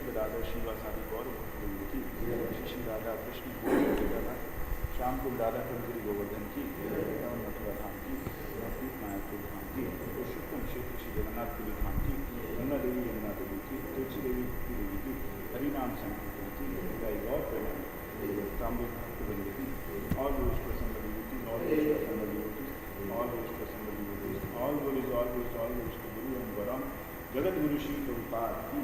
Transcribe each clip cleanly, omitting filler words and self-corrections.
गदाधर श्रीवासादि गौर भक्तवृंद की, श्री राधा कृष्ण गोविंद श्याम कुल राधा कुंजरी गोवर्धन की, मथुरा धाम की, मायापुर धाम की, पुरुषोत्तम क्षेत्र श्री जगन्नाथ पुरी धाम की, यमुना देवी तुलसी देवी भक्ति देवी की, हरिनाम संकीर्तन की, गाय गौर प्रेम तांबे भक्तवृंद की, all those present devotees, all those present devotees, all those present devotees, all glories, all those to Guru and Varam, Jagat Guru Shri Prabhupada की।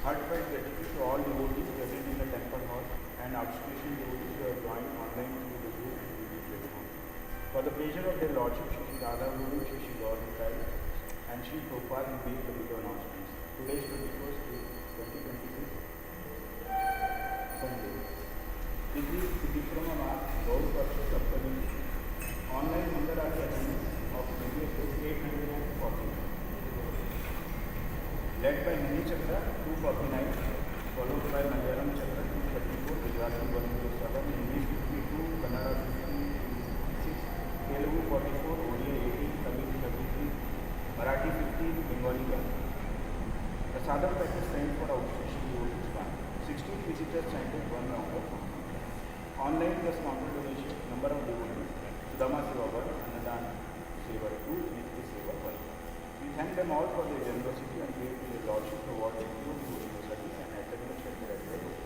Heartfelt gratitude to all devotees present in the temple hall and outstation devotees who have joined online through the Zoom and video platform. For the pleasure of their Lordship Shri Radha Guru, Shri Gaur Nitai, and Shri Prabhupada, we make the video announcements. Today is 21st May 2026, Sunday. Degree Diploma Mark, Gaur Parsha Saptami, online Mandarati attendance of previous led by Hindi Chakra 249, followed by Malayalam Chakra 234, Gujarati 107, English 52, Kannada 56, Telugu 44, Odia 18, Tamil 33, Marathi 15, Bengali 1. The sadhana practice stands for outstation devotees 1. 16 visitors chanted 1 round of online plus counter donation, number of devotees, Sudama Seva 1, Annadan Seva 2, Nitya Seva 1. We thank them all for their generosity and pray to their Lordship to award them new devotional studies and academic shelter at their home.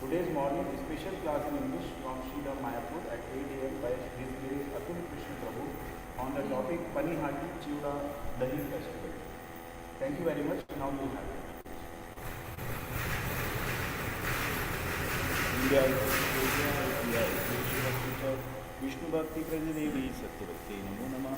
Today's morning, a special class in English from Sridham Mayapur at 8 a.m. by His Grace Atul Krishna Prabhu on the topic Panihati Chiura Dahi Festival. Thank you very much. Now you have it. Vishnu भक्ति प्रज देवी सत्यवती नमो नमः।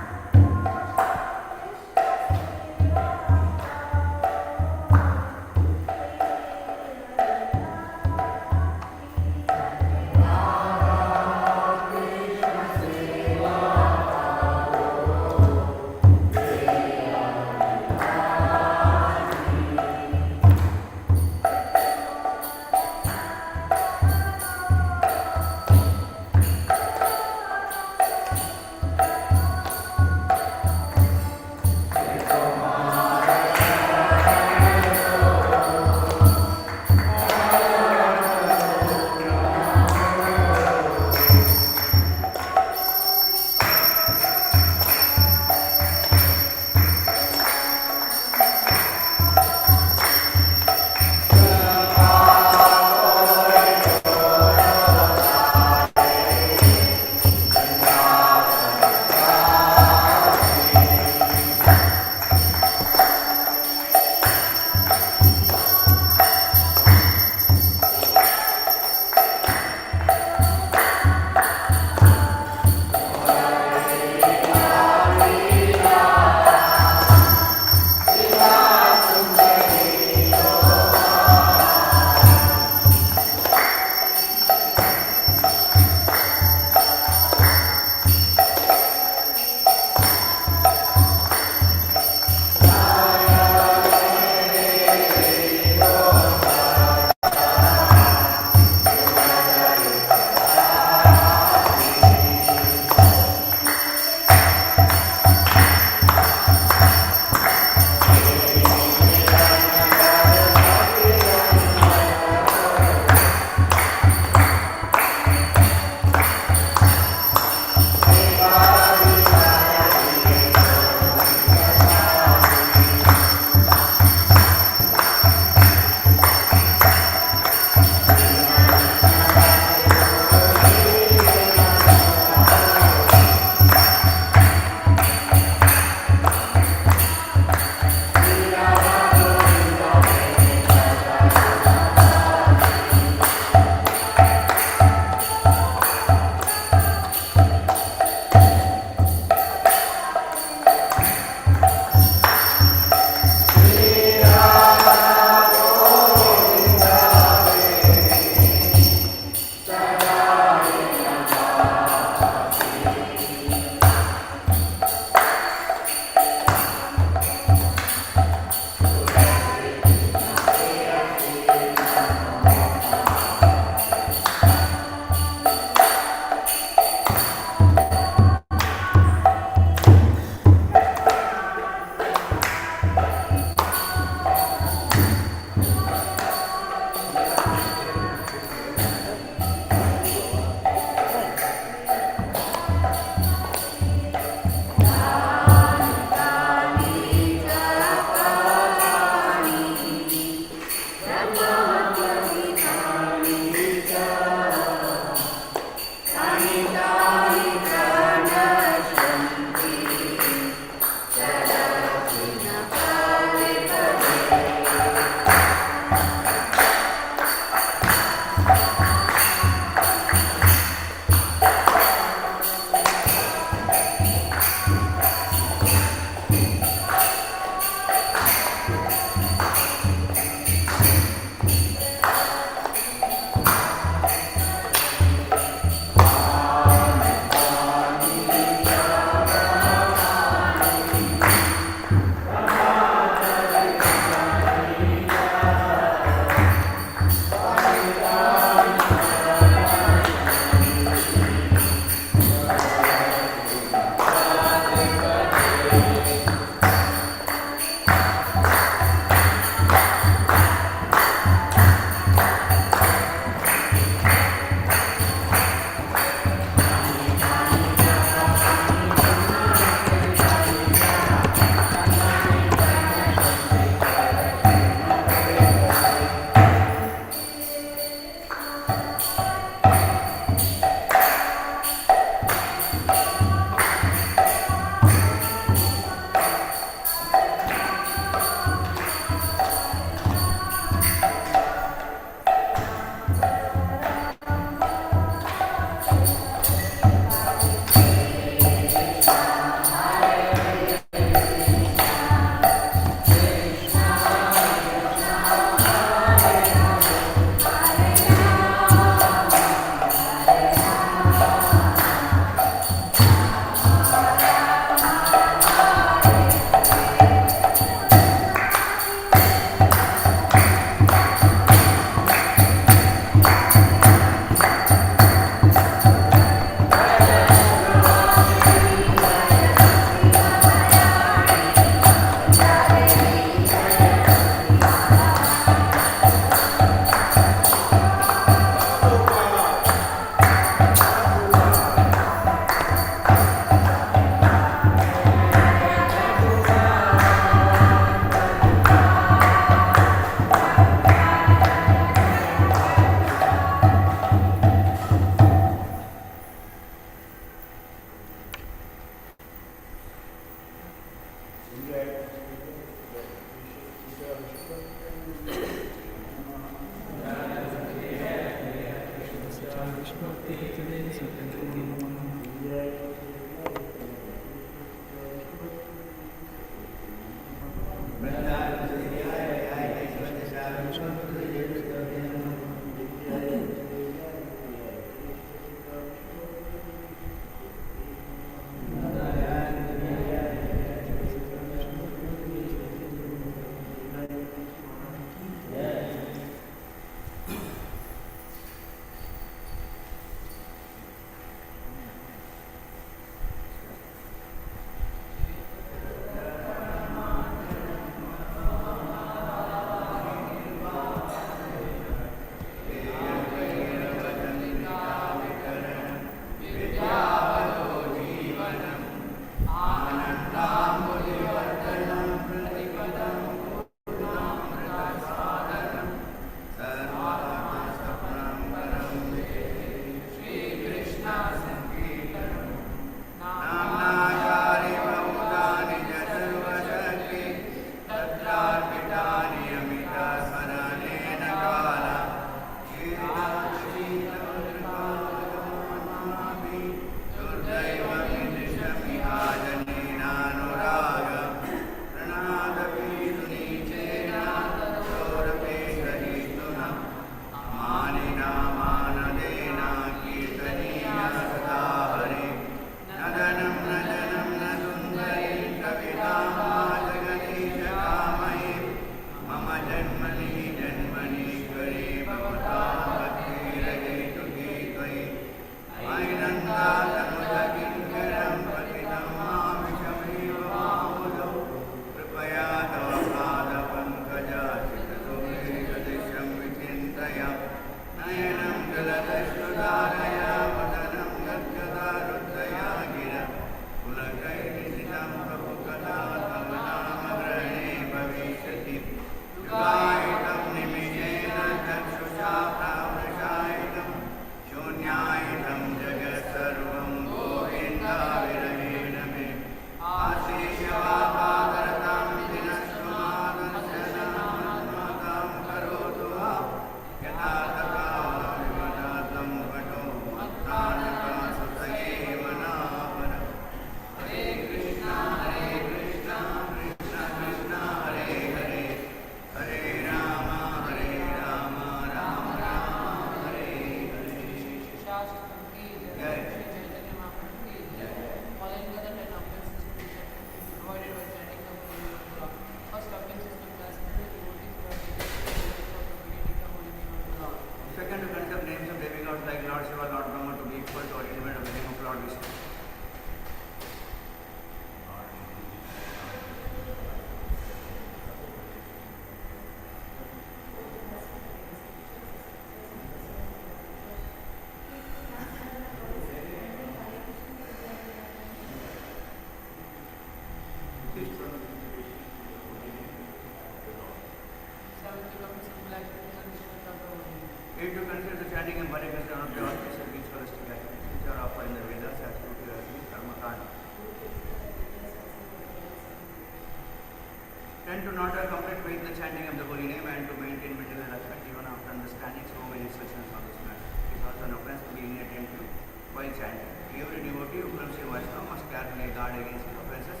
Tend to not complete with the chanting of the holy name and to maintain material respect even after understanding so many instructions on this matter. It is also an offense to be inattentive while chanting. Every devotee who comes to Vaishnava must carefully guard against these offenses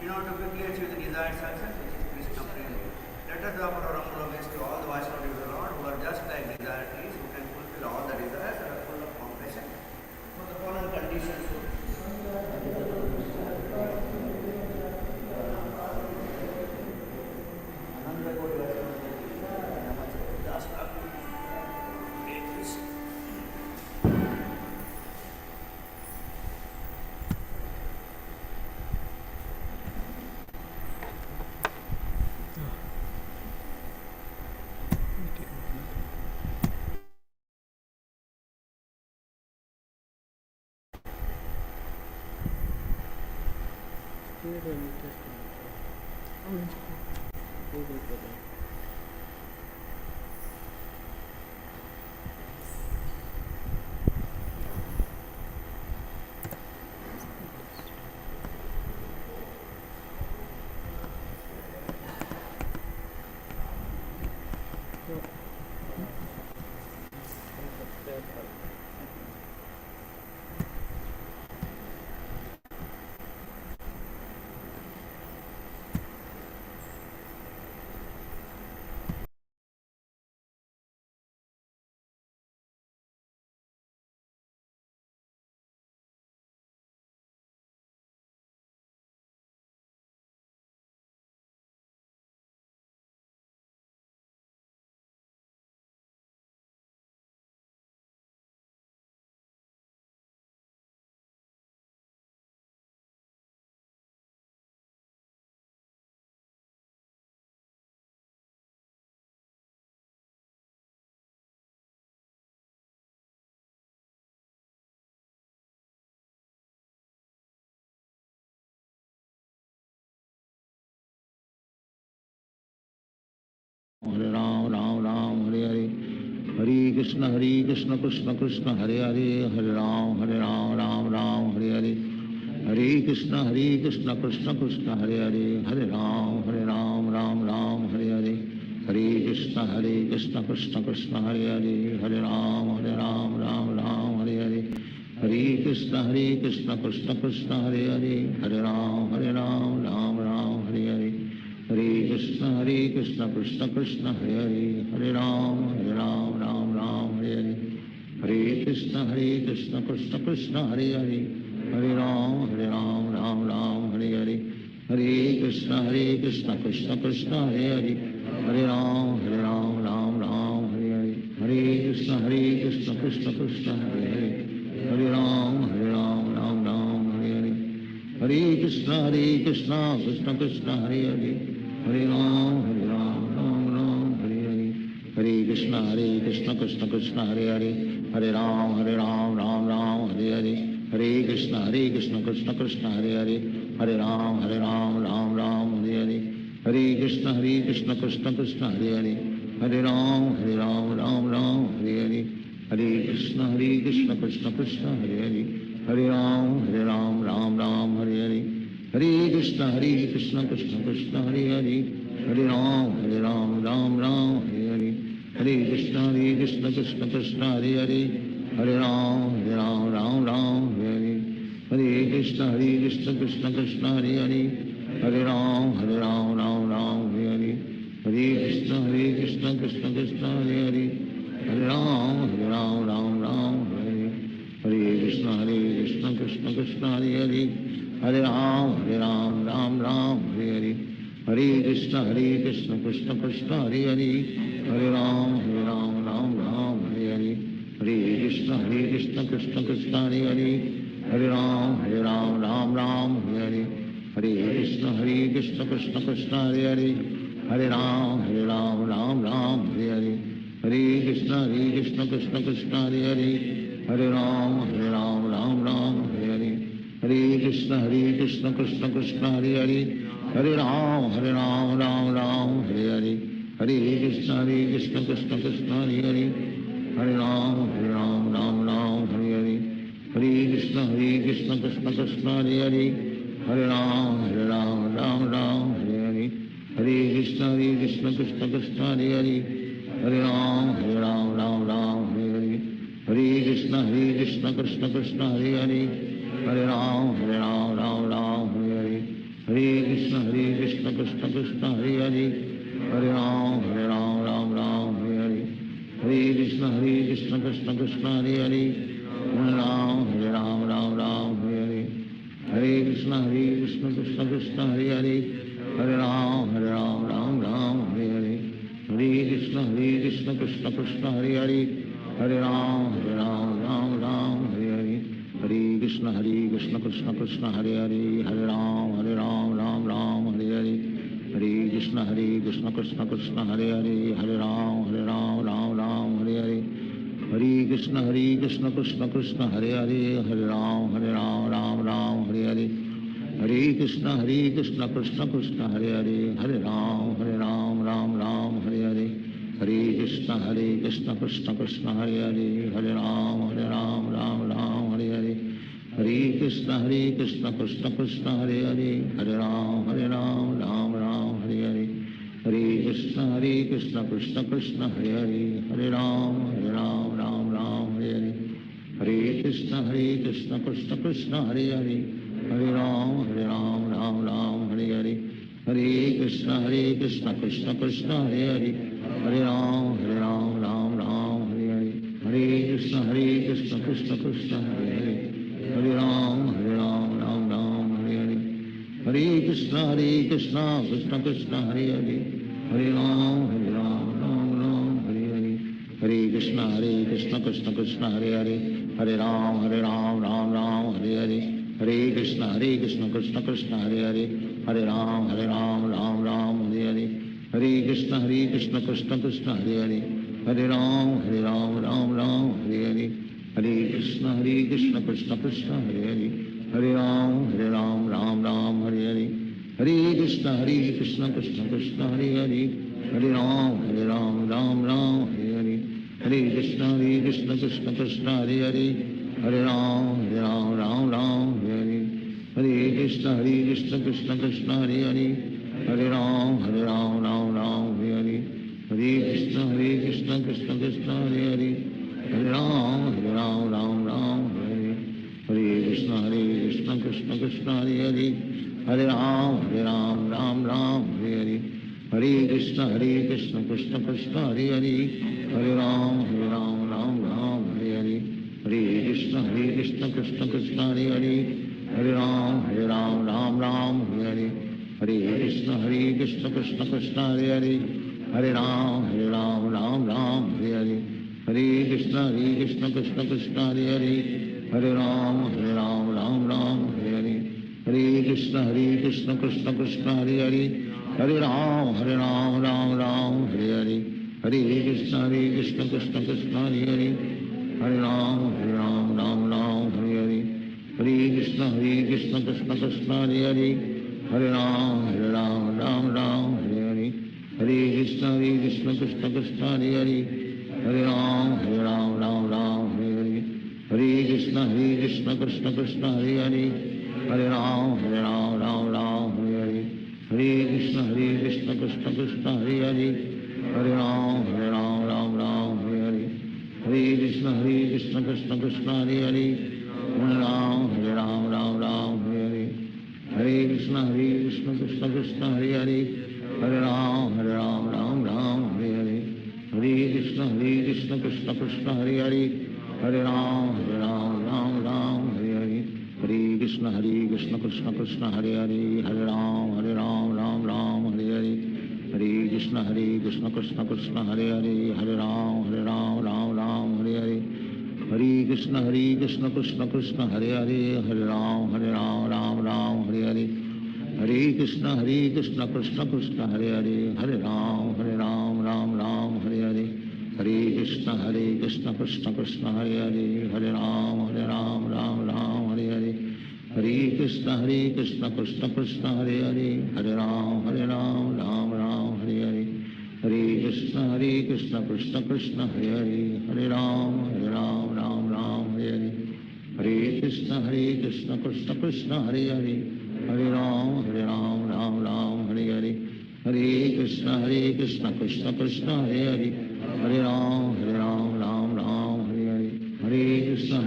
in order to quickly achieve the desired success which is Krishna prema. Let us offer our humble homage to all the Vaishnava of the Lord who are just like desire trees who can fulfill all the desires and are full of compassion for the fallen conditions. Hare Ram Ram Ram Hare Hare, Hare Krishna Krishna Krishna Hare Hare, Hare Ram Ram Ram Hare Hare, Hare Krishna Krishna Krishna Hare Hare, Hare Ram Ram Ram Hare Hare, Hare Krishna Krishna Krishna Hare Hare, Hare Ram Ram Ram Hare Hare, Hare Krishna Krishna Krishna Hare Hare, Hare Ram Ram Ram Hare Hare, Hare Krishna Krishna Krishna Hare Hare, Hare Ram Ram Ram Hare Hare, Hare Krishna Krishna Krishna Hare Hare, Hare Ram Ram Ram Hare Hare, Hare Krishna Krishna Krishna Hare Hare, Hare Ram Ram Ram Hare Hare, Hare Krishna Krishna Krishna Hare Hare, Hare Ram Ram Ram Hare Hare, Hare Krishna Krishna Krishna Hare Hare, Hare Ram Ram Ram Hare Hare, Hare Krishna Krishna Krishna Hare Hare, Hare Ram Ram Ram Hare Hare, Hare Krishna Krishna Krishna Hare Hare, Hare Ram Ram Ram Hare Hare, Hare Krishna Krishna Krishna Hare Hare, Hare Ram Ram Ram Hare Hare, Hare Krishna Krishna Krishna Hare Hare, Hare Ram Ram Hare Hare, Hare Krishna Krishna Krishna Hare Hare, Hare Ram Ram Hare Hare, Hare Krishna Krishna Krishna Hare Hare, Hare Ram Ram Hare Hare, Hare Krishna Krishna Krishna Hare Hare, Hare Ram Ram Ram Hare Hare, Hare Krishna Krishna Krishna Hare Hare, Hare Ram Ram Hare Hare, Hare Krishna Krishna Krishna Hare Hare, Hare Ram Ram Hare Hare, Hare Krishna Krishna Krishna Hare Hare, Hare Ram Ram Hare Hare, Hare Krishna Krishna Krishna Hare Hare, Hare Ram Ram Hare Hare, Hare Krishna Krishna Krishna Hare Hare, Hare Ram Ram Hare Hare, Hare Krishna Krishna Krishna Hare Hare, Hare Ram Ram Hare Hare, Hare Krishna Krishna Krishna Hare Hare, Hare Ram Ram Hare Hare, Hare Krishna Krishna Krishna Hare Hare, Hare Ram Ram Hare Hare, Hare Krishna Krishna Krishna Hare Hare, Hare Ram Ram Hare Hare, Hare Krishna Krishna Krishna Hare Hare, Hare Ram Ram Hare Hare, Hare Krishna Krishna Krishna Hare Hare, Hare Ram Ram Hare Hare, Hare Krishna Krishna Krishna Hare Hare, Hare Ram Ram Hare Hare, Hare Krishna Krishna Krishna Hare Hare, Hare Ram Hare Hare, Hare Krishna Krishna Krishna Hare Hare, Hare Ram Ram Hare Hare, Hare Krishna Krishna Krishna Hare Hare, Hare Ram Ram Hare Hare, Hare Krishna Krishna Krishna Hare Hare, Hare Ram Ram Hare Hare, Hare Krishna Krishna Krishna Hare Hare, Hare Ram Ram Hare Hare, Hare Krishna Krishna Krishna Hare Hare, Hare Ram Ram Hare Hare, Hare Krishna Krishna Krishna Hare Hare, Hare Ram Ram Hare Hare, Hare Krishna Krishna Krishna Hare Hare, Hare Ram Ram Hare Hare, Hare Krishna Krishna Krishna Hare Hare, Hare Ram Ram Hare Hare, Hare Krishna Krishna Krishna Hare Hare, Hare Ram Ram Hare Hare, Hare Krishna Krishna Krishna Hare Hare, Hare Ram Ram Hare Hare, Hare Krishna Krishna Krishna Hare Hare, Hare Ram Ram Hare Hare, Hare Krishna Krishna Krishna Hare Hare, Hare Ram Ram Hare Hare, Hare Krishna Krishna Krishna Hare Hare, Hare Ram Ram Hare Hare, Hare Krishna Krishna Krishna Hare Hare, Hare Ram Ram Hare Hare, Hare Krishna Krishna Krishna Hare Hare, Hare Ram Ram Hare Hare, Hare Krishna Krishna Krishna Hare Hare, Hare Ram Ram Hare Hare, Hare Krishna Krishna Krishna Hare Hare, Hare Ram Ram Hare Hare, Hare Krishna Krishna Krishna Hare Hare, Hare Ram, Ram Ram, Hare Hare, Hare Krishna, Krishna Krishna, Hare Hare, Hare Ram, Ram Ram, Hare Hare, Hare Krishna, Krishna Krishna, Hare Hare, Hare Ram, Ram Ram, Hare Hare, Hare Krishna, Krishna Krishna, Hare Hare, Hare Ram, Ram Ram, Hare Hare, Hare Krishna, Krishna Krishna, Hare Hare, Hare Ram, Ram Ram, Hare Hare, Hare Krishna, Krishna Krishna, Hare Hare, Hare Ram, Ram Ram, Hare Hare, Hare Krishna, Krishna Krishna, Hare Hare, Hare Ram, Ram Ram, Hare Hare, Hare Krishna, Krishna Krishna, Hare Hare, Hare Ram, Ram Ram, Hare Hare, Hare Krishna, Krishna Krishna, Hare Hare, Hare Ram, Ram Ram, Hare Hare, Hare Krishna, Krishna Krishna, Hare Hare, Hare Ram, Ram Ram, Hare Hare, Hare Krishna, Krishna Krishna, Hare Hare, Hare Ram, Ram Ram, Hare Hare, Hare Krishna, Krishna Krishna, Hare Hare, Hare Ram, Ram Ram, Hare Hare, Hare Krishna, Krishna Krishna, Hare Hare, Hare Ram, Ram Ram, Hare Hare, Hare Krishna, Krishna Krishna, Hare Hare, Hare Ram, Ram Ram, Hare Hare, Hare Krishna, Krishna Krishna, Hare Hare, Hare Ram, Ram Ram, Hare Hare, Hare Krishna, Krishna Krishna, Hare Hare, Hare Ram, Ram Ram, Hare Hare, Hare Krishna, Krishna Krishna, Hare Hare, Hare Ram, Ram Ram, Hare Hare, Hare Krishna, Krishna Krishna, Hare Hare, Hare Ram, Ram Ram, Hare Hare, Hare Krishna, Krishna Krishna, Hare Hare, Hare Ram, Ram Ram, Hare Hare, Hare Krishna, Krishna Krishna, Hare Hare, Hare Ram, Ram Hare Hare, Hare Krishna, Krishna Krishna, Hare Hare, Hare Ram, Ram Hare Hare, Hare Krishna, Krishna Krishna, Hare Hare, Hare Ram, Ram Hare Hare, Hare Krishna, Krishna Krishna, Hare Hare, Hare Ram, Ram Hare Hare, Hare Krishna, Krishna Krishna, Hare Hare, Hare Ram, Ram Hare Hare, Hare Krishna, Krishna Krishna, Hare Hare, Hare Ram, Ram Hare Hare, Hare Krishna, Krishna Krishna, Hare Hare, Hare Ram, Ram Hare Hare, Hare Krishna, Krishna Krishna, Hare Hare, Hare Ram, Ram Hare Hare, Hare Krishna, Krishna Krishna, Hare Hare, Hare Ram, Ram Hare Hare, Hare Krishna,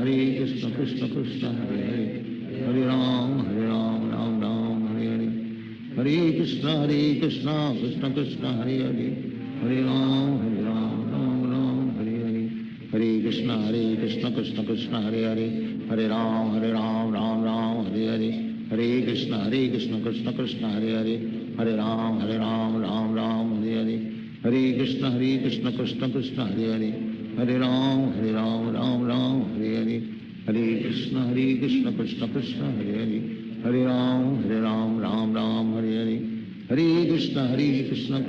Krishna Krishna, Hare Hare, Hare Ram, Ram Hare Hare, Hare Krishna, Krishna Krishna, Hare Hare, Hare Ram, Ram Hare Hare, Hare Krishna, Krishna Krishna, Hare Hare, Hare Ram, Ram Hare Hare, Hare Krishna, Krishna Krishna, Hare Hare, Hare Ram, Ram Hare Hare, Hare Krishna, Krishna Krishna, Hare Hare, Hare Ram, Ram Hare Hare, Hare Krishna, Krishna Krishna, Hare Hare, Hare Ram, Ram Hare Hare, Hare Krishna,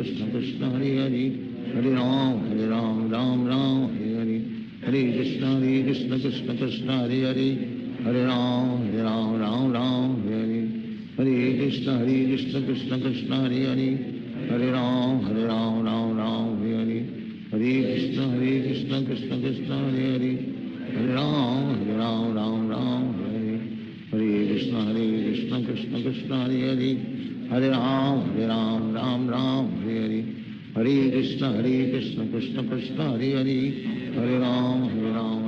Krishna Krishna, Hare Hare, Hare Ram, Ram Hare Hare, Hare Krishna, Krishna Krishna, Hare Hare, Hare Ram, Ram Hare Hare, Hare Krishna, Krishna Krishna, Hare Hare, Hare Ram, Ram Hare Hare, Hare Krishna, Krishna Krishna, Hare Hare, Hare Ram, Ram Hare Hare, Hare Krishna, Krishna Krishna, Hare Hare, Hare Ram,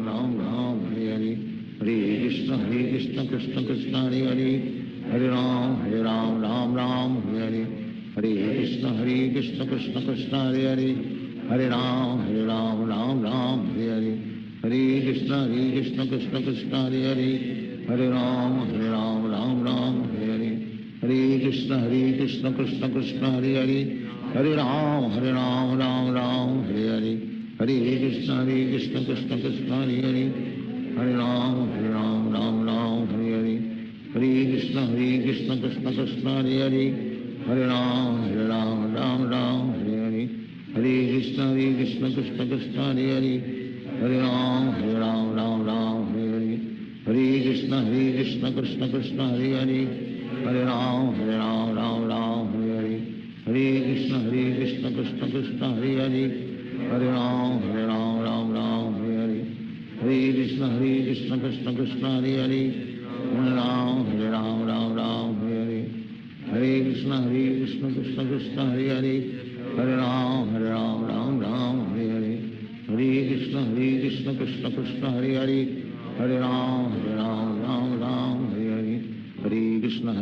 Ram Hare Hare, Hare Krishna, Krishna Krishna, Hare Hare, Hare Ram, Ram Hare Hare, Hare Krishna, Krishna Krishna, Hare Hare, Hare Ram, Ram Hare Hare, Hare Krishna, Krishna Krishna, Hare Hare, Hare Ram, Ram Hare Hare, Hare Krishna, Krishna Krishna, Hare Hare, Hare Ram, Ram Hare Hare, Hare Krishna, Krishna Krishna, Hare Hare, Hare Ram, Ram Hare Hare, Hare Krishna, Krishna Krishna, Hare Hare, Hare Ram, Ram Hare Hare, Hare Krishna, Krishna Krishna, Hare Hare, Hare Ram, Ram Hare Hare, Hare Krishna, Krishna Krishna, Hare Hare, Hare Ram, Ram Hare Hare, Hare Krishna, Krishna Krishna Hare Hare Hare Ram Ram Ram Hare Hare Hare Krishna Krishna Krishna Hare Hare Hare Ram Ram Ram Hare Hare Hare Krishna Krishna Krishna Hare Hare Hare Ram Ram Ram Hare Hare Hare Krishna Krishna Krishna Hare Hare Hare Ram Ram Ram Hare Hare Hare Krishna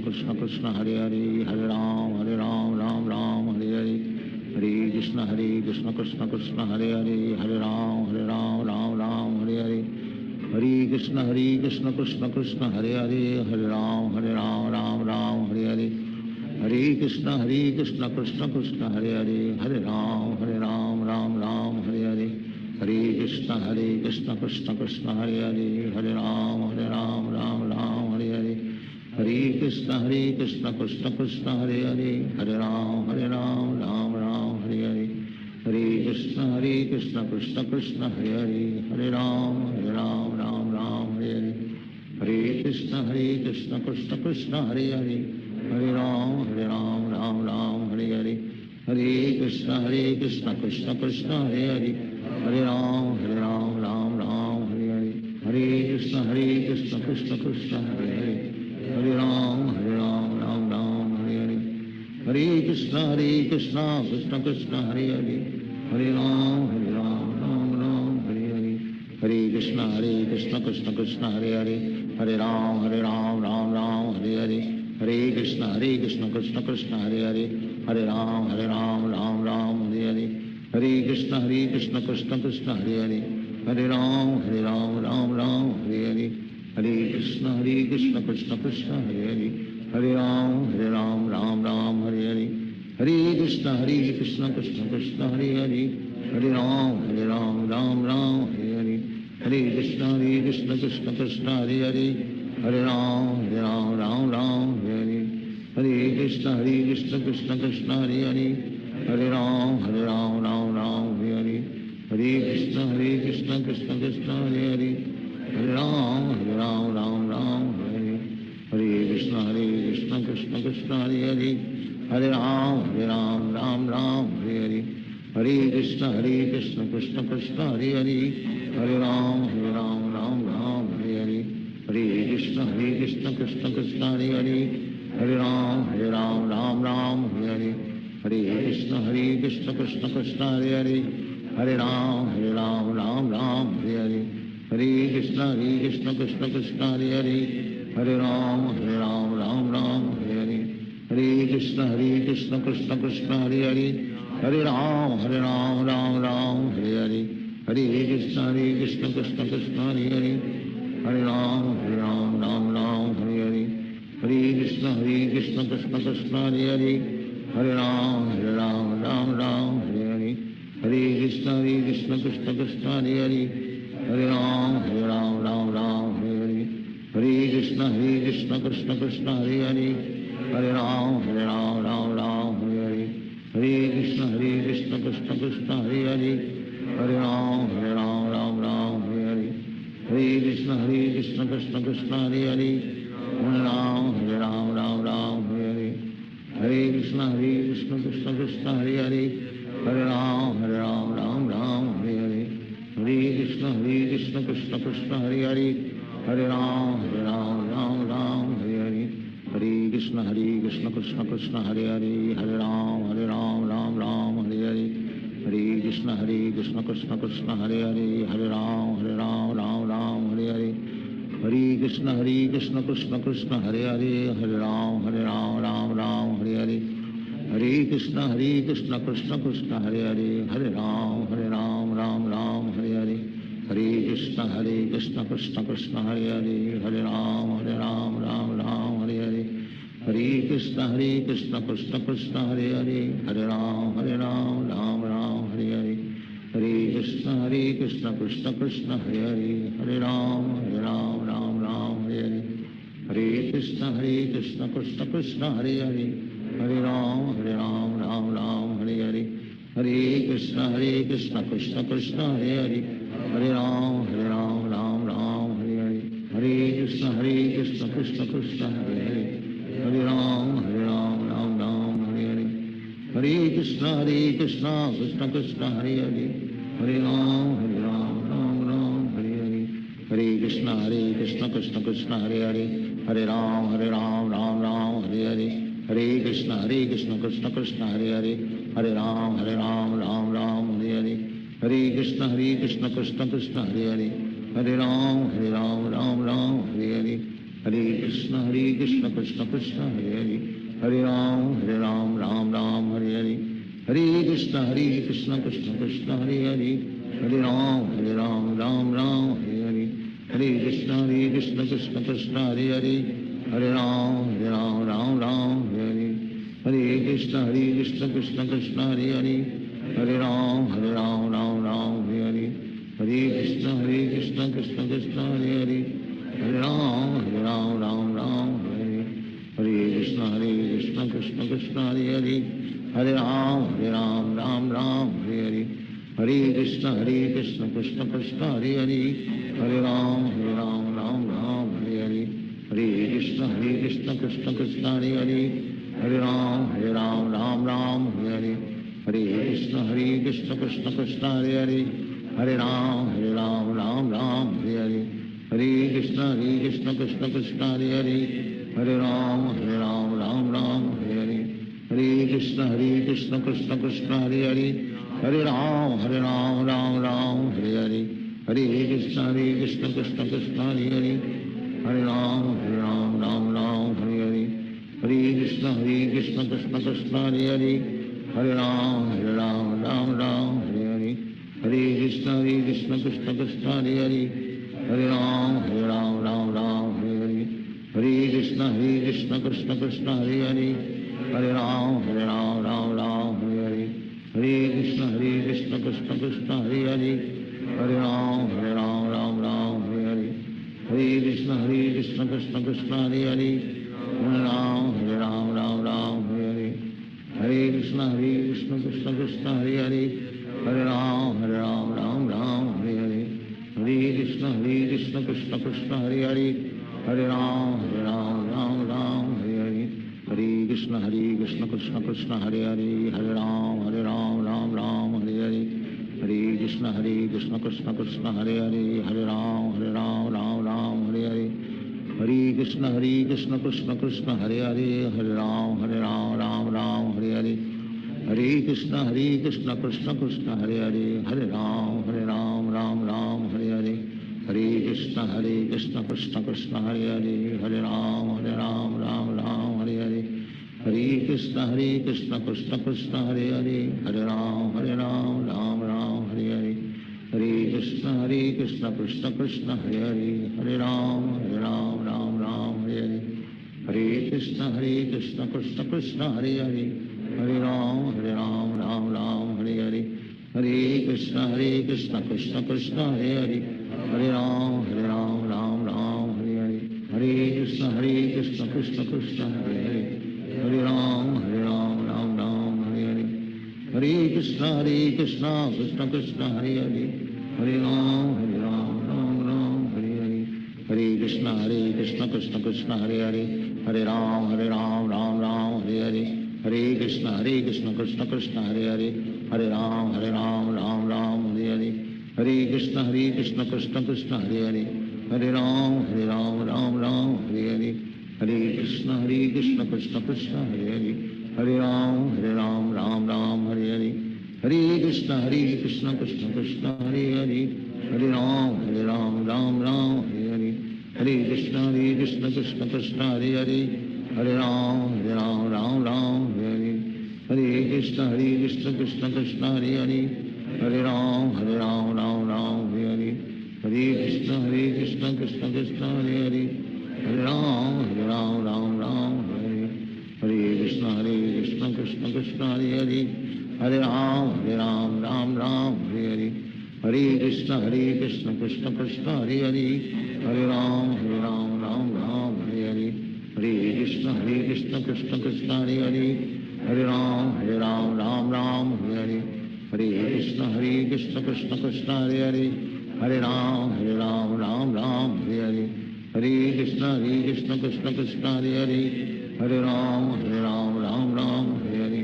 Krishna Krishna Hare Hare Hare Ram Ram Ram Hare Hare Hare Krishna Krishna Krishna Hare Hare Hare Ram Ram Hare Hare Hare Krishna Krishna Krishna Hare Hare Hare Ram Ram Hare Hare Hare Krishna Krishna Krishna Hare Hare Hare Ram Ram Hare Hare Hare Krishna Krishna Krishna Hare Hare Hare Ram Ram Hare Hare Hare Krishna Krishna Krishna Hare Hare Hare Ram Ram Hare Hare Hare Krishna Krishna Krishna Hare Hare Hare Ram Ram Hare Hare Hare Krishna Krishna Krishna Hare Hare Hare Ram Ram Hare Hare Hare Krishna Krishna Krishna Hare Hare Hare Ram Ram Hare Hare Hare Krishna Krishna Krishna Hare Hare Hare Ram Ram Hare Hare Hare Krishna Krishna Krishna Hare Hare Hare Ram Ram Hare Hare Hare Krishna Krishna Krishna Hare Hare Hare Ram Ram Hare Hare Hare Krishna Krishna Krishna Hare Hare Hare Ram Ram Hare Hare Hare Krishna Krishna Krishna Hare Hare Hare Ram Ram Hare Hare Hare Krishna Krishna Krishna Hare Hare Hare Ram Ram Hare Hare Hare Krishna Krishna Krishna Hare Hare Hare Ram Ram Hare Hare Hare Krishna Krishna Krishna Hare Hare Hare Ram Ram Hare Hare Hare Krishna Krishna Krishna Hare Hare Hare Ram Ram Hare Hare Hare Krishna Krishna Krishna Hare Hare Hare Ram Ram Hare Hare Hare Krishna Krishna Krishna Hare Hare Hare Ram Ram Hare Hare Hare Krishna Krishna Krishna Hare Hare Hare Ram Ram Hare Hare Hare Krishna Krishna Krishna Hare Hare Hare Ram Ram Hare Hare Hare Krishna Krishna Krishna Hare Hare Hare Ram Ram Hare Hare Hare Krishna Krishna Krishna Hare Hare Hare Ram Ram Hare Hare Hare Krishna Krishna Krishna Hare Hare Hare Ram Ram Hare Hare Hare Krishna Krishna Krishna Hare Hare Hare Ram Ram Hare Hare Hare Krishna Krishna Krishna Hare Hare Hare Ram Ram Hare Hare Hare Krishna Krishna Krishna Hare Hare Hare Ram Ram Hare Hare Hare Krishna Krishna Krishna Hare Hare Hare Ram Ram Hare Hare Hare Krishna Krishna Krishna Hare Hare Hare Ram Ram Hare Hare Hare Krishna Krishna Krishna Hare Hare Hare Ram Ram Hare Hare Hare Krishna Krishna Krishna Hare Hare Hare Ram Ram Hare Hare Hare Krishna Krishna Krishna Hare Hare Hare Ram Ram Hare Hare Hare Krishna Krishna Krishna Hare Hare Hare Ram Ram Hare Hare Hare Krishna Krishna Krishna Hare Hare Hare Ram Ram Hare Hare Hare Krishna Krishna Krishna Hare Hare Hare Ram Ram Hare Hare Hare Krishna Krishna Krishna Hare Hare Hare Ram Ram Hare Hare Hare Krishna Krishna Krishna Hare Hare Hare Ram Ram Hare Hare Hare Krishna Krishna Krishna Hare Hare Hare Ram Ram Hare Hare Hare Krishna Krishna Krishna Hare Hare Hare Ram Ram Hare Hare Hare Krishna Krishna Krishna Hare Hare Hare Ram Ram Hare Hare Hare Krishna Krishna Krishna Hare Hare Hare Ram Ram Hare Hare Hare Krishna Krishna Krishna Hare Hare Hare Ram Ram Hare Hare Hare Hare Krishna Krishna Krishna Hare Hare, Hare Ram Ram Ram Hare Hare, Hare Krishna Krishna Krishna Hare Hare, Hare Ram Ram Ram Hare Hare, Hare Krishna Krishna Krishna Hare Hare, Hare Ram Ram Ram Hare Hare, Hare Krishna Krishna Krishna Hare Hare, Hare Ram Ram Ram Hare Hare, Hare Krishna Krishna Krishna Hare Hare, Hare Ram Ram Ram Hare Hare, Hare Krishna Krishna Krishna Hare Hare, Hare Ram Ram Ram Hare Hare, Hare Krishna Krishna Krishna Hare Hare, Hare Ram Ram Hare Hare, Hare Krishna Krishna Krishna Hare Hare, Hare Ram Ram Hare Hare, Hare Krishna Krishna Krishna Hare Hare, Hare Ram Ram Hare Hare, Hare Krishna Krishna Krishna Hare Hare, Hare Ram Ram Hare Hare, Hare Krishna Krishna Krishna Hare Hare, Hare Ram Ram Hare Hare, Hare Krishna Krishna Krishna Hare Hare, Hare Ram Ram Hare Hare, Hare Krishna Krishna Krishna Hare Hare, Hare Ram Ram Hare Hare, Hare Krishna Krishna Krishna Hare Hare, Hare Ram Ram Hare Hare, Hare Krishna Krishna Krishna Hare Hare, Hare Ram Ram Hare Hare, Hare Krishna Krishna Krishna Hare Hare, Hare Ram Ram Hare Hare, Hare Krishna Krishna Krishna Hare Hare, Hare Ram Ram Hare Hare, Hare Krishna Krishna Krishna Hare Hare, Hare Ram Ram Hare Hare, Hare Krishna Krishna Krishna Hare Hare, Hare Ram Ram Hare Hare, Hare Krishna Krishna Krishna Hare Hare, Hare Ram Ram Hare Hare, Hare Krishna Krishna Krishna Hare Hare, Hare Ram Ram Hare Hare, Hare Krishna Krishna Krishna Hare Hare, Hare Ram Ram Hare Hare, Hare Krishna Krishna Krishna Hare Hare, Hare Ram Ram Hare Hare, Hare Krishna Krishna Krishna Hare Hare, Hare Ram Ram Hare Hare, Hare Krishna Krishna Krishna Hare Hare, Hare Ram Ram Hare Hare, Hare Krishna Krishna Krishna Hare Hare, Hare Ram Ram Hare Hare, Hare Krishna Krishna Krishna Hare Hare, Hare Ram Ram Hare Hare, Hare Krishna Krishna Krishna Hare Hare, Hare Ram Ram Hare Hare, Hare Krishna Krishna Krishna Hare Hare, Hare Ram Ram Hare Hare, Hare Krishna Krishna Krishna Hare Hare, Hare Ram Ram Hare Hare, Hare Krishna Krishna Krishna Hare Hare, Hare Ram Hare Hare, Hare Krishna Krishna Krishna Hare Hare, Hare Ram Hare Hare, Hare Krishna Krishna Krishna Hare Hare, Hare Ram Hare Hare, Hare Krishna Krishna Krishna Hare Hare, Hare Ram Hare Hare, Hare Krishna Krishna Krishna Hare Hare, Hare Ram Hare Hare, Hare Krishna Krishna Krishna Hare Hare, Hare Ram Hare Hare, Hare Krishna Krishna Krishna Hare Hare, Hare Ram Hare Hare, Hare Krishna Krishna Krishna Hare Hare, Hare Ram Hare Hare, Hare Krishna Krishna Krishna Hare Hare, Hare Ram Hare Hare, Hare Krishna Krishna Krishna Hare Hare, Hare Ram Hare Hare, Hare Krishna Krishna Krishna Hare Hare, Hare Ram Hare Hare, Hare Krishna Krishna Krishna Hare Hare, Hare Ram Hare Hare, Hare Krishna Krishna Krishna Hare Hare, Hare Ram Hare Hare, Hare Krishna Krishna Krishna Hare Hare, Hare Ram Hare Hare, Hare Krishna Krishna Krishna Hare Hare, Hare Ram Hare Hare, Hare Krishna Krishna Krishna Hare Hare, Hare Ram Hare Hare, Hare Krishna Krishna Krishna Hare Hare, Hare Ram Hare Hare,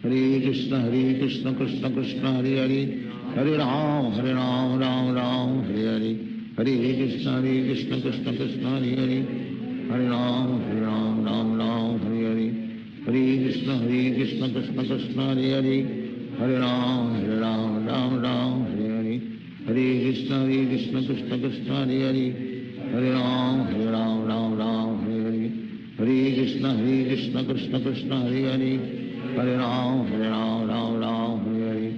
Hare Krishna Krishna Krishna Krishna Hare Hare, Hare Ram Ram Ram Hare Hare, Hare Krishna Krishna Krishna Hare Hare, Hare Ram Ram Ram Hare Hare, Hare Krishna Krishna Krishna Hare Hare, Hare Ram Ram Hare Hare, Hare Krishna Krishna Krishna Hare Hare, Hare Ram Ram Hare Hare, Hare Krishna Krishna Krishna Hare Hare, Hare Ram Ram Hare Hare,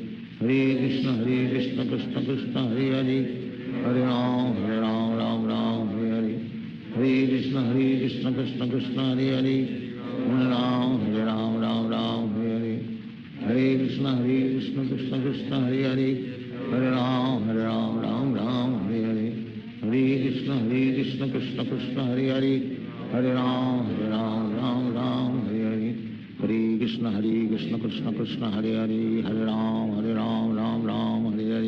Hare Krishna Krishna Krishna Hare Hare, Hare Ram Ram Hare Hare, Hare Krishna Krishna Krishna Hare Hare, Hare Ram Ram Hare Hare, Hare Krishna Krishna Krishna Hare Hare, Hare Ram Ram Hare Hare, Hare Krishna Krishna Krishna Hare Hare, Hare Ram Ram Hare Hare, Hare Krishna Krishna Krishna Hare Hare, Hare Ram Ram Hare Hare, Hare Krishna Krishna Krishna Hare Hare, Hare Ram Ram Hare Hare,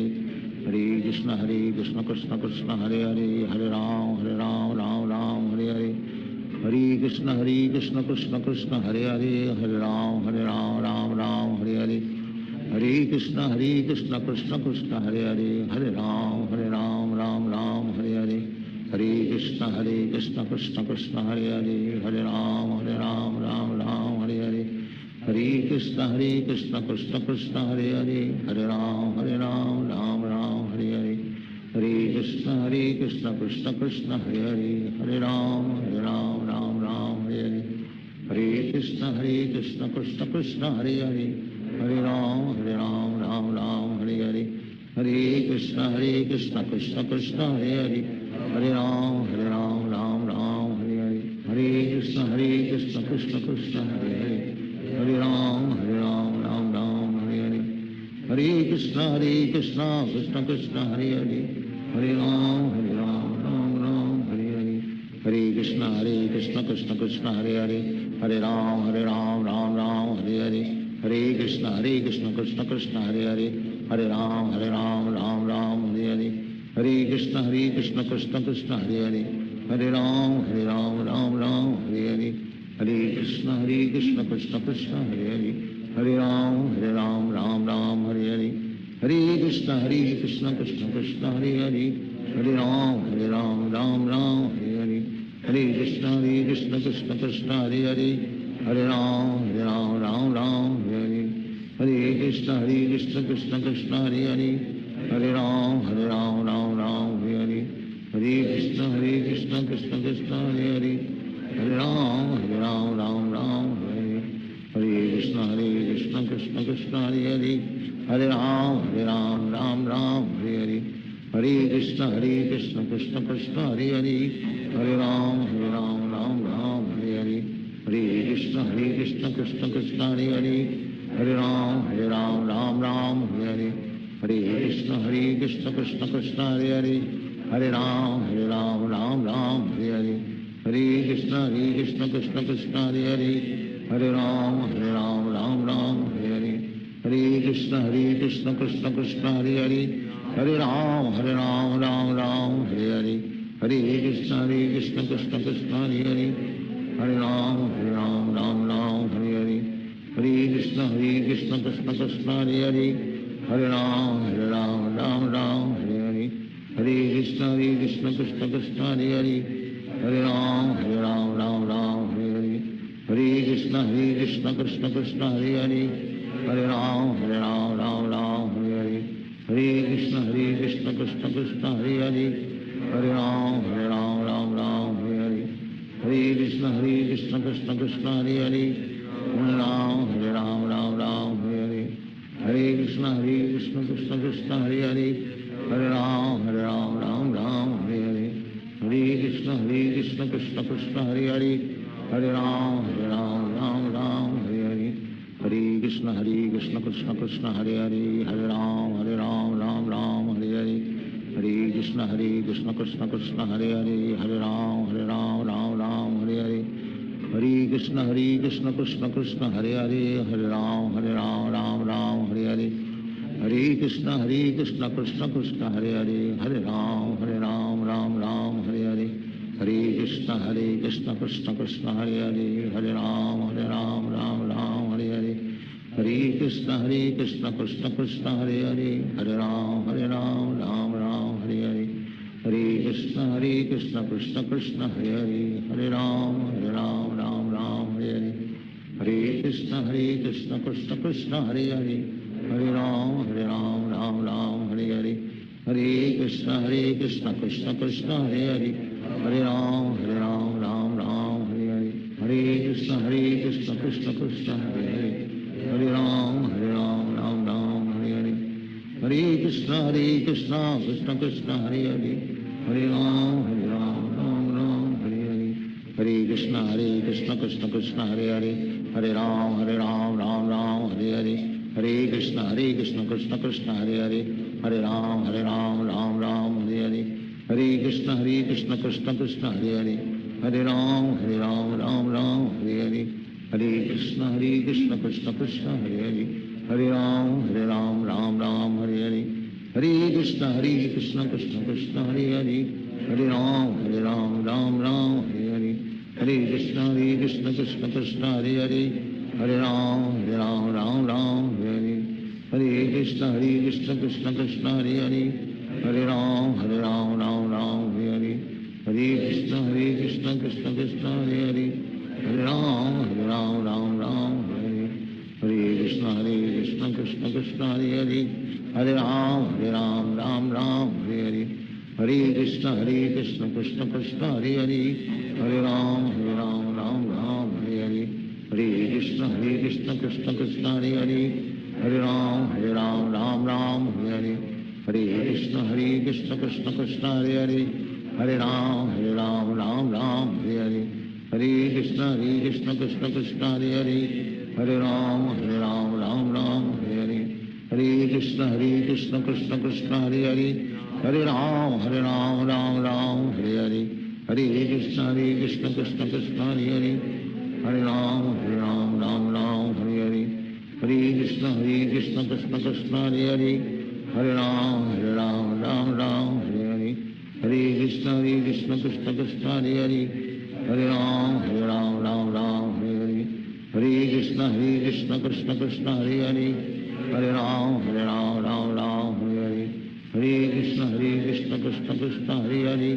Hare Krishna Krishna Krishna Hare Hare, Hare Ram Ram Hare Hare, Hare Krishna Krishna Krishna Hare Hare, Hare Ram Ram Hare Hare, Hare Krishna Krishna Krishna Hare Hare, Hare Ram Ram Hare Hare, Hare Krishna Krishna Krishna Hare Hare, Hare Ram Ram Hare Hare, Hare Krishna Krishna Krishna Hare Hare, Hare Ram Ram Hare Hare, Hare Krishna Krishna Krishna Hare Hare, Hare Ram Ram Hare Hare, Hare Krishna Krishna Krishna Hare Hare, Hare Ram Ram Hare Hare, Hare Krishna Krishna Krishna Hare Hare, Hare Ram Ram Hare Hare, Hare Krishna Krishna Krishna Hare Hare, Hare Ram Ram Hare Hare, Hare Krishna Krishna Krishna Hare Hare, Hare Ram Ram Hare Hare, Hare Krishna Krishna Krishna Hare Hare, Hare Ram Ram Hare Hare, Hare Krishna Krishna Krishna Hare Hare, Hare Ram Ram Hare Hare, Hare Krishna Krishna Krishna Hare Hare, Hare Ram Ram Hare Hare, Hare Krishna Krishna Krishna Hare Hare, Hare Ram Ram Hare Hare, Hare Krishna Krishna Krishna Hare Hare, Hare Ram Ram Hare Hare, Hare Krishna Krishna Krishna Hare Hare, Hare Ram Ram Hare Hare, Hare Krishna Krishna Krishna Hare Hare, Hare Ram Ram Hare Hare, Hare Krishna Krishna Krishna Hare Hare, Hare Ram Ram Hare Hare, Hare Krishna Krishna Krishna Hare Hare, Hare Ram Ram Hare Hare, Hare Krishna Krishna Krishna Hare Hare, Hare Ram Ram Hare Hare, Hare Krishna Krishna Krishna Hare Hare, Hare Ram Ram Hare Hare, Hare Krishna Krishna Krishna Hare Hare, Hare Ram Ram Hare Hare, Hare Krishna Krishna Krishna Hare Hare, Hare Ram Ram Hare Hare, Hare Krishna Krishna Krishna Hare Hare, Hare Ram Ram Hare Hare, Hare Krishna Krishna Krishna Hare Hare, Hare Ram Ram Hare Hare, Hare Krishna Krishna Krishna Hare Hare, Hare Ram Ram Hare Hare, Hare Krishna Krishna Krishna Hare Hare, Hare Ram Ram Hare Hare, Hare Krishna Krishna Krishna Hare Hare, Hare Ram Ram Hare Hare, Hare Krishna Krishna Krishna Hare Hare, Hare Ram Ram Hare Hare, Hare Krishna Krishna Krishna Hare Hare, Hare Ram Ram Hare Hare, Hare Krishna Krishna Krishna Hare Hare, Hare Ram Ram Hare Hare, Hare Krishna Krishna Krishna Hare Hare, Hare Ram Ram Hare Hare, Hare Krishna Krishna Krishna Hare Hare, Hare Ram Ram Hare Hare, Hare Krishna Krishna Krishna Hare Hare, Hare Ram Ram Hare Hare, Hare Krishna Krishna Krishna Hare Hare, Hare Ram Ram Hare Hare, Hare Krishna Krishna Krishna Hare Hare, Hare Ram Ram Hare Hare, Hare Krishna Krishna Krishna Hare Hare, Hare Ram Ram Ram Hare Hare, Hare Krishna Krishna Krishna Hare Hare, Hare Ram Ram Ram Hare Hare, Hare Krishna Krishna Krishna Hare Hare, Hare Ram Ram Ram Hare Hare, Hare Krishna Krishna Krishna Hare Hare, Hare Ram Ram Ram Hare Hare, Hare Krishna Krishna Krishna Hare Hare, Hare Ram Ram Ram Hare Hare, Hare Krishna Krishna Krishna Hare Hare, Hare Ram Ram Ram Hare Hare, Hare Krishna Krishna Krishna Hare Hare, Hare Ram Ram Ram Hare Hare, Hare Krishna Krishna Krishna Hare Hare, Hare Ram Ram Ram Hare Hare, Hare Krishna Krishna Krishna Hare Hare, Hare Ram Ram Ram Hare Hare, Hare Krishna Krishna Krishna Hare Hare, Hare Ram Ram Ram Hare Hare, Hare Krishna Krishna Krishna Hare Hare, Hare Ram Ram Ram Hare Hare, Hare Krishna Krishna Krishna Hare Hare, Hare Ram Ram Ram Hare Hare, Hare Krishna Krishna Krishna Hare Hare, Hare Ram Ram Ram Hare Hare, Hare Krishna Krishna Krishna Hare Hare, Hare Ram Ram Ram Hare Hare, Hare Krishna Krishna Krishna Hare Hare, Hare Ram Ram Ram Hare Hare, Hare Krishna Krishna Krishna Hare Hare, Hare Ram Ram Ram Hare Hare, Hare Krishna Krishna Krishna Hare Hare, Hare Ram Ram Ram Hare Hare, Hare Krishna Krishna Krishna Hare Hare, Hare Ram Ram Ram Hare Hare, Hare Krishna Krishna Krishna Hare Hare, Hare Ram Ram Ram Hare Hare, Hare Krishna Krishna Krishna Hare Hare, Hare Ram Ram Ram Hare Hare, Hare Krishna Krishna Krishna Hare Hare, Hare Ram Ram Ram Hare Hare, Hare Krishna Krishna Krishna Hare Hare, Hare Ram Ram Ram Hare Hare, Hare Krishna Krishna Krishna Hare Hare, Hare Ram Ram Ram Hare Hare, Hare Krishna Krishna Krishna Hare Hare, Hare Ram Ram Ram Hare Hare, Hare Krishna Krishna Krishna Hare Hare, Hare Ram Ram Ram Hare Hare, Hare Krishna Krishna Krishna Hare Hare, Hare Ram Ram Ram Hare Hare, Hare Krishna Krishna Krishna Hare Hare, Hare Ram Ram Ram Hare Hare, Hare Krishna Krishna Krishna Hare Hare,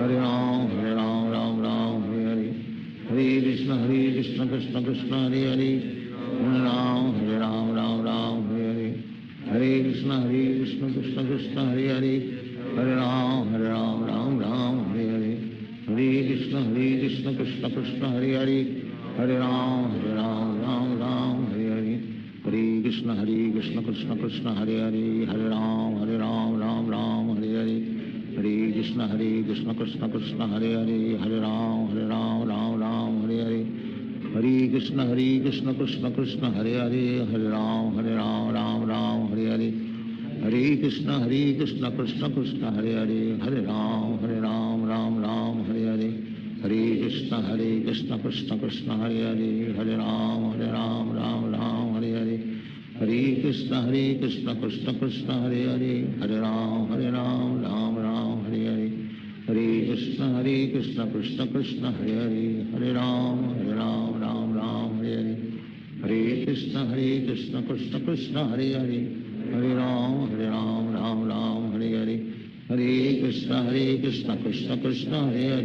Hare Ram Ram Ram Hare Hare, Hare Krishna Krishna Krishna Hare Hare, Hare Ram Ram Ram Hare Hare, Hare Krishna Krishna Krishna Hare Hare, Hare Ram Ram Ram Hare Hare, Hare Krishna Krishna Krishna Hare Hare, Hare Ram Ram Ram Hare Hare, Hare Krishna Krishna Krishna Hare Hare, Hare Ram Ram Ram Hare Hare, Hare Krishna Krishna Krishna Hare Hare, Hare Ram Ram Ram Hare Hare, Hare Krishna Krishna Krishna Hare Hare, Hare Ram Ram Ram Hare Hare, Hare Krishna Krishna Krishna Hare Hare, Hare Ram Ram Ram Hare Hare, Hare Krishna Krishna Krishna Hare Hare, Hare Ram Ram Ram Hare Hare, Hare Krishna Krishna Krishna Hare Hare, Hare Ram Ram Ram Hare Hare, Hare Krishna Krishna Krishna Hare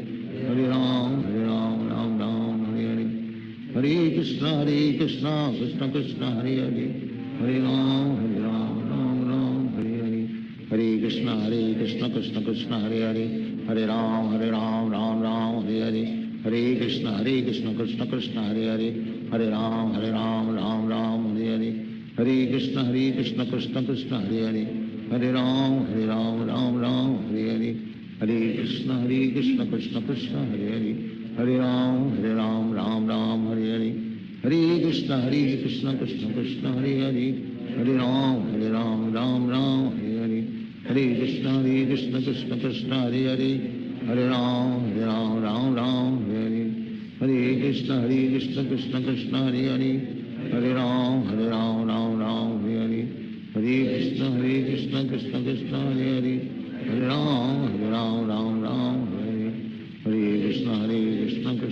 Hare, Hare Ram Ram Ram Hare Hare, Hare Krishna Krishna Krishna Hare Hare, Hare Ram Ram Ram Hare Hare, Hare Krishna Krishna Krishna Hare Hare, Hare Ram Ram Ram Hare Hare, Hare Krishna Krishna Krishna Hare Hare, Hare Ram Ram Ram Hare Hare, Hare Krishna Krishna Krishna Hare Hare, Hare Ram Ram Ram Hare Hare, Hare Krishna Krishna Krishna Hare Hare, Hare Ram Ram Ram Hare Hare, Hare Krishna Krishna Krishna Hare Hare, Hare Ram Ram Ram Hare Hare, Hare Krishna Krishna Krishna Hare Hare, Hare Ram Ram Ram Hare Hare, Hare Krishna Krishna Krishna Hare Hare, Hare Ram Ram Ram Hare Hare, Hare Krishna Krishna Krishna Hare Hare, Hare Ram Ram Ram Hare Hare, Hare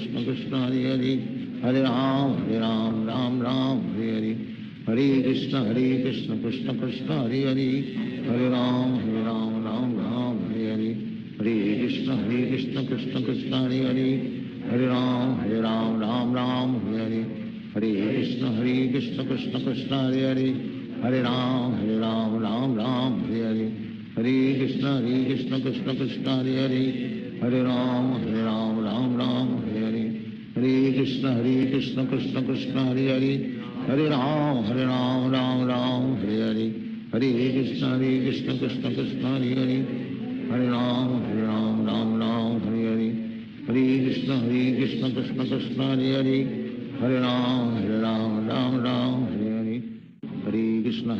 Krishna Krishna Hare Hare, Hare Ram Ram Ram Hare Hare, Hare Krishna Krishna Krishna Hare Hare, Hare Ram Ram Ram Hare Hare, Hare Krishna Krishna Krishna Hare Hare, Hare Ram Ram Hare Hare, Hare Krishna Krishna Krishna Hare Hare, Hare Ram Ram Hare Hare, Hare Krishna Krishna Krishna Hare Hare, Hare Ram Ram Hare Hare, Hare Krishna Krishna Krishna Hare Hare, Hare Ram Ram Hare Hare, Hare Krishna Krishna Krishna Hare Hare, Hare Ram Ram Hare Hare, Hare Krishna Krishna Krishna Hare Hare, Hare Ram Ram Hare Hare, Hare Krishna Krishna Krishna Hare Hare, Hare Ram Ram Hare Hare, Hare Krishna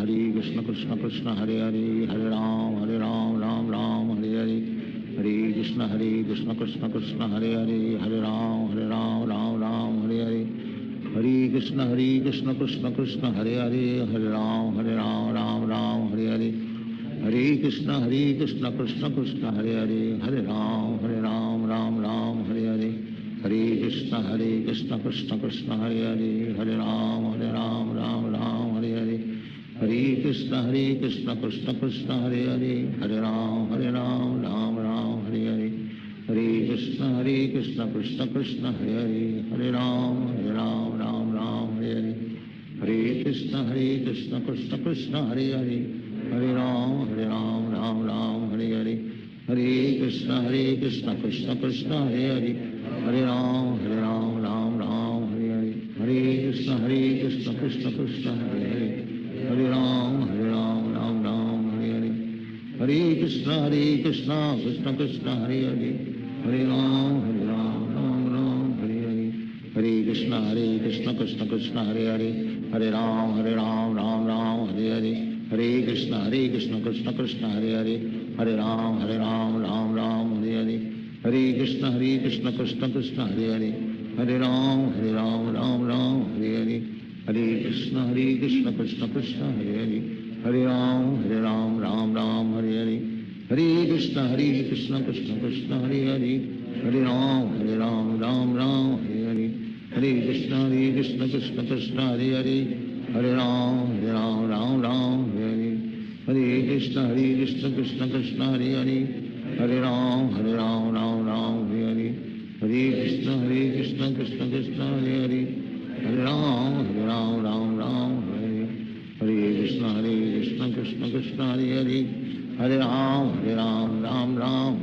Krishna Krishna Hare Hare, Hare Ram Ram Hare Hare, Hare Krishna Krishna Krishna Hare Hare, Hare Ram Ram Hare Hare, Hare Krishna Krishna Krishna Hare Hare, Hare Ram Ram Hare Hare, Hare Krishna Krishna Krishna Hare Hare, Hare Ram Ram Hare Hare, Hare Krishna Krishna Krishna Hare Hare, Hare Ram Ram Hare Hare, Hare Krishna Krishna Krishna Hare Hare, Hare Ram Ram Hare Hare, Hare Krishna Krishna Krishna Hare Hare, Hare Ram Ram Hare Hare, Hare Krishna Krishna Krishna Hare Hare, Hare Ram Ram Hare Hare, Hare Krishna Krishna Krishna Hare Hare, Hare Ram Ram Hare Hare, Hare Krishna Krishna Krishna Hare Hare, Hare Ram Ram Hare Hare, Hare Krishna Krishna Krishna Hare Hare, Hare Ram Ram Hare Hare, Hare Krishna Krishna Krishna Hare Hare, Hare Ram Ram Hare Hare, Hare Krishna Krishna Krishna Hare Hare, Hare Ram Ram Hare Hare, Hare Krishna Krishna Krishna Hare Hare, Hare Ram Ram Hare Hare, Hare Krishna Krishna Krishna Hare Hare, Hare Ram Ram Hare Hare, Hare Krishna Krishna Krishna Hare Hare, Hare Ram Ram Hare Hare, Hare Krishna Krishna Krishna Hare Hare, Hare Ram Ram Hare Hare, Hare Krishna Krishna Krishna Hare Hare, Hare Ram Ram Hare Hare, Hare Krishna Krishna Krishna Hare Hare, Hare Ram Ram Hare Hare, Hare Krishna Krishna Krishna Hare Hare, Hare Ram Ram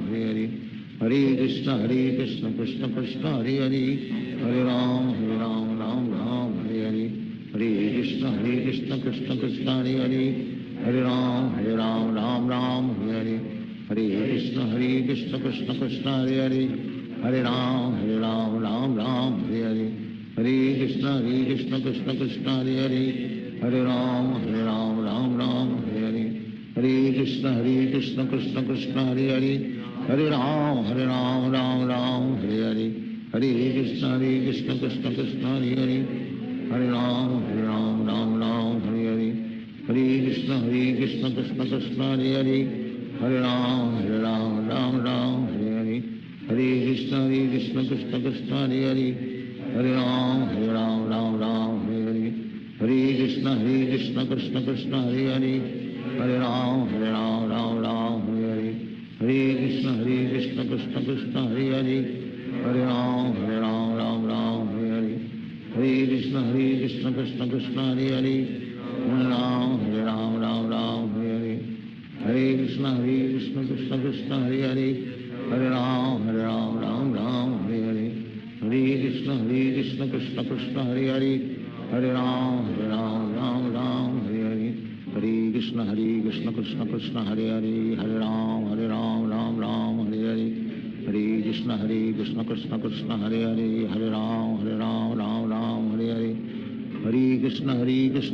Hare Hare, Hare Krishna Krishna Krishna Hare Hare, Hare Ram Ram Hare Hare, Hare Krishna Krishna Krishna Hare Hare, Hare Ram Ram Hare Hare, Hare Krishna Krishna Krishna Hare Hare, Hare Ram Ram Hare Hare, Hare Krishna Krishna Krishna Hare Hare, Hare Ram Ram Hare Hare, Hare Krishna Krishna Krishna Hare Hare, Hare Ram Ram Hare Hare, Hare Krishna Krishna Krishna Hare Hare, Hare Ram Ram Hare Hare, Hare Krishna Krishna Krishna Hare Hare, Hare Ram Ram Hare Hare, Hare Krishna Krishna Krishna Hare Hare, Hare Ram Ram Hare Hare, Hare Krishna Krishna Krishna Hare Hare, Hare Ram Ram Hare Hare, Hare Krishna Krishna Krishna Hare Hare, Hare Ram Ram Hare Hare, Hare Krishna Krishna Krishna Hare Hare, Hare Ram Ram Hare Hare, Hare Krishna Krishna Krishna Hare Hare, Hare Ram Ram Hare Hare, Hare Krishna Krishna Krishna Hare Hare, Hare Ram Ram Hare Hare, Hare Krishna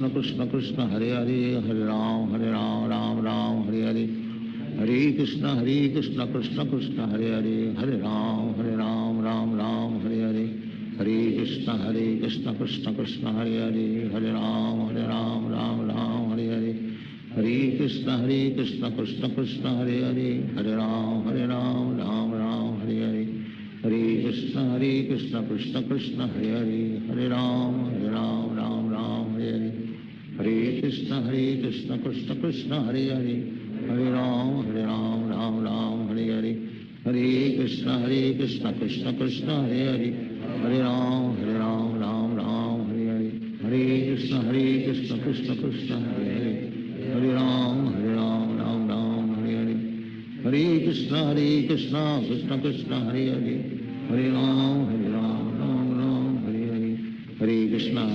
Krishna Krishna Hare Hare, Hare Ram Ram Hare Hare, Hare Krishna Krishna Krishna Hare Hare, Hare Ram Ram Hare Hare, Hare Krishna Krishna Krishna Hare Hare, Hare Ram Ram Hare Hare, Hare Krishna Krishna Krishna Hare Hare, Hare Ram Ram Hare Hare, Hare Krishna Krishna Krishna Hare Hare, Hare Ram Ram Hare Hare, Hare Krishna Krishna Krishna Hare Hare Hare Ram Ram Ram Hare Hare Hare Krishna Krishna Krishna Hare Hare Hare Ram Ram Hare Hare Hare Krishna Krishna Krishna Hare Hare Hare Ram Ram Hare Hare Hare Krishna Krishna Krishna Hare Hare Hare Ram Ram Hare Hare Hare Krishna Krishna Krishna Hare Hare Hare Ram Ram Hare Hare Hare Krishna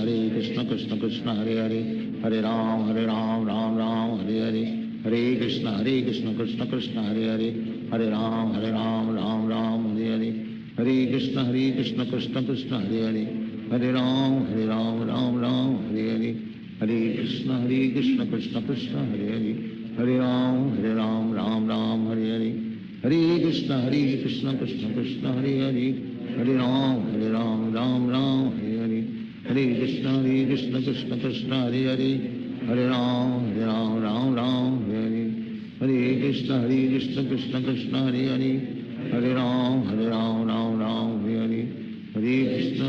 Krishna Krishna Hare Hare Hare Ram Ram Hare Hare Hare Krishna Krishna Krishna Hare Hare Hare Ram Ram Hare Hare Hare Krishna Krishna Krishna Hare Hare Hare Ram Ram Hare Hare Hare Krishna Krishna Krishna Hare Hare Hare Ram Ram Hare Hare Hare Krishna Krishna Krishna Hare Hare Hare Ram Ram Hare Hare Hare Krishna Krishna Krishna Hare Hare Hare Ram Ram Hare Hare Hare Krishna Krishna Krishna Hare Hare Hare Ram Ram Hare Hare Hare Krishna Krishna Krishna Hare Hare Hare Ram Ram Hare Hare Krishna Krishna Krishna Hare Hare Hare Ram Ram Hare Hare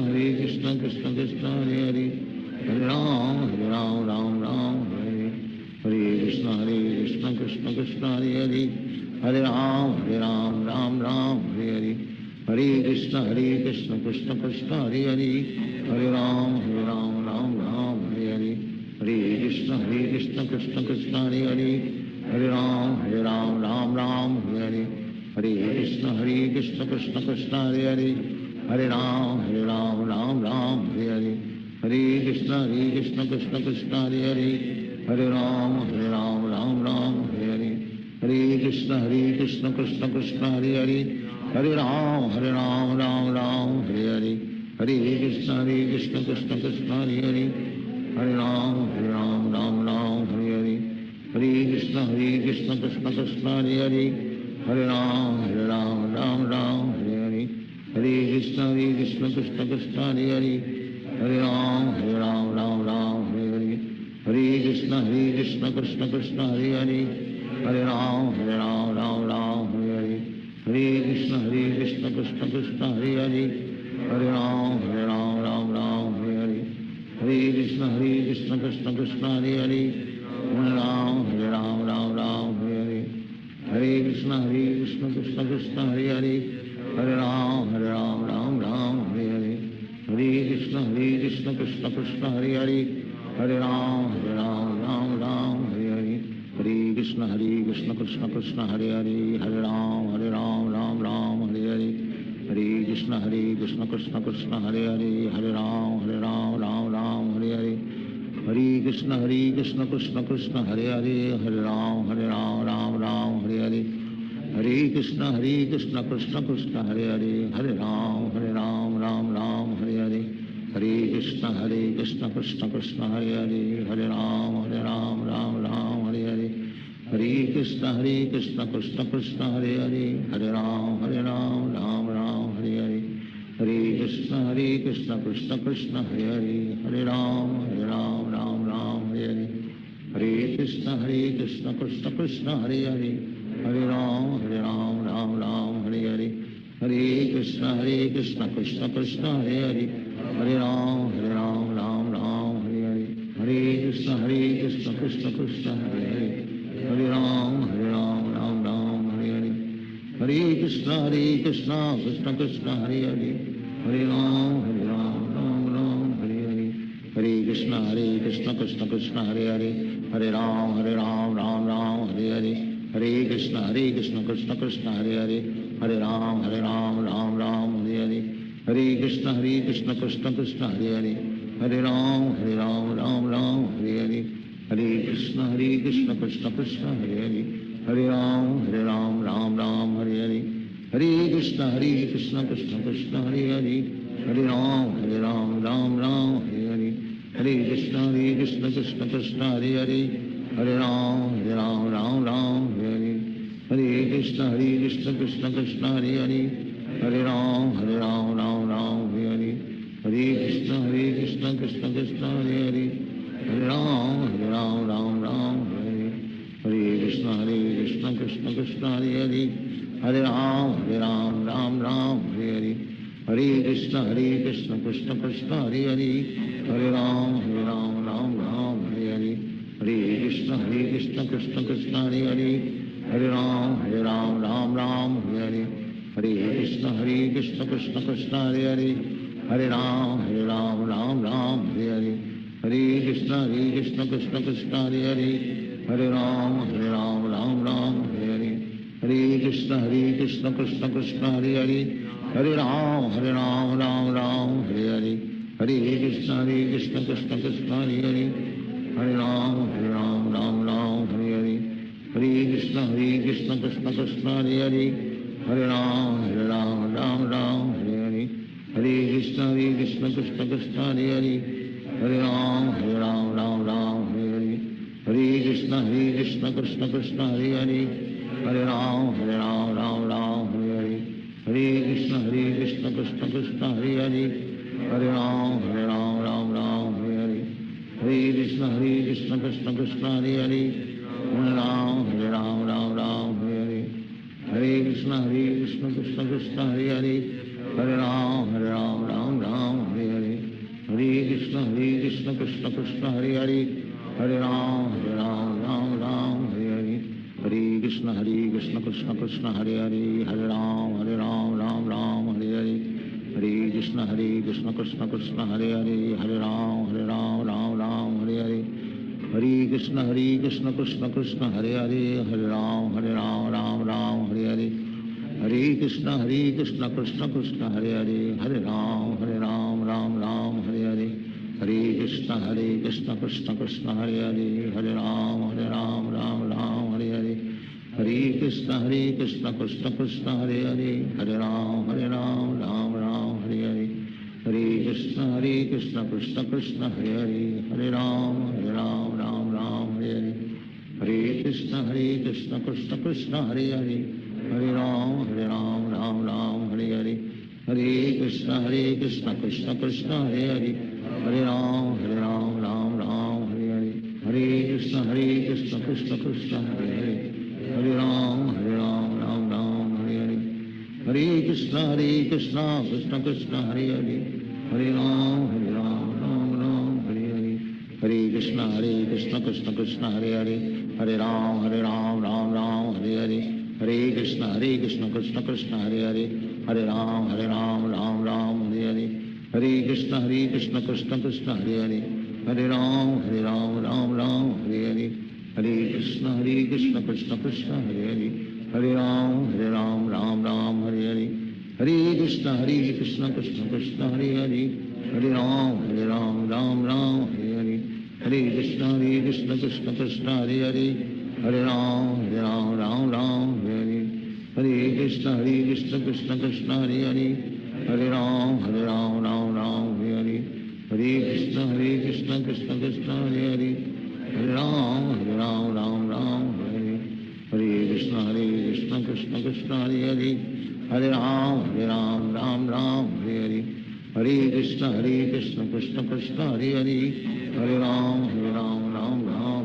Hare Krishna Krishna Krishna Hare Hare Hare Ram Ram Hare Hare Hare Krishna Krishna Krishna Hare Hare Hare Ram Ram Hare Hare Hare Krishna Krishna Krishna Hare Hare Hare Ram Ram Hare Hare Hare Krishna Krishna Krishna Hare Hare Hare Ram Ram Hare Hare Hare Krishna Krishna Krishna Hare Hare Hare Ram Ram Hare Hare Hare Krishna Krishna Krishna Hare Hare Hare Ram Ram Hare Hare Hare Krishna Krishna Krishna Hare Hare Hare Ram Ram Hare Hare Hare Krishna Krishna Krishna Hare Hare Hare Ram Ram Hare Hare Hare Krishna Krishna Krishna Hare Hare Hare Ram Ram Hare Hare Hare Krishna Krishna Krishna Hare Hare Hare Ram Ram Hare Hare Hare Krishna Krishna Krishna Hare Hare Hare Ram Ram Hare Hare Hare Krishna Krishna Krishna Hare Hare Hare Ram Ram Hare Hare Hare Krishna Krishna Krishna Hare Hare Hare Ram Ram Hare Hare Hare Krishna Krishna Krishna Hare Hare Hare Ram Ram Hare Hare Hare Krishna Krishna Krishna Hare Hare Hare Ram Ram Hare Hare Hare Krishna Krishna Krishna Hare Hare Hare Ram Ram Hare Hare Hare Krishna Krishna Krishna Hare Hare Hare Ram Ram Hare Hare Hare Krishna Krishna Krishna Hare Hare Hare Ram Ram Hare Hare Hare Krishna Krishna Krishna Hare Hare Hare Ram Ram Hare Hare Hare Krishna Krishna Krishna Hare Hare Hare Ram Ram Hare Hare Hare Krishna Krishna Krishna Hare Hare Hare Ram Ram Hare Hare Hare Krishna Krishna Krishna Hare Hare Hare Ram Ram Hare Hare Hare Krishna Krishna Krishna Hare Hare Hare Ram Ram Hare Hare Hare Krishna Krishna Krishna Hare Hare Hare Ram Ram Hare Hare Hare Krishna Krishna Krishna Hare Hare Hare Ram Ram Hare Hare Hare Krishna Krishna Krishna Hare Hare Hare Ram Ram Hare Hare Hare Krishna Krishna Krishna Hare Hare Hare Ram Ram Hare Hare Hare Krishna Krishna Krishna Hare Hare Hare Ram Ram Hare Hare Hare Krishna Krishna Krishna Hare Hare Hare Ram Ram Hare Hare Hare Krishna Krishna Krishna Hare Hare Hare Ram Ram Hare Hare Hare Krishna Krishna Krishna Hare Hare Hare Ram Ram Hare Hare Hare Krishna Krishna Krishna Hare Hare Hare Ram Ram Hare Hare Hare Krishna Krishna Krishna Hare Hare Hare Ram Ram Hare Hare Hare Krishna Krishna Krishna Hare Hare, Hare Ram Ram Ram Hare Hare, Hare Krishna Krishna Krishna Hare Hare, Hare Ram Ram Hare Hare, Hare Krishna Krishna Krishna Hare Hare, Hare Ram Ram Hare Hare, Hare Krishna Krishna Krishna Hare Hare, Hare Ram Ram Hare Hare, Hare Krishna Krishna Krishna Hare Hare, Hare Ram Ram Hare Hare, Hare Krishna Krishna Krishna Hare Hare, Hare Ram Ram Hare Hare, Hare Krishna Krishna Krishna Hare Hare, Hare Ram Ram Hare Hare, Hare Krishna Krishna Krishna Hare Hare, Hare Ram Ram Hare Hare, Hare Krishna Krishna Krishna Hare Hare, Hare Ram Ram Hare Hare, Hare Krishna Krishna Krishna Hare Hare, Hare Ram Ram Hare Hare, Hare Krishna Krishna Krishna Hare Hare, Hare Ram Ram Hare Hare, Hare Krishna Krishna Krishna Hare Hare, Hare Ram Ram Hare Hare, Hare Krishna Krishna Krishna Hare Hare, Hare Ram Ram Hare Hare, Hare Krishna Krishna Krishna Hare Hare, Hare Ram Ram Hare Hare, Hare Krishna Krishna Krishna Hare Hare, Hare Ram Ram Hare Hare, Hare Krishna Krishna Krishna Hare Hare, Hare Ram Hare Hare, Hare Krishna Krishna Krishna Hare Hare, Hare Ram Hare Hare, Hare Krishna Krishna Krishna Hare Hare, Hare Ram Hare Hare, Hare Krishna Krishna Krishna Hare Hare, Hare Ram Hare Hare, Hare Krishna Krishna Krishna Hare Hare, Hare Ram Hare Hare, Hare Krishna Krishna Krishna Hare Hare, Hare Ram Hare Hare, Hare Krishna Krishna Krishna Hare Hare, Hare Ram Hare Hare, Hare Krishna Krishna Krishna Hare Hare, Hare Ram Hare Hare, Hare Krishna Krishna Krishna Hare Hare, Hare Ram Hare Hare, Hare Krishna Krishna Krishna Hare Hare, Hare Ram Hare Hare, Hare Krishna Krishna Krishna Hare Hare, Hare Ram Hare Hare, Hare Krishna Krishna Krishna Hare Hare, Hare Ram Hare Hare, Hare Krishna Krishna Krishna Hare Hare, Hare Ram Hare Hare, Hare Krishna Krishna Krishna Hare Hare, Hare Ram Hare Hare, Hare Krishna Krishna Krishna Hare Hare, Hare Ram Hare Hare, Hare Krishna Krishna Krishna Hare Hare, Hare Ram Hare Hare, Hare Krishna Krishna Krishna Hare Hare, Hare Ram Hare Hare, Hare Krishna Krishna Krishna Hare Hare, Hare Ram Hare Hare, Hare Krishna Krishna Krishna Hare Hare, Hare Ram Hare Hare, Hare Krishna Krishna Krishna Hare Hare, Hare Ram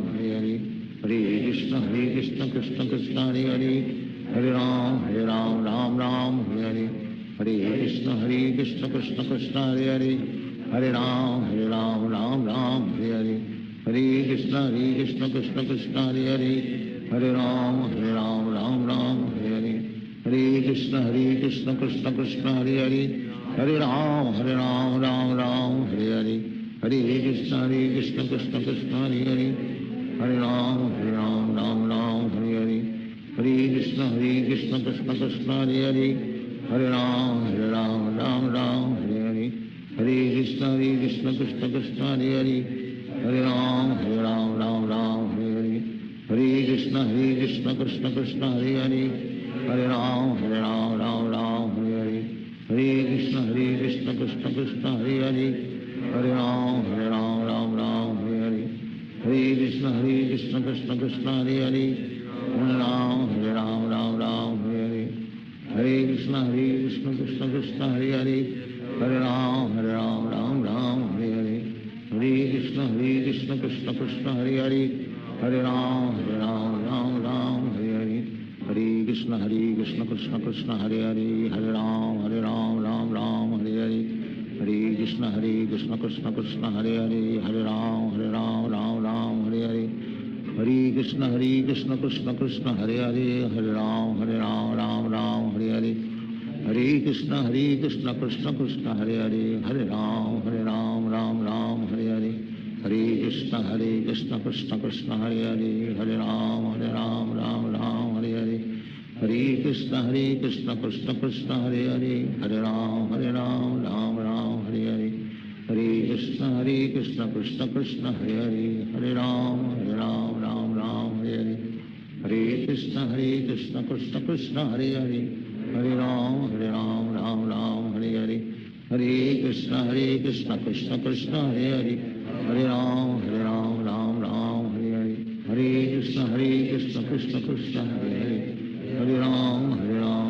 Hare Hare, Hare Krishna Krishna Krishna Hare Hare, Hare Ram Hare Hare, Hare Krishna Krishna Krishna Hare Hare, Hare Ram Hare Hare, Hare Krishna Krishna Krishna Hare Hare, Hare Ram Hare Hare, Hare Krishna Krishna Krishna Hare Hare, Hare Ram Hare Hare, Hare Krishna Krishna Krishna Hare Hare, Hare Ram Hare Hare, Hare Krishna Krishna Krishna Hare Hare, Hare Ram Hare Hare, Hare Krishna Krishna Krishna Hare Hare, Hare Ram Hare Hare, Hare Krishna Krishna Krishna Hare Hare, Hare Ram Hare Hare, Hare Krishna Krishna Krishna Hare Hare, Hare Ram Hare Hare, Hare Krishna Krishna Krishna Hare Hare, Hare Ram Hare Hare, Hare Krishna Krishna Krishna Hare Hare, Hare Ram Hare Hare, Hare Krishna Krishna Krishna Hare Hare, Hare Ram Hare Hare, Krishna Krishna Krishna Hare Hare Hare Ram Ram Ram Hare Hare Hare Krishna Krishna Krishna Hare Hare Hare Ram Ram Ram Hare Hare Hare Krishna Krishna Krishna Hare Hare Hare Ram Ram Ram Hare Hare Hare Krishna Krishna Krishna Hare Hare Hare Ram Ram Ram Hare Hare Hare Krishna Krishna Krishna Hare Hare Hare Ram Ram Ram Hare Hare Hare Krishna Krishna Krishna Hare Hare Hare Ram Ram Ram Hare Hare Hare Krishna Krishna Krishna Hare Hare Hare Ram Ram Ram Hare Hare Hare Krishna Krishna Krishna Hare Hare Hare Ram Ram Ram Hare Hare Hare Krishna Krishna Krishna Hare Hare Hare Ram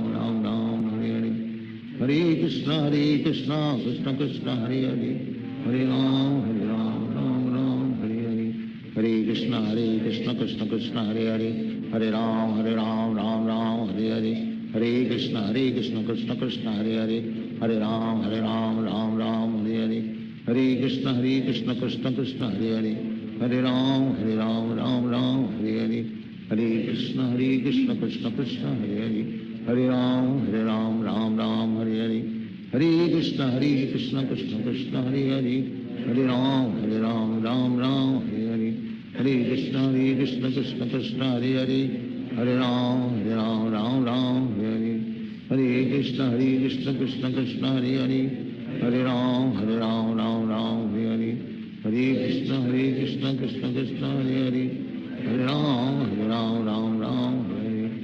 Ram Ram Hare Hare Hare Krishna Krishna Krishna Hare Hare Hare Ram Ram Ram Hare Hare Hare Krishna Krishna Krishna Hare Hare Hare Ram Ram Ram Hare Hare Hare Krishna Krishna Krishna Hare Hare Hare Ram Ram Ram Hare Hare Hare Krishna Krishna Krishna Hare Hare Hare Ram Ram Ram Hare Hare Hare Krishna Krishna Krishna Hare Hare Hare Ram Ram Ram Hare Hare Hare Krishna Krishna Krishna Hare Hare Hare Ram Ram Ram Hare Hare Hare Krishna Krishna Krishna Hare Hare Hare Ram Ram Ram Hare Hare Hare Krishna Krishna Krishna Hare Hare Hare Ram Ram Ram Hare Hare Hare Krishna Krishna Krishna Hare Hare Hare Ram Ram Ram Hare Hare Hare Krishna Krishna Krishna Hare Hare Hare Ram Ram Ram Hare Hare Hare Krishna Krishna Krishna Hare Hare Hare Ram Ram Ram Hare Hare Hare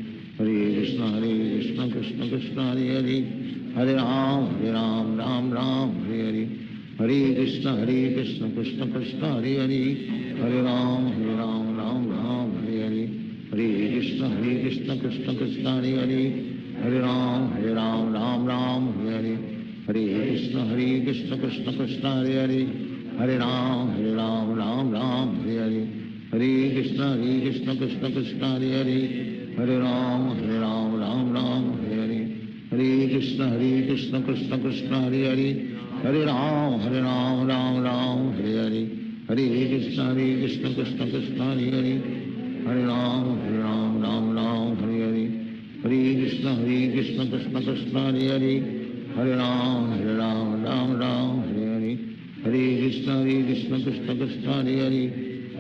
Krishna Krishna Krishna Hare Hare Hare Ram Ram Ram Hare Hare Hare Krishna Krishna Krishna Hare Hare Hare Ram Ram Ram Hare Hare Hare Krishna Krishna Krishna Hare Hare Hare Ram Ram Ram Hare Hare Hare Krishna Krishna Krishna Hare Hare Hare Ram Ram Ram Hare Hare Hare Krishna Krishna Krishna Hare Hare Hare Ram Ram Ram Hare Hare Hare Krishna Krishna Krishna Hare Hare Hare Ram Ram Ram Hare Hare Hare Krishna Krishna Krishna Hare Hare Hare Ram Ram Ram Hare Hare Hare Krishna Krishna Krishna Hare Hare Hare Ram Ram Ram Hare Hare Hare Krishna Krishna Krishna Hare Hare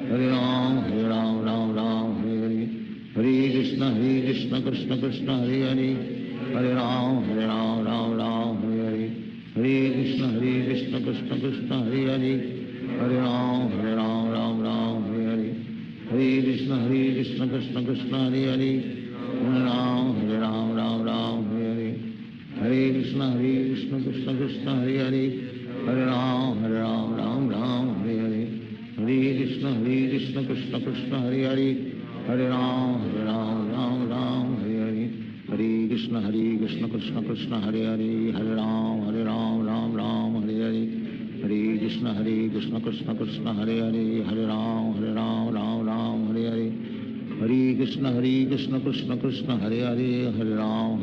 Hare Ram Ram Ram Hare Hare Hare Krishna Krishna Krishna Hare Hare Hare Ram Ram Ram Hare Hare Hare Krishna Krishna Krishna Hare Hare Hare Ram Ram Ram Hare Hare Hare Krishna Krishna Krishna Hare Hare Hare Ram Ram Ram Hare Hare Hare Krishna Krishna Krishna Hare Hare Hare Ram Ram Ram Hare Hare Hare Krishna Krishna Krishna Hare Hare Hare Ram Ram Ram Hare Hare Hare Krishna Krishna Krishna Hare Hare Hare Ram Ram Ram Hare Hare Hare Krishna Krishna Krishna Hare Hare Hare Ram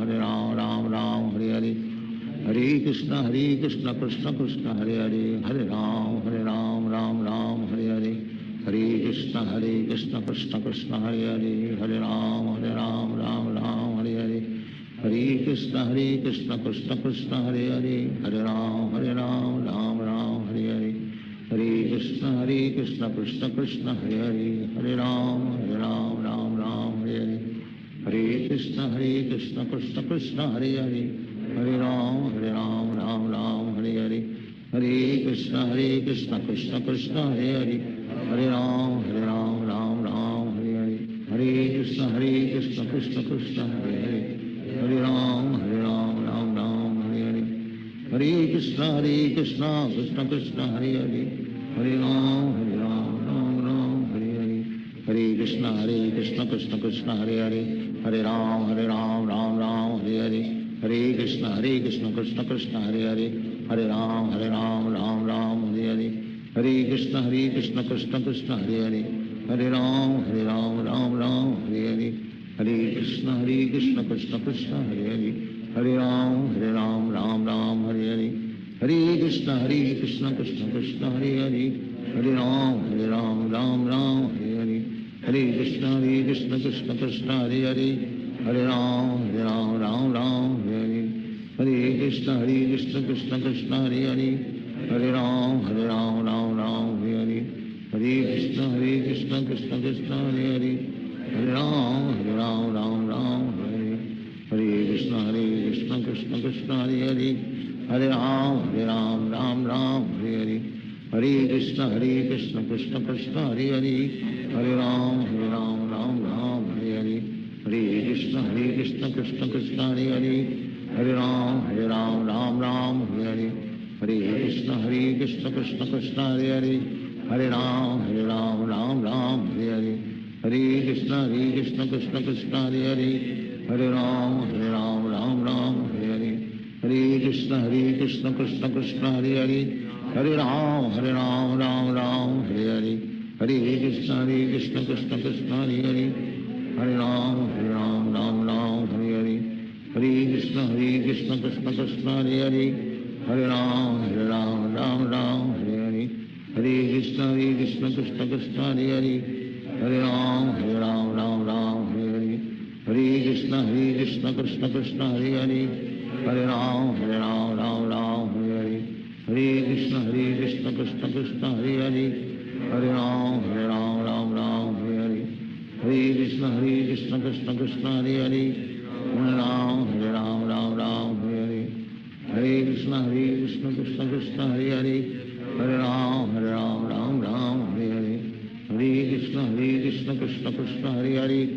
Ram Ram Hare Hare Hare Krishna Krishna Krishna Hare Hare Hare Ram Ram Ram Hare Hare Hare Krishna Krishna Krishna Hare Hare Hare Ram Ram Ram Hare Hare Hare Krishna Krishna Krishna Hare Hare Hare Ram Ram Ram Hare Hare Hare Krishna Krishna Krishna Hare Hare Hare Ram Ram Ram Hare Hare Hare Krishna Krishna Krishna Hare Hare Hare Ram Ram Ram Hare Hare Hare Krishna Krishna Krishna Hare Hare Hare Ram Ram Ram Hare Hare Hare Krishna Krishna Krishna Hare Hare Hare Ram Ram Ram Hare Hare Hare Krishna Krishna Krishna Hare Hare Hare Ram Ram Ram Hare Hare Hare Krishna Krishna Krishna Hare Hare Hare Ram Ram Ram Hare Hare Hare Krishna Krishna Krishna Hare Hare Hare Ram Ram Ram Hare Hare Hare Krishna Krishna Krishna Hare Hare Hare Ram Ram Ram Hare Hare Hare Krishna Krishna Krishna Hare Hare, Hare Ram Ram Ram Hare Hare, Hare Krishna Krishna Krishna Hare Hare, Hare Ram Ram Ram Hare Hare, Hare Krishna Krishna Krishna Hare Hare, Hare Ram Ram Ram Hare Hare, Hare Krishna Krishna Krishna Hare Hare, Hare Ram Ram Ram Hare Hare, Hare Krishna Krishna Krishna Hare Hare, Hare Ram Ram Ram Hare Hare, Hare Krishna Krishna Krishna Hare Hare, Hare Ram Ram Ram Hare Hare, Hare Krishna Krishna Krishna Hare Hare, Hare Ram Ram Ram Hare Hare, Hare Krishna Krishna Krishna Hare Hare, Hare Ram Ram Ram Hare Hare, Hare Krishna Krishna Krishna Hare Hare, Hare Ram Ram Ram Hare Hare, Hare Krishna Krishna Krishna Hare Hare, Hare Ram Ram Ram Hare Hare, Hare Krishna Krishna Krishna Hare Hare, Hare Ram Ram Ram Hare Hare, Hare Krishna Krishna Krishna Hare Hare, Hare Ram Ram Ram Hare Hare, Hare Krishna Krishna Krishna Hare Hare, Hare Ram Ram Ram Hare Hare, Hare Krishna Krishna Krishna Hare Hare, Hare Ram Ram Hare Hare, Hare Krishna Krishna Krishna Hare Hare, Hare Ram Ram Hare Hare, Hare Krishna Krishna Krishna Hare Hare, Hare Ram Ram Hare Hare, Hare Krishna Krishna Krishna Hare Hare, Hare Ram Ram Hare Hare, Hare Krishna Krishna Krishna Hare Hare, Hare Ram Ram Hare Hare, Hare Krishna Krishna Krishna Hare Hare, Hare Ram Ram Hare Hare, Hare Krishna Krishna Krishna Hare Hare,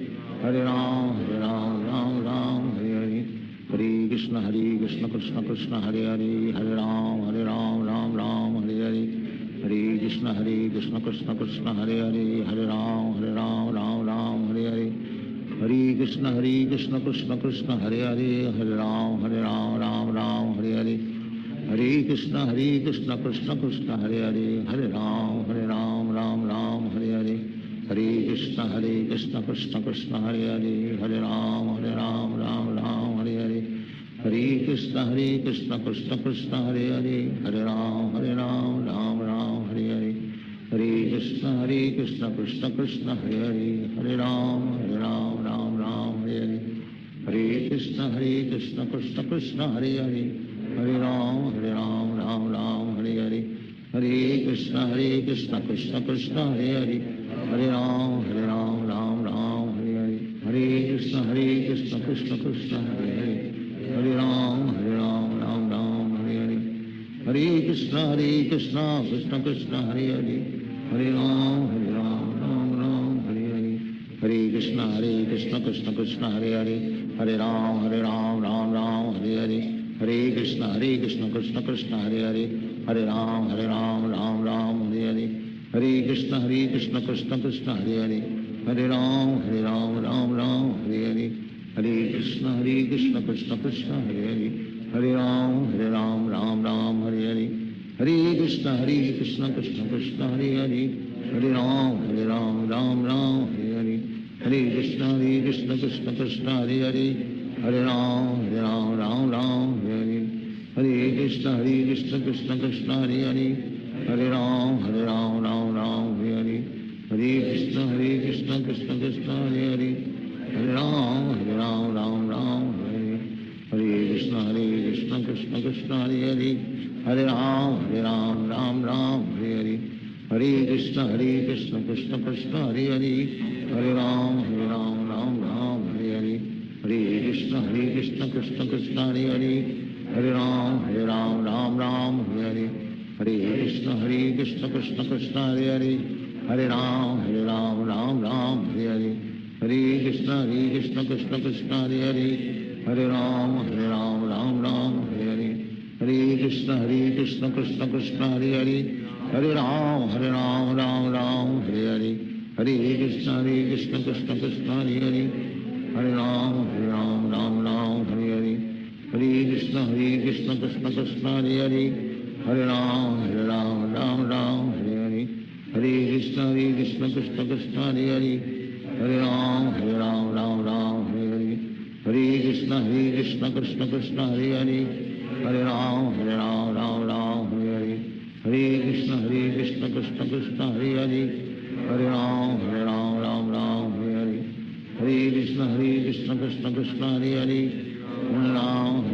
Hare Ram Ram Hare Hare, Hare Krishna Krishna Krishna Hare Hare, Hare Ram Ram Hare Hare, Hare Krishna Krishna Krishna Hare Hare, Hare Ram Ram Hare Hare, Hare Krishna Krishna Krishna Hare Hare, Hare Ram Ram Hare Hare, Hare Krishna Krishna Krishna Hare Hare, Hare Ram Ram Hare Hare, Hare Krishna Krishna Krishna Hare Hare, Hare Ram Ram Hare Hare, Hare Krishna Krishna Krishna Hare Hare, Hare Ram Ram Hare Hare, Hare Krishna Krishna Krishna Hare Hare, Hare Ram Ram Hare Hare, Hare Krishna Krishna Krishna Hare Hare, Hare Ram Ram Hare Hare, Hare Krishna Krishna Krishna Hare Hare, Hare Ram Ram Hare Hare, Hare Krishna Krishna Krishna Hare Hare, Hare Ram Ram Hare Hare, Hare Krishna Krishna Krishna Hare Hare, Hare Ram Ram Hare Hare, Hare Krishna Krishna Krishna Hare Hare, Hare Ram Ram Hare Hare, Hare Krishna Krishna Krishna Hare Hare, Hare Ram Ram Hare Hare, Hare Krishna Krishna Krishna Hare Hare, Hare Ram Ram Hare Hare, Hare Krishna Krishna Krishna Hare Hare, Hare Ram Ram Hare Hare, Hare Krishna Krishna Krishna Hare Hare, Hare Ram Ram Hare Hare, Hare Krishna Krishna Krishna Hare Hare, Hare Ram Ram Hare Hare, Hare Krishna Krishna Krishna Hare Hare, Hare Ram Ram Hare Hare, Hare Krishna Krishna Krishna Hare Hare, Hare Ram Ram Hare Hare, Hare Krishna Krishna Krishna Hare Hare, Hare Ram Ram Hare Hare, Hare Krishna Krishna Krishna Hare Hare, Hare Ram Ram Hare Hare, Hare Krishna Krishna Krishna Hare Hare, Hare Ram Ram Hare Hare, Hare Krishna Krishna Krishna Hare Hare, Hare Ram Ram Hare Hare, Hare Krishna Krishna Krishna Hare Hare, Hare Ram Ram Hare Hare, Hare Krishna Krishna Krishna Hare Hare, Hare Ram Hare Hare, Hare Krishna Krishna Krishna Hare Hare, Hare Ram Hare Hare, Hare Krishna Krishna Krishna Hare Hare, Hare Ram Krishna Krishna Hare Hare, Hare Ram Ram Ram Hare Hare, Hare Krishna Krishna Krishna Hare Hare, Hare Ram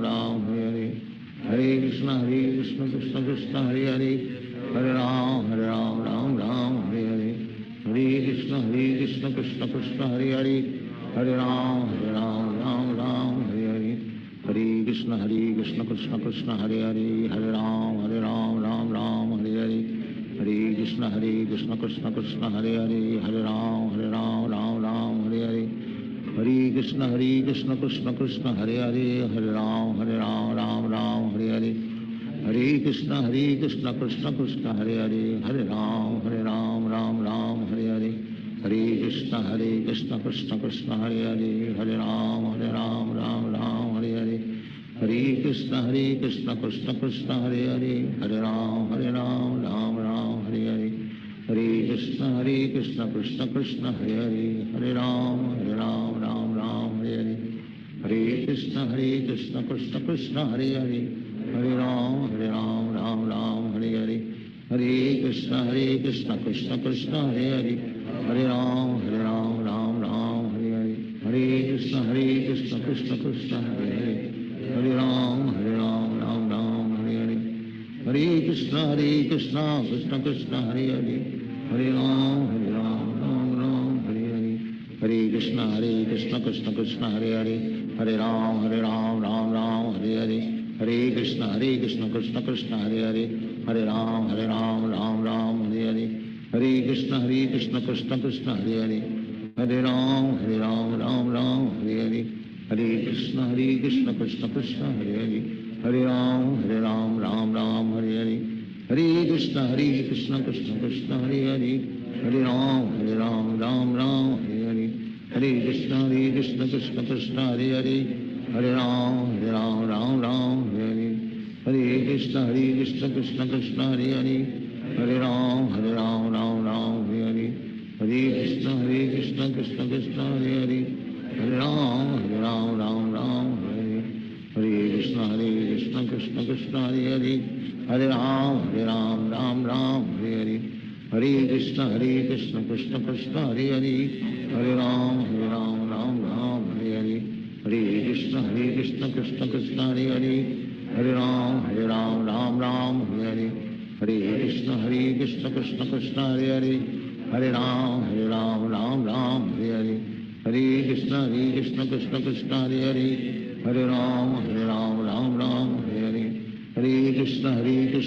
Ram Hare Hare, Hare Krishna Krishna Krishna Hare Hare, Hare Ram Ram Hare Hare, Hare Krishna Krishna Krishna Hare Hare, Hare Ram Ram Hare Hare, Hare Krishna Krishna Krishna Hare Hare, Hare Ram Ram Hare Hare, Hare Krishna Krishna Krishna Hare Hare, Hare Ram Ram Hare Hare, Hare Krishna Krishna Krishna Hare Hare, Hare Ram Ram Hare Hare, Hare Krishna Krishna Krishna Hare Hare, Hare Ram Ram Hare Hare, Hare Krishna Krishna Krishna Hare Hare, Hare Ram Ram Hare Hare, Hare Krishna Krishna Krishna Hare Hare, Hare Ram Ram Hare Hare, Hare Krishna Krishna Krishna Hare Hare, Hare Ram Ram Hare Hare, Hare Krishna Krishna Krishna Hare Hare, Hare Ram Ram Hare Hare, Hare Krishna Krishna Krishna Hare Hare, Hare Ram Ram Hare Hare, Hare Krishna Krishna Krishna Hare Hare, Hare Ram Ram Hare Hare, Hare Krishna Krishna Krishna Hare Hare, Hare Ram Ram Hare Hare, Hare Krishna Krishna Krishna Hare Hare, Hare Ram Ram Hare Hare, Hare Krishna Krishna Krishna Hare Hare, Hare Ram Ram Hare Hare, Hare Krishna Krishna Krishna Hare Hare, Hare Ram Ram Hare Hare, Hare Krishna Krishna Krishna Hare Hare, Hare Ram Ram Hare Hare, Hare Krishna Krishna Krishna Hare Hare, Hare Ram Ram Hare Hare, Hare Krishna Krishna Krishna Hare Hare, Hare Ram Ram Hare Hare, Hare Krishna Krishna Krishna Hare Hare, Hare Ram Ram Hare Hare, Hare Krishna Krishna Krishna Hare Hare, Hare Ram Ram Hare Hare, Hare Krishna Krishna Krishna Hare Hare, Hare Ram Ram Hare Hare, Hare Krishna Krishna Krishna Hare Hare, Hare Ram Ram Hare Hare, Hare Krishna Krishna Krishna Hare Hare, Hare Ram Ram Hare Hare, Hare Krishna Krishna Krishna Hare Hare, Hare Ram Ram Hare Hare, Hare Krishna Krishna Krishna Hare Hare, Hare Ram Ram Hare Hare, Hare Krishna Krishna Krishna Hare Hare, Hare Ram Ram Hare Hare, Hare Krishna Krishna Krishna Hare Hare, Hare Ram Ram Hare Hare, Hare Krishna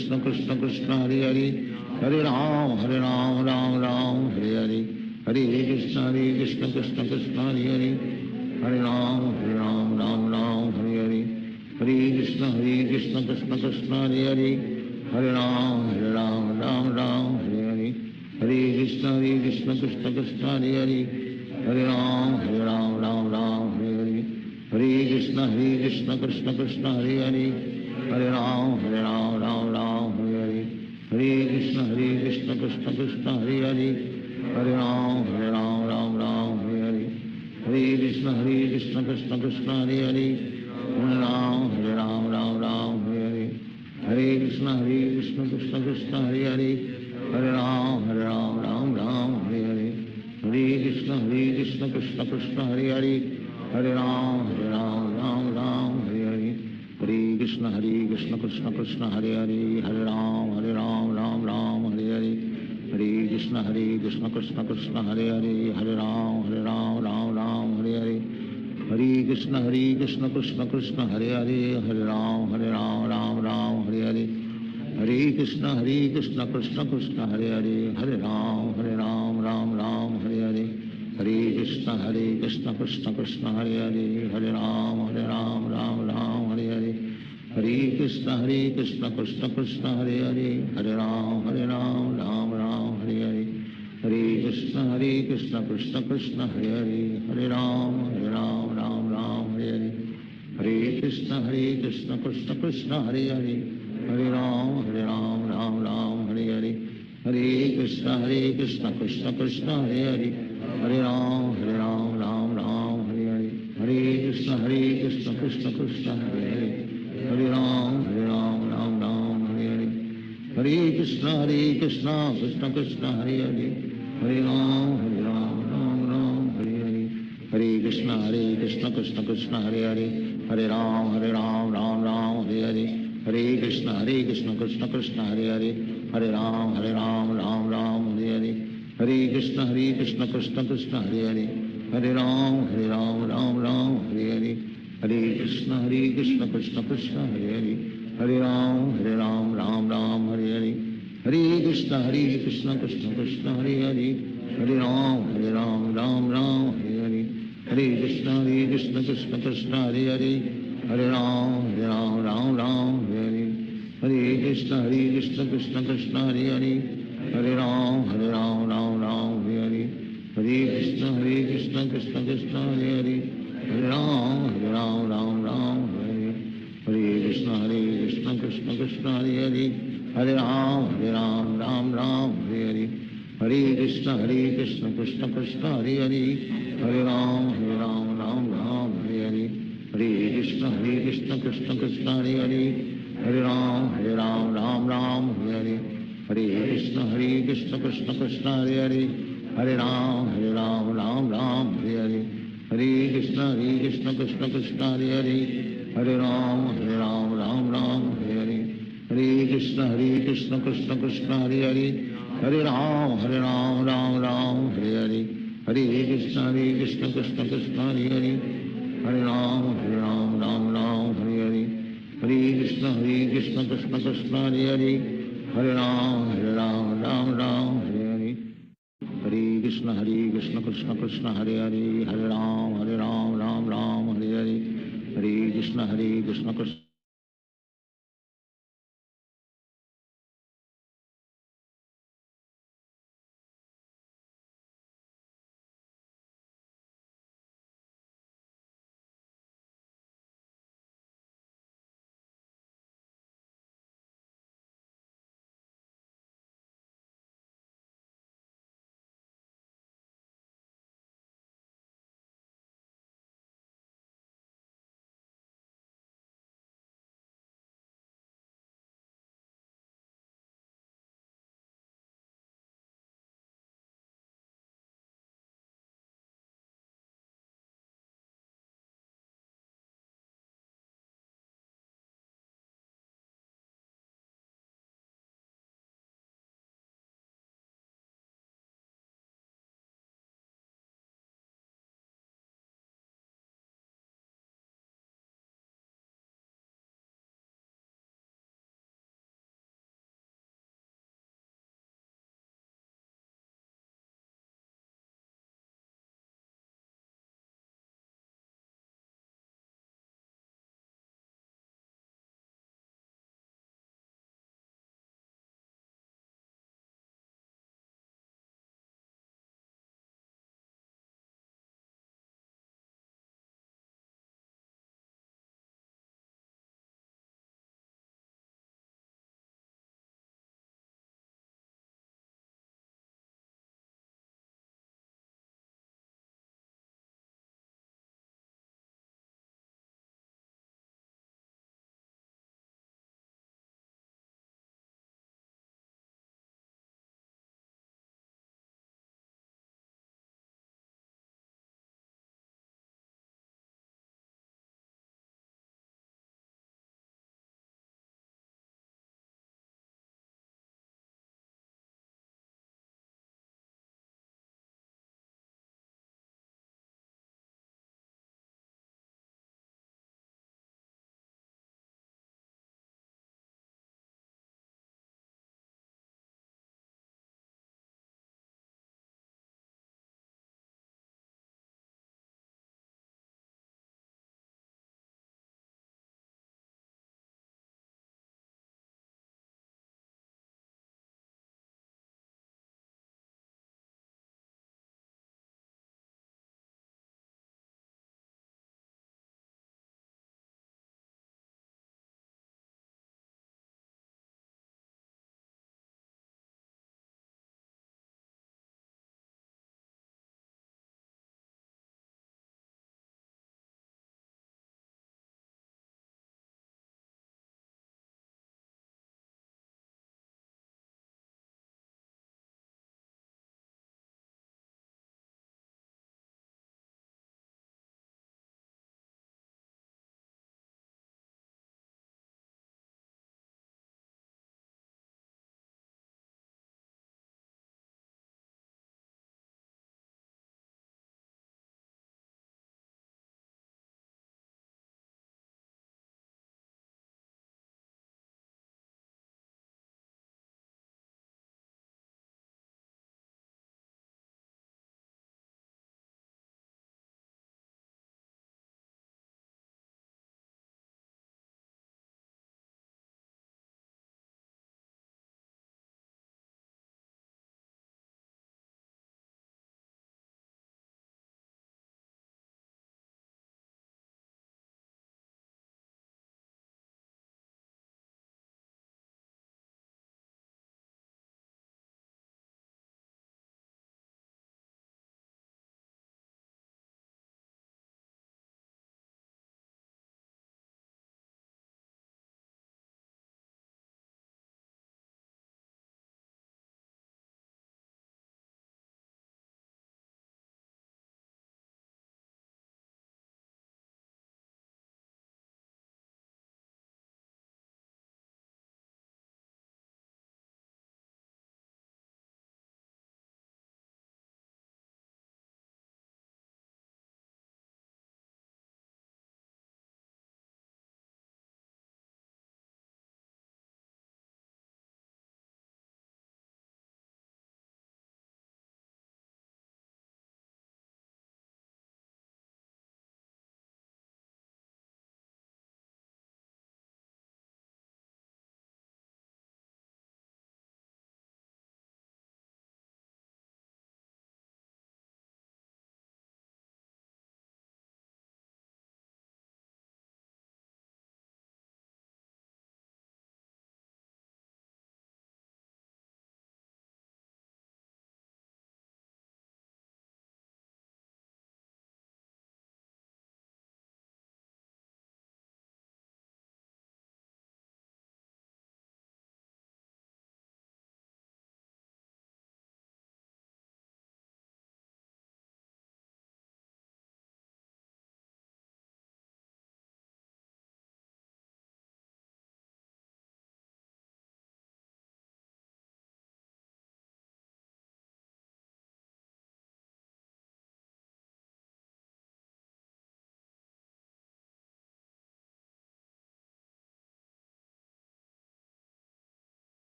Krishna Krishna Hare Hare, Hare Ram Ram Hare Hare, Hare Krishna Krishna Krishna Hare Hare, Hare Ram Ram Hare Hare, Hare Krishna Krishna Krishna Hare Hare, Hare Ram Ram Hare Hare, Hare Krishna Krishna Krishna Hare Hare, Hare Ram Ram Hare Hare, Hare Krishna Krishna Krishna Hare Hare, Hare Ram Ram Hare Hare, Hare Krishna Krishna Krishna Hare Hare, Hare Ram Ram Hare Hare, Hare Krishna Krishna Krishna Hare Hare, Hare Ram Ram Hare Hare, Hare Krishna Krishna Krishna Hare Hare, Hare Ram Ram Hare Hare, Hare Krishna Krishna Krishna Hare Hare, Hare Ram Ram Hare Hare, Hare Krishna Krishna Krishna Hare Hare, Hare Ram Ram Hare Hare, Hare Krishna Krishna Krishna Hare Hare, Hare Ram Ram Hare Hare, Hare Krishna Krishna Krishna Hare Hare, Hare Ram Ram Hare Hare, Hare Krishna Krishna Krishna Hare Hare, Hare Ram Ram Hare Hare, Hare Krishna Krishna Krishna Hare Hare, Hare Ram Ram Hare Hare, Hare Krishna Krishna Krishna Hare Hare, Hare Ram Ram Hare Hare, Hare Krishna Krishna Krishna Hare Hare, Hare Ram Ram Hare Hare, Hare Krishna Krishna Krishna Hare Hare, Hare Ram Ram Hare Hare, Hare Krishna, Krishna Krishna, Hare Hare, Hare Ram, Ram Ram, Hare Hare, Hare Krishna, Krishna Krishna, Hare Hare, Hare Ram, Ram Ram, Hare Hare, Hare Krishna, Krishna Krishna, Hare Hare, Hare Ram, Ram Ram, Hare Hare, Hare Krishna, Krishna Krishna, Hare Hare, Hare Ram, Ram Ram, Hare Hare, Hare Krishna, Krishna Krishna, Hare Hare, Hare Ram, Ram Ram, Hare Hare, Hare Krishna, Krishna Krishna, Hare Hare, Hare Ram, Ram Ram, Hare Hare, Hare Krishna, Krishna Krishna, Hare Hare, Hare Ram, Ram Ram, Hare Hare, Hare Krishna, Krishna Krishna, Hare Hare, Hare Ram, Ram Ram, Hare Hare, Hare Krishna, Krishna Krishna, Hare Hare, Hare Ram, Ram Ram, Hare Hare, Hare Krishna, Krishna Krishna, Hare Hare, Hare Ram, Ram Ram, Hare Hare, Hare Krishna, Krishna Krishna, Hare Hare, Hare Ram, Ram Ram, Hare Hare, Hare Krishna, Krishna Krishna, Hare Hare, Hare Ram, Ram Ram, Hare Hare, Hare Krishna, Krishna Krishna, Hare Hare, Hare Ram, Ram Ram, Hare Hare, Hare Krishna, Krishna Krishna, Hare Hare, Hare Ram, Ram Ram, Hare Hare, Hare Krishna, Krishna Krishna, Hare Hare, Hare Ram, Ram Hare Hare, Hare Krishna, Krishna Krishna, Hare Hare, Hare Ram, Ram Hare Hare, Hare Krishna, Krishna Krishna, Hare Hare, Hare Ram, Ram Hare Hare, Hare Krishna, Krishna Krishna, Hare Hare, Hare Ram, Ram Hare Hare, Hare Krishna, Krishna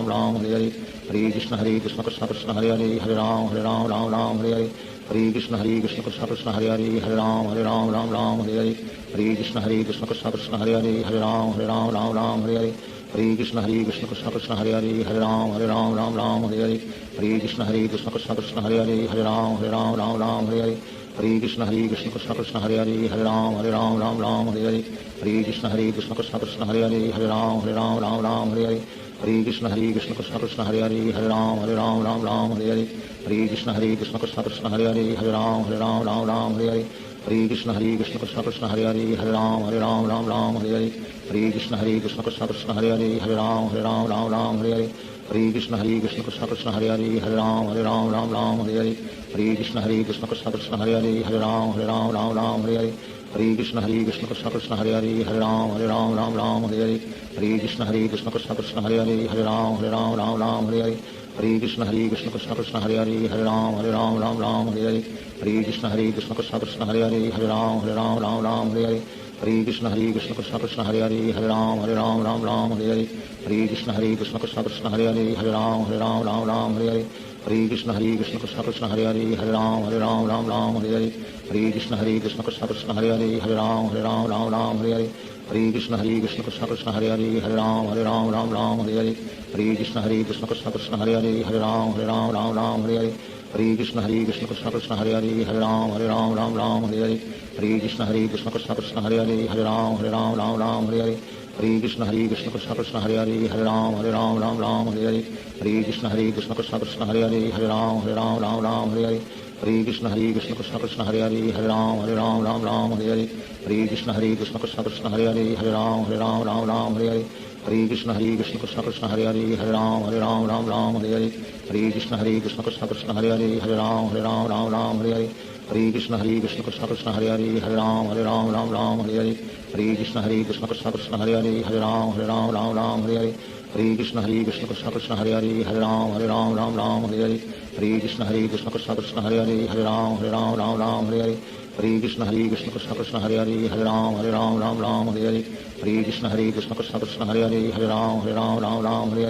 Ram Hare Hare Hare Krishna Krishna Krishna Hare Hare Hare Ram Ram Ram Hare Hare Hare Krishna Krishna Krishna Hare Hare Hare Ram Ram Ram Hare Hare Hare Krishna Krishna Krishna Krishna Hare Hare Hare Ram Ram Hare Hare Hare Krishna Krishna Krishna Krishna Hare Hare Hare Ram Ram Hare Hare Hare Krishna Krishna Krishna Krishna Hare Hare Hare Ram Ram Hare Hare Hare Krishna Krishna Krishna Krishna Hare Hare Hare Ram Hare Hare Hare Krishna Krishna Krishna Krishna Hare Hare Hare Ram Ram Hare Hare Hare Krishna Krishna Krishna Krishna Hare Hare Hare Ram Hare Hare Hare Krishna Krishna Krishna Krishna Hare Hare Hare Ram Hare Hare Hare Krishna Krishna Krishna Krishna Hare Hare Hare Ram Hare Hare Hare Krishna Krishna Krishna Krishna Hare Hare Hare Ram Hare Hare Hare Krishna Krishna Krishna Krishna Hare Hare Hare Ram Hare Hare Hare Krishna Krishna Krishna Krishna Hare Hare Hare Ram Hare Hare Hare Krishna Krishna Krishna Krishna Hare Hare Hare Ram Hare Hare Hare Krishna Krishna Krishna Krishna Hare Hare Hare Ram Hare Hare Hare Krishna Krishna Krishna Krishna Hare Hare Hare Ram Hare Hare Hare Krishna Krishna Krishna Krishna Hare Hare Hare Ram Hare Hare Hare Krishna Krishna Krishna Krishna Hare Hare Hare Ram Hare Hare Hare Krishna Krishna Krishna Krishna Hare Hare Hare Ram Hare Hare Hare Krishna Krishna Krishna Krishna Hare Hare Hare Ram Hare Hare Hare Krishna Krishna Krishna Krishna Hare Hare Hare Ram Hare Hare Hare Krishna Krishna Krishna Krishna Hare Hare Hare Ram Hare Hare Hare Krishna Krishna Krishna Krishna Hare Hare Hare Ram Hare Hare Hare Krishna Krishna Krishna Krishna Hare Hare Hare Ram Hare Hare Hare Krishna Krishna Krishna Krishna Hare Hare Hare Ram Hare Hare Hare Krishna Krishna Krishna Krishna Hare Hare Hare Ram Hare Hare Hare Krishna Krishna Krishna Krishna Hare Hare Hare Ram Hare Hare Hare Krishna Krishna Krishna Krishna Hare Hare Hare Ram Hare Hare Hare Krishna Krishna Krishna Krishna Hare Hare Hare Ram Hare Hare Hare Krishna Krishna Krishna Krishna Hare Hare Hare Ram Hare Hare Hare Krishna Krishna Krishna Krishna Hare Hare Hare Ram Hare Hare Hare Krishna Krishna Krishna Krishna Hare Hare Hare Ram Hare Hare Hare Krishna Krishna Krishna Krishna Hare Hare Hare Ram Hare Hare Hare Krishna Krishna Krishna Krishna Hare Hare Hare Ram Hare Hare Hare Krishna Krishna Krishna Krishna Hare Hare Hare Ram Hare Hare Hare Krishna Krishna Krishna Krishna Hare Hare Hare Ram Hare Hare Hare Krishna Krishna Krishna Krishna Hare Hare Hare Ram Hare Hare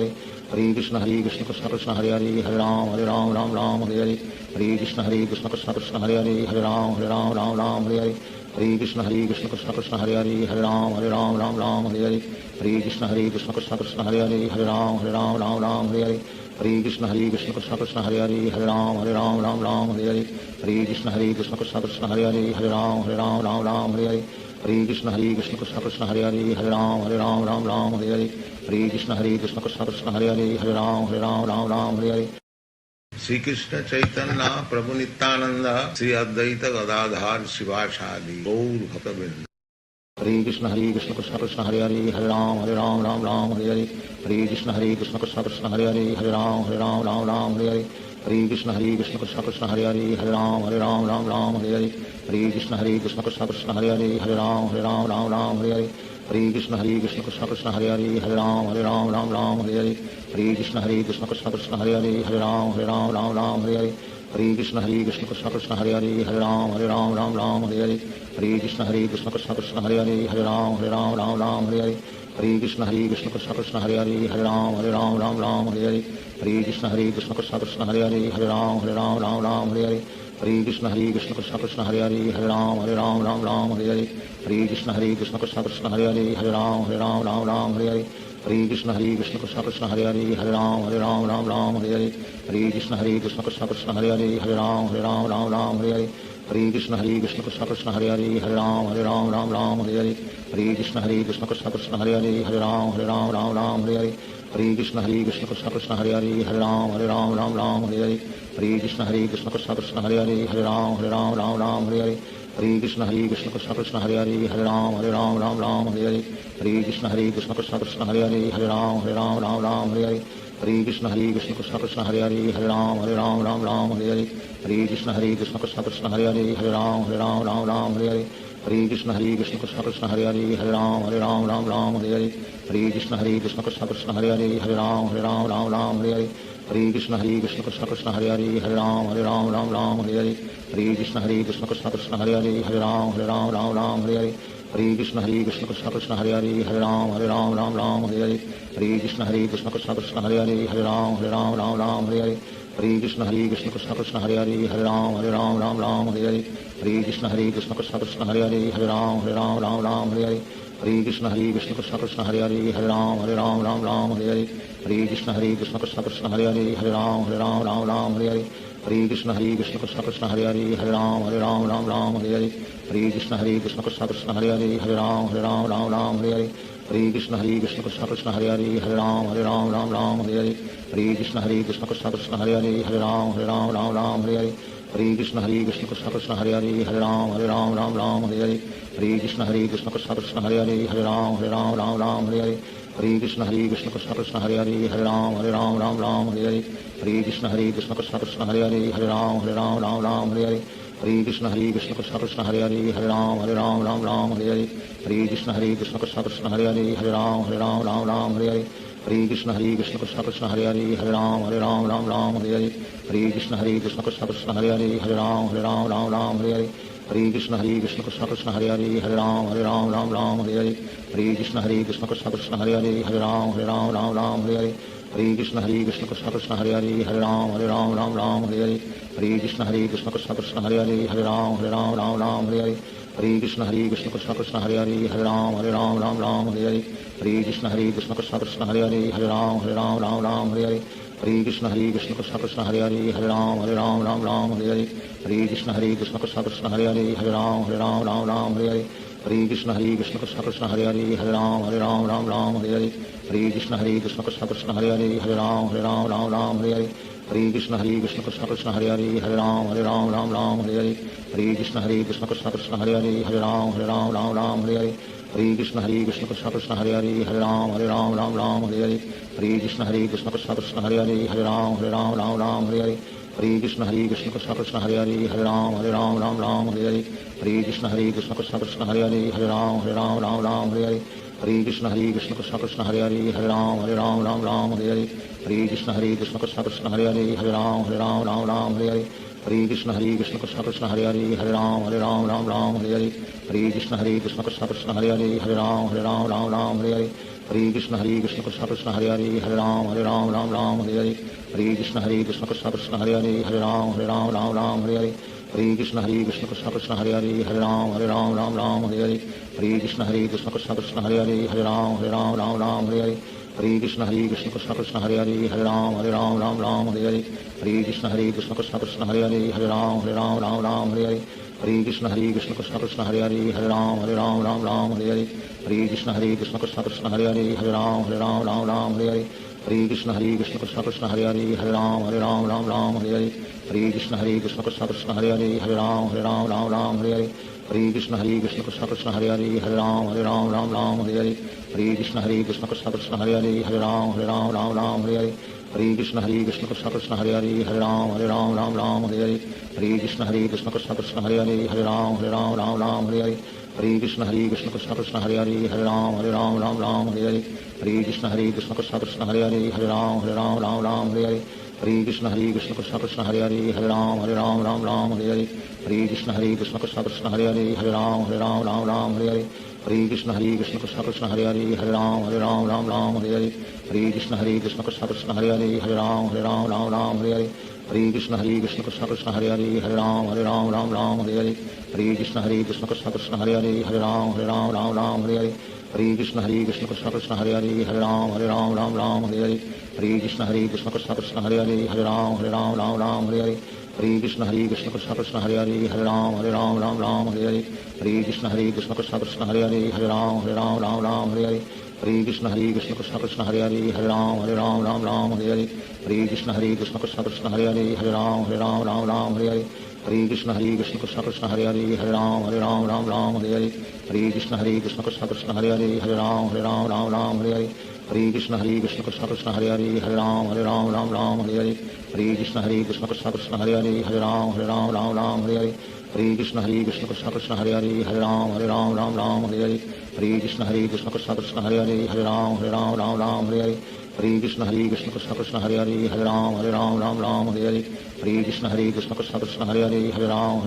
Hare Krishna Krishna Krishna Krishna Hare Hare Hare Ram Hare Hare Hare Krishna Krishna Krishna Krishna Hare Hare Hare Ram Hare Hare Hare Krishna Krishna Krishna Krishna Hare Hare Hare Ram Hare Hare Hare Krishna Krishna Krishna Krishna Hare Hare Hare Ram Hare Hare Hare Krishna Krishna Krishna Krishna Hare Hare Hare Ram Hare Hare Hare Krishna Krishna Krishna Krishna Hare Hare Hare Ram Hare Hare Hare Krishna Krishna Krishna Krishna Hare Hare Hare Ram Hare Hare Hare Krishna Krishna Krishna Krishna Hare Hare Hare Ram Hare Hare Shri Krishna Chaitanya Prabhu Nityanand Shri Advaita Gadadhar शिवासादि Gaur भक्तवृंद। Hare Krishna Krishna Krishna Hare Hare Hare Ram Hare Hare Hare Krishna Krishna Krishna Krishna Hare Hare Hare Ram Hare Hare Hare Krishna Krishna Krishna Krishna Hare Hare Hare Ram Hare Hare Hare Krishna Krishna Krishna Krishna Hare Hare Hare Ram Hare Hare Hare Krishna Krishna Krishna Krishna Hare Hare Hare Ram Hare Hare Hare Krishna Krishna Krishna Krishna Hare Hare Hare Ram Hare Hare Hare Krishna Krishna Krishna Krishna Hare Hare Hare Ram Hare Hare Hare Krishna Krishna Krishna Krishna Hare Hare Hare Ram Hare Hare Hare Krishna Krishna Krishna Krishna Hare Hare Hare Ram Hare Hare Hare Krishna Krishna Krishna Krishna Hare Hare Hare Ram Hare Hare Hare Krishna Krishna Krishna Krishna Hare Hare Hare Ram Hare Hare Hare Krishna Krishna Krishna Krishna Hare Hare Hare Ram Hare Hare Hare Krishna Krishna Krishna Krishna Hare Hare Hare Ram Hare Hare Hare Krishna Krishna Krishna Krishna Hare Hare Hare Ram Hare Hare Hare Krishna Krishna Krishna Krishna Hare Hare Hare Ram Hare Hare Hare Krishna Krishna Krishna Krishna Hare Hare Hare Ram Hare Hare Hare Krishna Krishna Krishna Krishna Hare Hare Hare Ram Hare Hare Hare Krishna Krishna Krishna Krishna Hare Hare Hare Ram Hare Hare Hare Krishna Krishna Krishna Krishna Hare Hare Hare Ram Hare Hare Hare Krishna Krishna Krishna Krishna Hare Hare Hare Ram Hare Hare Hare Krishna Krishna Krishna Krishna Hare Hare Hare Ram Hare Hare Hare Krishna Krishna Krishna Krishna Hare Hare Hare Ram Hare Hare Hare Krishna Krishna Krishna Krishna Hare Hare Hare Ram Hare Hare Hare Krishna Krishna Krishna Krishna Hare Hare Hare Ram Hare Hare Hare Krishna Krishna Krishna Krishna Hare Hare Hare Ram Hare Hare Hare Krishna Krishna Krishna Krishna Hare Hare Hare Ram Hare Hare Hare Krishna Krishna Krishna Hare Hare Ram Ram Ram Hare Hare Hare Krishna Krishna Krishna Hare Hare Ram Ram Hare Hare Hare Krishna Krishna Krishna Hare Hare Ram Ram Hare Hare Hare Krishna Krishna Krishna Hare Hare Ram Ram Hare Hare Hare Krishna Krishna Krishna Hare Hare Ram Ram Hare Hare Hare Krishna Krishna Krishna Hare Hare Ram Ram Hare Hare Hare Krishna Krishna Krishna Hare Hare Ram Ram Hare Hare Hare Krishna Krishna Krishna Hare Hare Ram Ram Hare Hare Hare Krishna Krishna Krishna Hare Hare Ram Ram Hare Hare Hare Krishna Krishna Krishna Hare Hare Ram Ram Hare Hare Hare Krishna Krishna Krishna Hare Hare Ram Ram Hare Hare Hare Krishna Krishna Krishna Hare Hare Ram Ram Hare Hare Hare Krishna Krishna Krishna Hare Hare Ram Ram Hare Hare Hare Krishna Krishna Krishna Hare Hare Ram Ram Hare Hare Hare Krishna Krishna Krishna Hare Hare Ram Ram Hare Hare Hare Krishna Krishna Krishna Hare Hare Ram Ram Hare Hare Hare Krishna Krishna Krishna Hare Hare Ram Ram Hare Hare Hare Krishna Krishna Krishna Hare Hare Ram Ram Hare Hare Hare Krishna Krishna Krishna Hare Hare Ram Ram Hare Hare Hare Krishna Krishna Krishna Hare Hare Ram Ram Hare Hare Hare Krishna Krishna Krishna Hare Hare Ram Ram Hare Hare Hare Krishna Krishna Krishna Hare Hare Ram Ram Hare Hare Hare Krishna Krishna Krishna Hare Hare Ram Ram Hare Hare Hare Krishna Krishna Krishna Hare Hare Ram Ram Hare Hare Hare Krishna Krishna Krishna Hare Hare Ram Ram Hare Hare Hare Krishna Krishna Krishna Hare Hare Ram Ram Hare Hare Hare Krishna Krishna Krishna Hare Hare Ram Ram Hare Hare Hare Krishna Krishna Krishna Hare Hare Ram Ram Hare Hare Hare Krishna Krishna Krishna Hare Hare Ram Ram Hare Hare Hare Krishna Krishna Krishna Hare Hare Ram Ram Hare Hare Hare Krishna Krishna Krishna Hare Hare Ram Ram Hare Hare Hare Krishna Krishna Krishna Hare Hare Ram Ram Hare Hare Hare Krishna Krishna Krishna Hare Hare Ram Ram Hare Hare Hare Krishna Krishna Krishna Hare Hare Ram Ram Hare Hare Hare Krishna Krishna Krishna Hare Hare Ram Ram Hare Hare Hare Krishna Krishna Krishna Hare Hare Ram Ram Hare Hare Hare Krishna Krishna Krishna Hare Hare Ram Ram Hare Hare Hare Krishna Krishna Krishna Hare Hare Ram Ram Hare Hare Hare Krishna Krishna Krishna Hare Hare Ram Ram Hare Hare Hare Krishna Krishna Krishna Hare Hare Ram Ram Hare Hare Hare Krishna Krishna Krishna Hare Hare Ram Ram Hare Hare Hare Krishna Krishna Krishna Hare Hare Ram Ram Hare Hare Hare Krishna Krishna Krishna Hare Hare Ram Ram Hare Hare Hare Krishna Krishna Krishna Hare Hare Ram Ram Hare Hare Hare Krishna Krishna Krishna Hare Hare Ram Ram Hare Hare Hare Krishna Krishna Krishna Hare Hare Ram Ram Hare Hare Hare Krishna Krishna Krishna Hare Hare Ram Ram Hare Hare Hare Krishna Krishna Krishna Hare Hare Ram Ram Hare Hare Hare Krishna Krishna Krishna Hare Hare Ram Ram Hare Hare Hare Krishna Krishna Krishna Hare Hare Ram Ram Hare Hare Hare Krishna Krishna Krishna Hare Hare Ram Ram Hare Hare Hare Krishna Krishna Krishna Hare Hare Ram Ram Hare Hare Hare Krishna Krishna Krishna Hare Hare Ram Ram Hare Hare Hare Krishna Krishna Krishna Hare Hare Ram Ram Hare Hare Hare Krishna Krishna Krishna Hare Hare Ram Ram Hare Hare Hare Krishna Krishna Krishna Hare Hare Ram Ram Hare Hare Hare Krishna Krishna Krishna Hare Hare Ram Ram Hare Hare Hare Krishna Krishna Krishna Hare Hare Ram Ram Hare Hare Hare Krishna Krishna Krishna Hare Hare Ram Ram Hare Hare Hare Krishna Krishna Krishna Hare Hare Ram Ram Hare Hare Hare Krishna Krishna Krishna Hare Hare Ram Ram Hare Hare Hare Krishna Krishna Krishna Hare Hare Ram Ram Hare Hare Hare Krishna Krishna Krishna Hare Hare Ram Ram Hare Hare Hare Krishna Krishna Krishna Hare Hare Ram Ram Hare Hare Hare Krishna Krishna Krishna Hare Hare Ram Ram Hare Hare Hare Krishna Krishna Krishna Hare Hare Ram Ram Hare Hare Hare Krishna Krishna Krishna Hare Hare Ram Ram Hare Hare Hare Krishna Krishna Krishna Hare Hare Ram Ram Hare Hare Hare Krishna Krishna Krishna Hare Hare Ram Ram Hare Hare Hare Krishna Krishna Krishna Hare Hare Ram Ram Hare Hare Hare Krishna Krishna Krishna Hare Hare Ram Ram Hare Hare Hare Krishna Krishna Krishna Hare Hare Ram Ram Hare Hare Hare Krishna Krishna Krishna Hare Hare Ram Ram Hare Hare Hare Krishna Krishna Krishna Hare Hare Ram Ram Hare Hare Hare Krishna Krishna Krishna Hare Hare Ram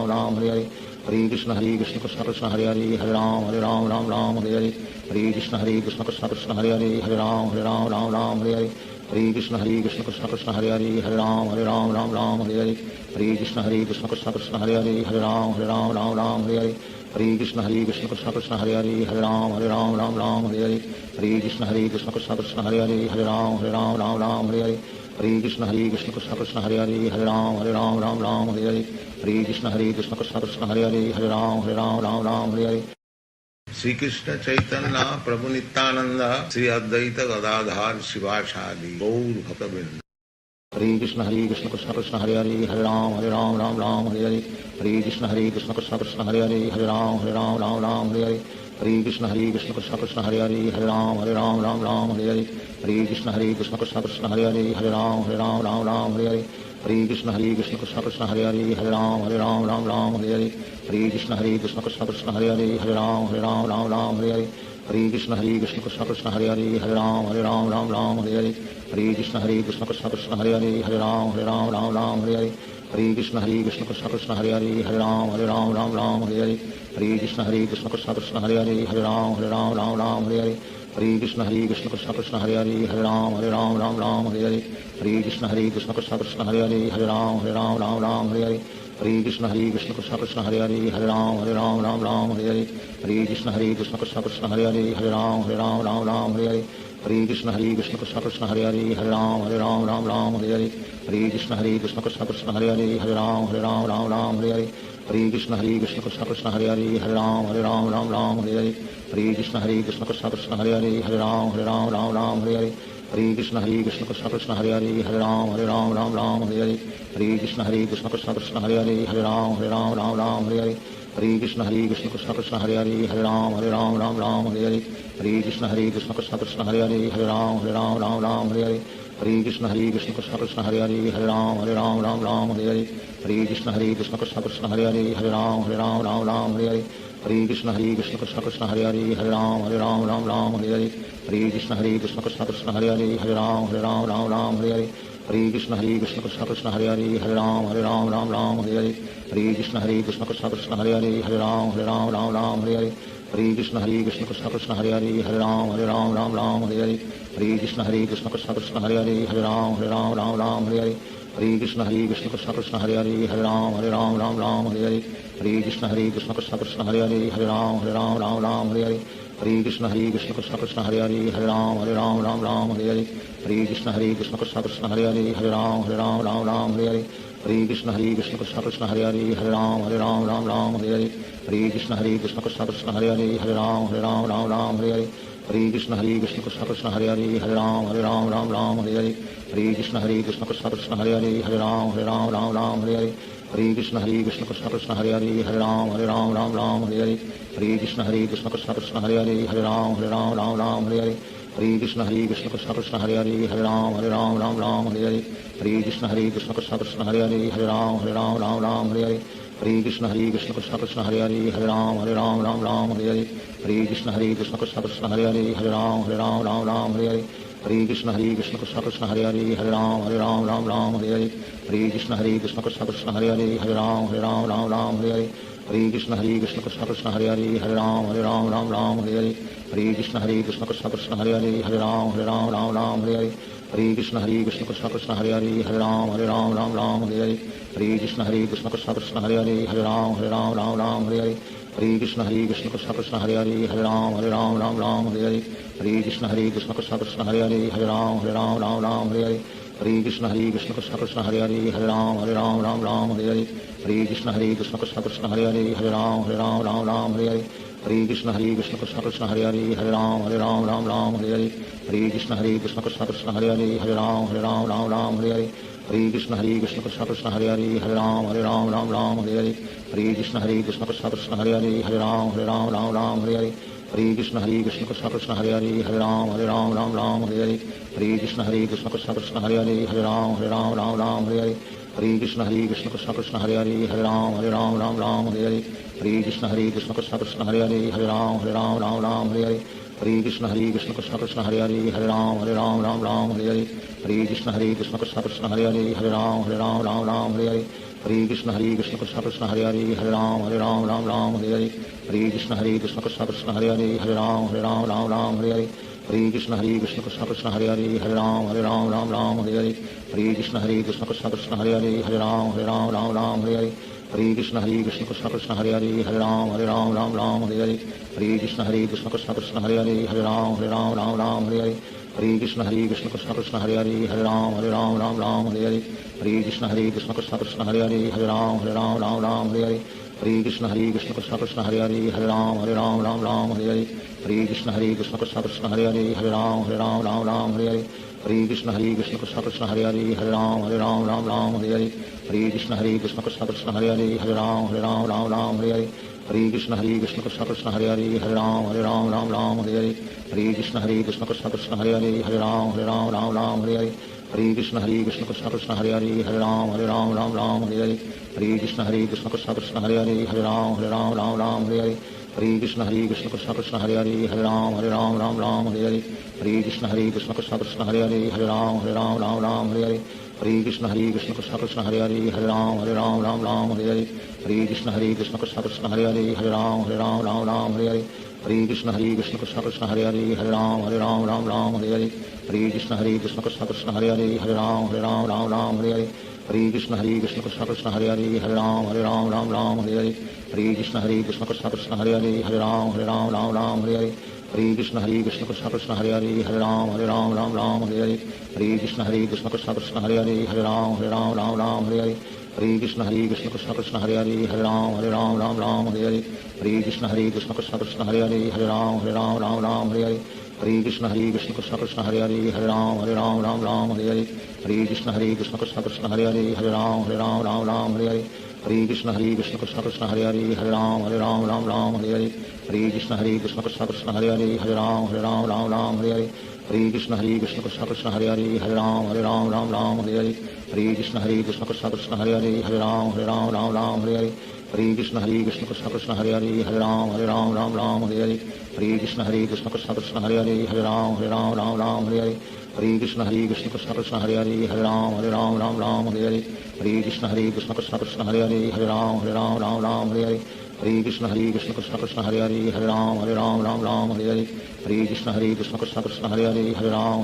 Ram Hare Hare Hare Krishna Krishna Krishna Hare Hare Hare Ram Ram Hare Hare Hare Krishna Krishna Krishna Hare Hare Ram Ram Hare Hare Hare Krishna Krishna Krishna Hare Hare Ram Ram Hare Hare Hare Krishna Krishna Krishna Hare Hare Ram Ram Hare Hare Hare Krishna Krishna Krishna Hare Hare Ram Ram Hare Hare Hare Krishna Krishna Krishna Hare Hare Ram Ram Hare Hare Hare Krishna Krishna Krishna Hare Hare Ram Ram Hare Hare Hare Krishna Krishna Krishna Hare Hare Ram Ram Hare Hare. Shri Krishna Chaitanya Prabhu Nityanand Shri Advaita Gadadhar शिवासादि Gaur भक्तवृंद। Hare Krishna Krishna Krishna Hare Hare Ram Ram Hare Hare Hare Krishna Krishna Krishna Hare Hare Ram Ram Hare Hare Hare Krishna Krishna Krishna Hare Hare Ram Ram Hare Hare Hare Krishna Krishna Krishna Hare Hare Ram Ram Hare Hare Hare Krishna Krishna Krishna Hare Hare Ram Ram Hare Hare Hare Krishna Krishna Krishna Hare Hare Ram Ram Hare Hare Hare Krishna Krishna Krishna Hare Hare Ram Ram Hare Hare Hare Krishna Krishna Krishna Hare Hare Ram Ram Hare Hare Hare Krishna Krishna Krishna Hare Hare Ram Ram Hare Hare Hare Krishna Krishna Krishna Hare Hare Ram Ram Hare Hare Hare Krishna Krishna Krishna Hare Hare Ram Ram Hare Hare Hare Krishna Krishna Krishna Hare Hare Ram Ram Hare Hare Hare Krishna Krishna Krishna Hare Hare Ram Ram Hare Hare Hare Krishna Krishna Krishna Hare Hare Ram Ram Hare Hare Hare Krishna Krishna Krishna Hare Hare Ram Ram Hare Hare Hare Krishna Krishna Krishna Hare Hare Ram Ram Hare Hare Hare Krishna Krishna Krishna Hare Hare Ram Ram Hare Hare Hare Krishna Krishna Krishna Hare Hare Ram Ram Hare Hare Hare Krishna Krishna Krishna Hare Hare Ram Ram Hare Hare Hare Krishna Krishna Krishna Hare Hare Ram Ram Hare Hare Hare Krishna Krishna Krishna Hare Hare Ram Ram Hare Hare Hare Krishna Krishna Krishna Hare Hare Ram Ram Hare Hare Hare Krishna Krishna Krishna Hare Hare Ram Ram Hare Hare Hare Krishna Krishna Krishna Hare Hare Ram Ram Hare Hare Hare Krishna Krishna Krishna Hare Hare Ram Ram Hare Hare Hare Krishna Krishna Krishna Hare Hare Ram Ram Hare Hare Hare Krishna Krishna Krishna Hare Hare Ram Ram Hare Hare Hare Krishna Krishna Krishna Hare Hare Ram Ram Hare Hare Hare Krishna Krishna Krishna Hare Hare Ram Ram Hare Hare Hare Krishna Krishna Krishna Hare Hare Ram Ram Hare Hare Hare Krishna Krishna Krishna Hare Hare Ram Ram Hare Hare Hare Krishna Krishna Krishna Hare Hare Ram Ram Hare Hare Hare Krishna Krishna Krishna Hare Hare Ram Ram Hare Hare Hare Krishna Krishna Krishna Hare Hare Ram Ram Hare Hare Hare Krishna Krishna Krishna Hare Hare Ram Ram Hare Hare Hare Krishna Krishna Krishna Hare Hare Ram Ram Hare Hare Hare Krishna Krishna Krishna Hare Hare Ram Ram Hare Hare Hare Krishna Krishna Krishna Hare Hare Ram Ram Hare Hare Hare Krishna Krishna Krishna Hare Hare Ram Ram Hare Hare Hare Krishna Krishna Krishna Hare Hare Ram Ram Hare Hare Hare Krishna Krishna Krishna Hare Hare Ram Ram Hare Hare Hare Krishna Krishna Krishna Hare Hare Ram Ram Hare Hare Hare Krishna Krishna Krishna Hare Hare Ram Ram Hare Hare Hare Krishna Krishna Krishna Hare Hare Ram Ram Hare Hare Hare Krishna Krishna Krishna Hare Hare Ram Ram Hare Hare Hare Krishna Krishna Krishna Hare Hare Ram Ram Hare Hare Hare Krishna Krishna Krishna Hare Hare Ram Ram Hare Hare Hare Krishna Krishna Krishna Hare Hare Ram Ram Hare Hare Hare Krishna Krishna Krishna Hare Hare Ram Ram Hare Hare Hare Krishna Krishna Krishna Hare Hare Ram Ram Hare Hare Hare Krishna Krishna Krishna Hare Hare Ram Ram Hare Hare Hare Krishna Krishna Krishna Hare Hare Ram Ram Hare Hare Hare Krishna Krishna Krishna Hare Hare Ram Ram Hare Hare Hare Krishna Krishna Krishna Hare Hare Ram Ram Hare Hare Hare Krishna Krishna Krishna Hare Hare Ram Ram Hare Hare Hare Krishna Krishna Krishna Hare Hare Ram Ram Hare Hare Hare Krishna Krishna Krishna Hare Hare Ram Ram Hare Hare Hare Krishna Krishna Krishna Hare Hare Ram Ram Hare Hare Hare Krishna Krishna Krishna Hare Hare Ram Ram Hare Hare Hare Krishna Krishna Krishna Hare Hare Ram Ram Hare Hare Hare Krishna Krishna Krishna Hare Hare Ram Ram Hare Hare Hare Krishna Krishna Krishna Hare Hare Ram Ram Hare Hare Hare Krishna Krishna Krishna Hare Hare Ram Ram Ram Hare Hare Hare Krishna Krishna Krishna Hare Hare Ram Ram Hare Hare Hare Krishna Krishna Krishna Hare Hare Ram Ram Hare Hare Hare Krishna Krishna Krishna Hare Hare Ram Ram Hare Hare Hare Krishna Krishna Krishna Hare Hare Ram Ram Hare Hare Hare Krishna Krishna Krishna Hare Hare Ram Ram Hare Hare Hare Krishna Krishna Krishna Hare Hare Ram Ram Hare Hare Hare Krishna Krishna Krishna Hare Hare Ram Ram Hare Hare Hare Krishna Krishna Krishna Hare Hare Ram Ram Hare Hare Hare Krishna Krishna Krishna Hare Hare Ram Ram Hare Hare Hare Krishna Krishna Krishna Hare Hare Ram Ram Hare Hare Hare Krishna Krishna Krishna Hare Hare Ram Ram Hare Hare Hare Krishna Krishna Krishna Hare Hare Ram Ram Hare Hare Hare Krishna Krishna Krishna Hare Hare Ram Ram Hare Hare Hare Krishna Krishna Krishna Hare Hare Ram Ram Hare Hare Hare Krishna Krishna Krishna Hare Hare Ram Ram Hare Hare Hare Krishna Krishna Krishna Hare Hare Ram Ram Hare Hare Hare Krishna Krishna Krishna Hare Hare Ram Ram Hare Hare Hare Krishna Krishna Krishna Hare Hare Ram Ram Hare Hare Hare Krishna Krishna Krishna Hare Hare Ram Ram Hare Hare Hare Krishna Krishna Krishna Hare Hare Ram Ram Hare Hare Hare Krishna Krishna Krishna Hare Hare Ram Ram Hare Hare Hare Krishna Krishna Krishna Hare Hare Ram Ram Hare Hare Hare Krishna Krishna Krishna Hare Hare Ram Ram Hare Hare Hare Krishna Krishna Krishna Hare Hare Ram Ram Hare Hare Hare Krishna Krishna Krishna Hare Hare Ram Ram Hare Hare Hare Krishna Krishna Krishna Hare Hare Ram Ram Hare Hare Hare Krishna Krishna Krishna Hare Hare Ram Ram Hare Hare Hare Krishna Krishna Krishna Hare Hare Ram Ram Hare Hare Hare Krishna Krishna Krishna Hare Hare Ram Ram Hare Hare Hare Krishna Krishna Krishna Hare Hare Ram Ram Hare Hare Hare Krishna Krishna Krishna Hare Hare Ram Ram Hare Hare Hare Krishna Krishna Krishna Hare Hare Ram Ram Hare Hare Hare Krishna Krishna Krishna Hare Hare Ram Ram Hare Hare Hare Krishna Krishna Krishna Hare Hare Ram Ram Hare Hare Hare Krishna Krishna Krishna Hare Hare Ram Ram Hare Hare Hare Krishna Krishna Krishna Hare Hare Ram Ram Hare Hare Hare Krishna Krishna Krishna Hare Hare Ram Ram Hare Hare Hare Krishna Krishna Krishna Hare Hare Ram Ram Hare Hare Hare Krishna Krishna Krishna Hare Hare Ram Ram Hare Hare Hare Krishna Krishna Krishna Hare Hare Ram Ram Hare Hare Hare Krishna Krishna Krishna Hare Hare Ram Ram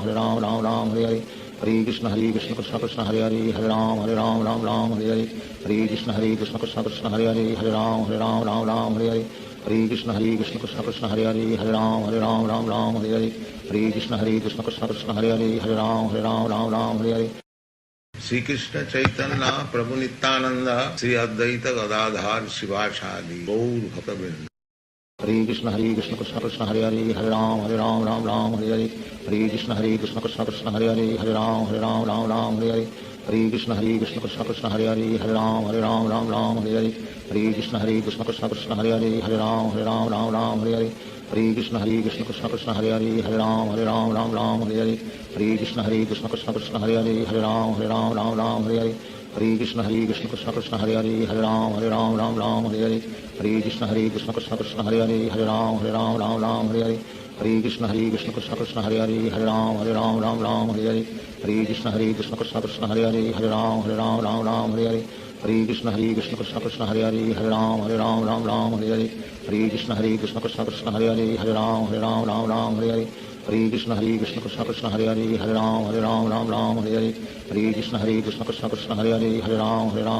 Hare Hare Hare Krishna Krishna Krishna Hare Hare Ram Ram Hare Hare Hare Krishna Krishna Krishna Hare Hare Ram Ram Hare Hare Hare Krishna Krishna Krishna Hare Hare Ram Ram Hare Hare Hare Krishna Krishna Krishna Hare Hare Ram Ram Hare Hare Shri Krishna Chaitanya Prabhu Nityanand Shri Advaita Gadadhar शिवासादि Gaur भक्तवृंद Hare Krishna Krishna Krishna Hare Hare Ram Ram Hare Hare Hare Krishna Krishna Krishna Hare Hare Ram Ram Hare Hare Hare Krishna Krishna Krishna Hare Hare Ram Ram Hare Hare Hare Krishna Krishna Krishna Hare Hare Ram Ram Hare Hare Hare Krishna Krishna Krishna Hare Hare Ram Ram Hare Hare Hare Krishna Krishna Krishna Hare Hare Ram Ram Hare Hare Hare Krishna Krishna Krishna Hare Hare Ram Ram Hare Hare Hare Krishna Krishna Krishna Hare Hare Ram Ram Hare Hare Hare Krishna Krishna Krishna Hare Hare Ram Ram Hare Hare Hare Krishna Krishna Krishna Hare Hare Ram Ram Hare Hare Hare Krishna Krishna Krishna Hare Hare Ram Ram Hare Hare Hare Krishna Krishna Krishna Hare Hare Ram Ram Hare Hare Hare Krishna Krishna Krishna Hare Hare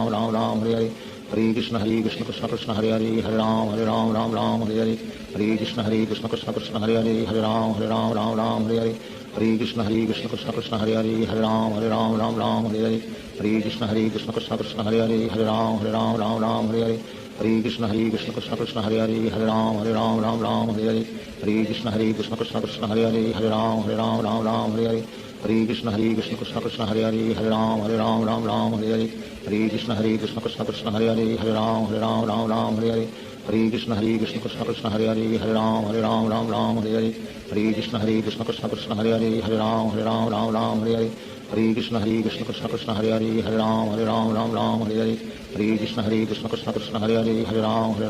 Ram Ram Hare Hare Hare Krishna Krishna Krishna Hare Hare Ram Ram Hare Hare Hare Krishna Krishna Krishna Hare Hare Ram Ram Hare Hare Hare Krishna Krishna Krishna Hare Hare Ram Ram Hare Hare Hare Krishna Krishna Krishna Hare Hare Ram Ram Hare Hare Hare Krishna Krishna Krishna Hare Hare Ram Ram Hare Hare Hare Krishna Krishna Krishna Hare Hare Ram Ram Hare Hare Hare Krishna Krishna Krishna Hare Hare Ram Ram Hare Hare Hare Krishna Krishna Krishna Hare Hare Ram Ram Hare Hare Hare Krishna Krishna Krishna Hare Hare Ram Ram Hare Hare Hare Krishna Krishna Krishna Hare Hare Ram Ram Hare Hare Hare Krishna Krishna Krishna Hare Hare Ram Ram Hare Hare Hare Krishna Krishna Krishna Hare Hare Ram Ram Hare Hare Hare Krishna Krishna Krishna Hare Hare Ram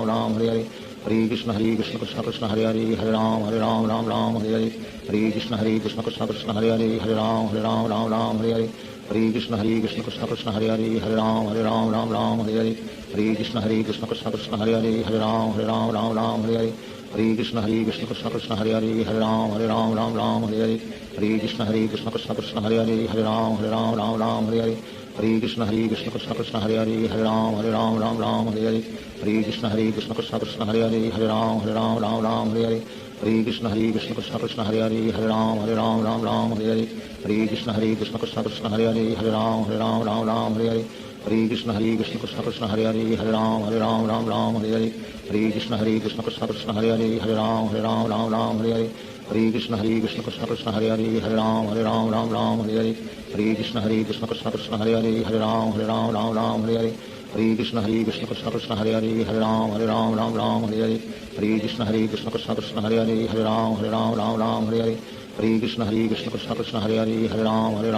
Ram Hare Hare Hare Krishna Krishna Krishna Hare Hare Ram Ram Ram Hare Hare Hare Krishna Krishna Krishna Hare Hare Ram Ram Hare Hare Hare Krishna Krishna Krishna Hare Hare Ram Ram Hare Hare Hare Krishna Krishna Krishna Hare Hare Ram Ram Hare Hare Hare Krishna Krishna Krishna Hare Hare Ram Ram Hare Hare Hare Krishna Krishna Krishna Hare Hare Ram Hare Hare Hare Krishna Krishna Krishna Hare Hare Ram Hare Hare Hare Krishna Krishna Krishna Hare Hare Ram Hare Hare Hare Krishna Krishna Krishna Hare Hare Ram Hare Hare Hare Krishna Krishna Krishna Krishna Hare Ram Hare Hare Hare Krishna Krishna Krishna Hare Ram Hare Hare Hare Krishna Krishna Krishna Krishna Hare Ram Hare Hare Hare Krishna Krishna Krishna Hare Ram Hare Hare Hare Krishna Krishna Krishna Krishna Hare Ram Hare Hare Hare Krishna Krishna Krishna Hare Ram Hare Hare Hare Krishna Krishna Krishna Krishna Hare Ram Hare Hare Hare Krishna Krishna Krishna Krishna Hare Ram Hare Hare Hare Krishna Krishna Krishna Krishna Hare Ram Hare Hare Hare Krishna Krishna Krishna Krishna Hare Ram Hare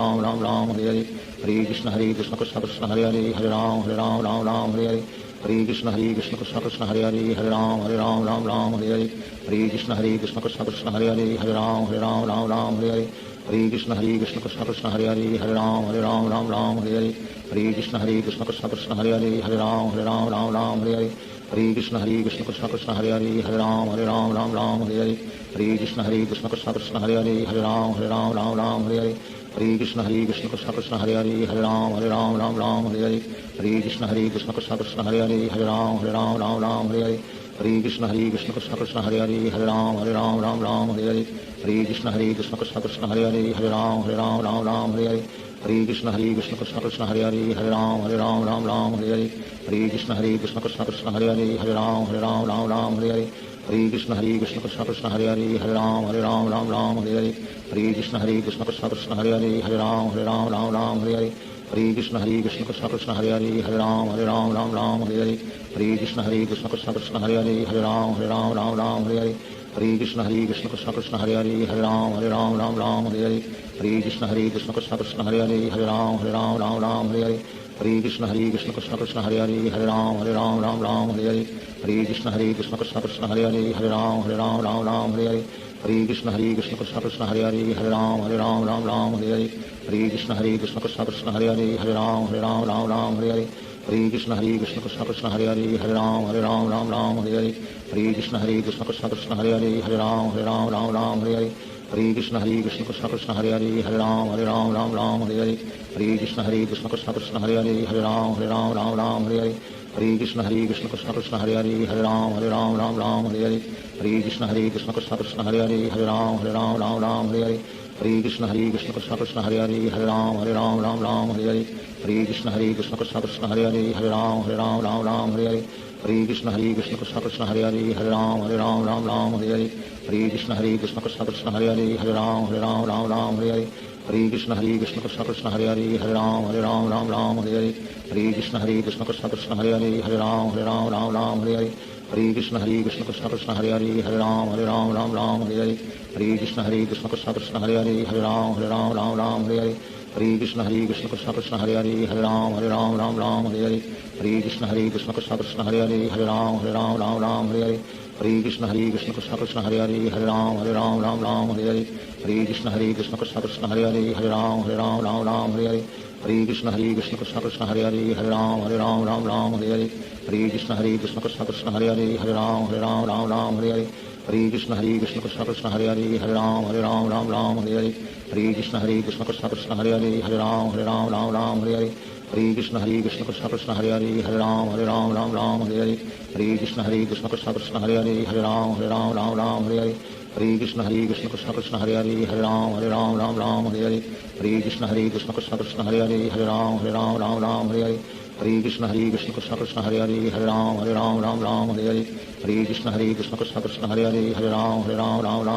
Hare Hare Krishna Krishna Krishna Krishna Hare Ram Hare Hare Hare Krishna Krishna Krishna Krishna Hare Ram Hare Hare Hare Krishna Krishna Krishna Krishna Hare Ram Hare Hare Hare Krishna Krishna Krishna Krishna Hare Ram Hare Hare Hare Krishna Krishna Krishna Krishna Hare Ram Hare Hare Hare Krishna Krishna Krishna Krishna Hare Ram Hare Hare Hare Krishna Krishna Krishna Krishna Hare Ram Hare Hare Hare Krishna Krishna Krishna Krishna Hare Ram Hare Hare Hare Krishna Krishna Krishna Krishna Hare Ram Hare Hare Hare Krishna Krishna Krishna Krishna Hare Ram Hare Hare Hare Krishna Krishna Krishna Krishna Hare Ram Hare Hare Hare Krishna Krishna Krishna Krishna Hare Ram Hare Hare Hare Krishna Krishna Krishna Krishna Hare Ram Hare Hare Hare Krishna Krishna Krishna Krishna Hare Ram Hare Hare Hare Krishna Krishna Krishna Krishna Hare Ram Hare Hare Hare Krishna Krishna Krishna Krishna Hare Ram Hare Hare Hare Krishna Krishna Krishna Krishna Hare Ram Hare Hare Hare Krishna Krishna Krishna Krishna Hare Ram Hare Hare Hare Krishna Krishna Krishna Krishna Hare Ram Hare Hare Hare Krishna Krishna Krishna Krishna Hare Ram Hare Hare Hare Krishna Krishna Krishna Krishna Hare Ram Hare Hare Hare Krishna Krishna Krishna Krishna Hare Ram Hare Hare Hare Krishna Krishna Krishna Krishna Hare Ram Hare Hare Hare Krishna Krishna Krishna Krishna Hare Ram Hare Hare Hare Krishna Krishna Krishna Krishna Hare Ram Hare Hare Hare Krishna Krishna Krishna Krishna Hare Ram Hare Hare Hare Krishna Krishna Krishna Krishna Hare Ram Hare Hare Hare Krishna Krishna Krishna Krishna Hare Ram Hare Hare Hare Krishna Krishna Krishna Krishna Hare Ram Hare Hare Hare Krishna Krishna Krishna Krishna Hare Ram Hare Hare Hare Krishna Krishna Krishna Krishna Hare Ram Hare Hare Hare Krishna Krishna Krishna Krishna Hare Ram Hare Hare Hare Krishna Krishna Krishna Krishna Hare Ram Hare Hare Hare Krishna Krishna Krishna Krishna Hare Ram Hare Hare Hare Krishna Krishna Krishna Krishna Hare Ram Hare Hare Hare Krishna Krishna Krishna Krishna Hare Ram Hare Hare Hare Krishna Krishna Krishna Krishna Hare Ram Hare Hare Hare Krishna Krishna Krishna Krishna Hare Ram Hare Hare Hare Krishna Krishna Krishna Krishna Hare Ram Hare Hare Hare Krishna Krishna Krishna Krishna Hare Ram Hare Hare Hare Krishna Krishna Krishna Krishna Hare Ram Hare Hare Hare Krishna Krishna Krishna Krishna Hare Ram Hare Hare Hare Krishna Krishna Krishna Krishna Hare Ram Hare Hare Hare Krishna Krishna Krishna Krishna Hare Ram Hare Hare Hare Krishna Krishna Krishna Krishna Hare Ram Hare Hare Hare Krishna Krishna Krishna Krishna Hare Ram Hare Hare Hare Krishna Krishna Krishna Krishna Hare Ram Hare Hare Hare Krishna Krishna Krishna Krishna Hare Ram Hare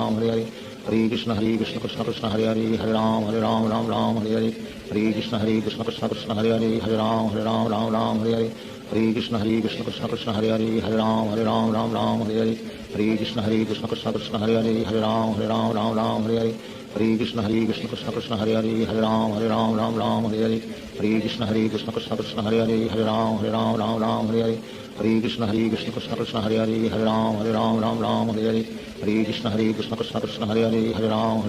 Hare Hare Krishna Krishna Krishna Krishna Hare Ram Hare Hare Hare Krishna Krishna Krishna Krishna Hare Ram Hare Hare Hare Krishna Krishna Krishna Krishna Hare Ram Hare Hare Hare Krishna Krishna Krishna Krishna Hare Ram Hare Hare Hare Krishna Krishna Krishna Krishna Hare Ram Hare Hare Hare Krishna Krishna Krishna Hare Hare Hare Ram Ram Ram Hare Hare Hare Krishna Krishna Krishna Hare Hare Hare Ram Ram Hare Hare Hare Krishna Krishna Krishna Hare Hare Hare Ram Ram Hare Hare Hare Krishna Krishna Krishna Hare Hare Hare Ram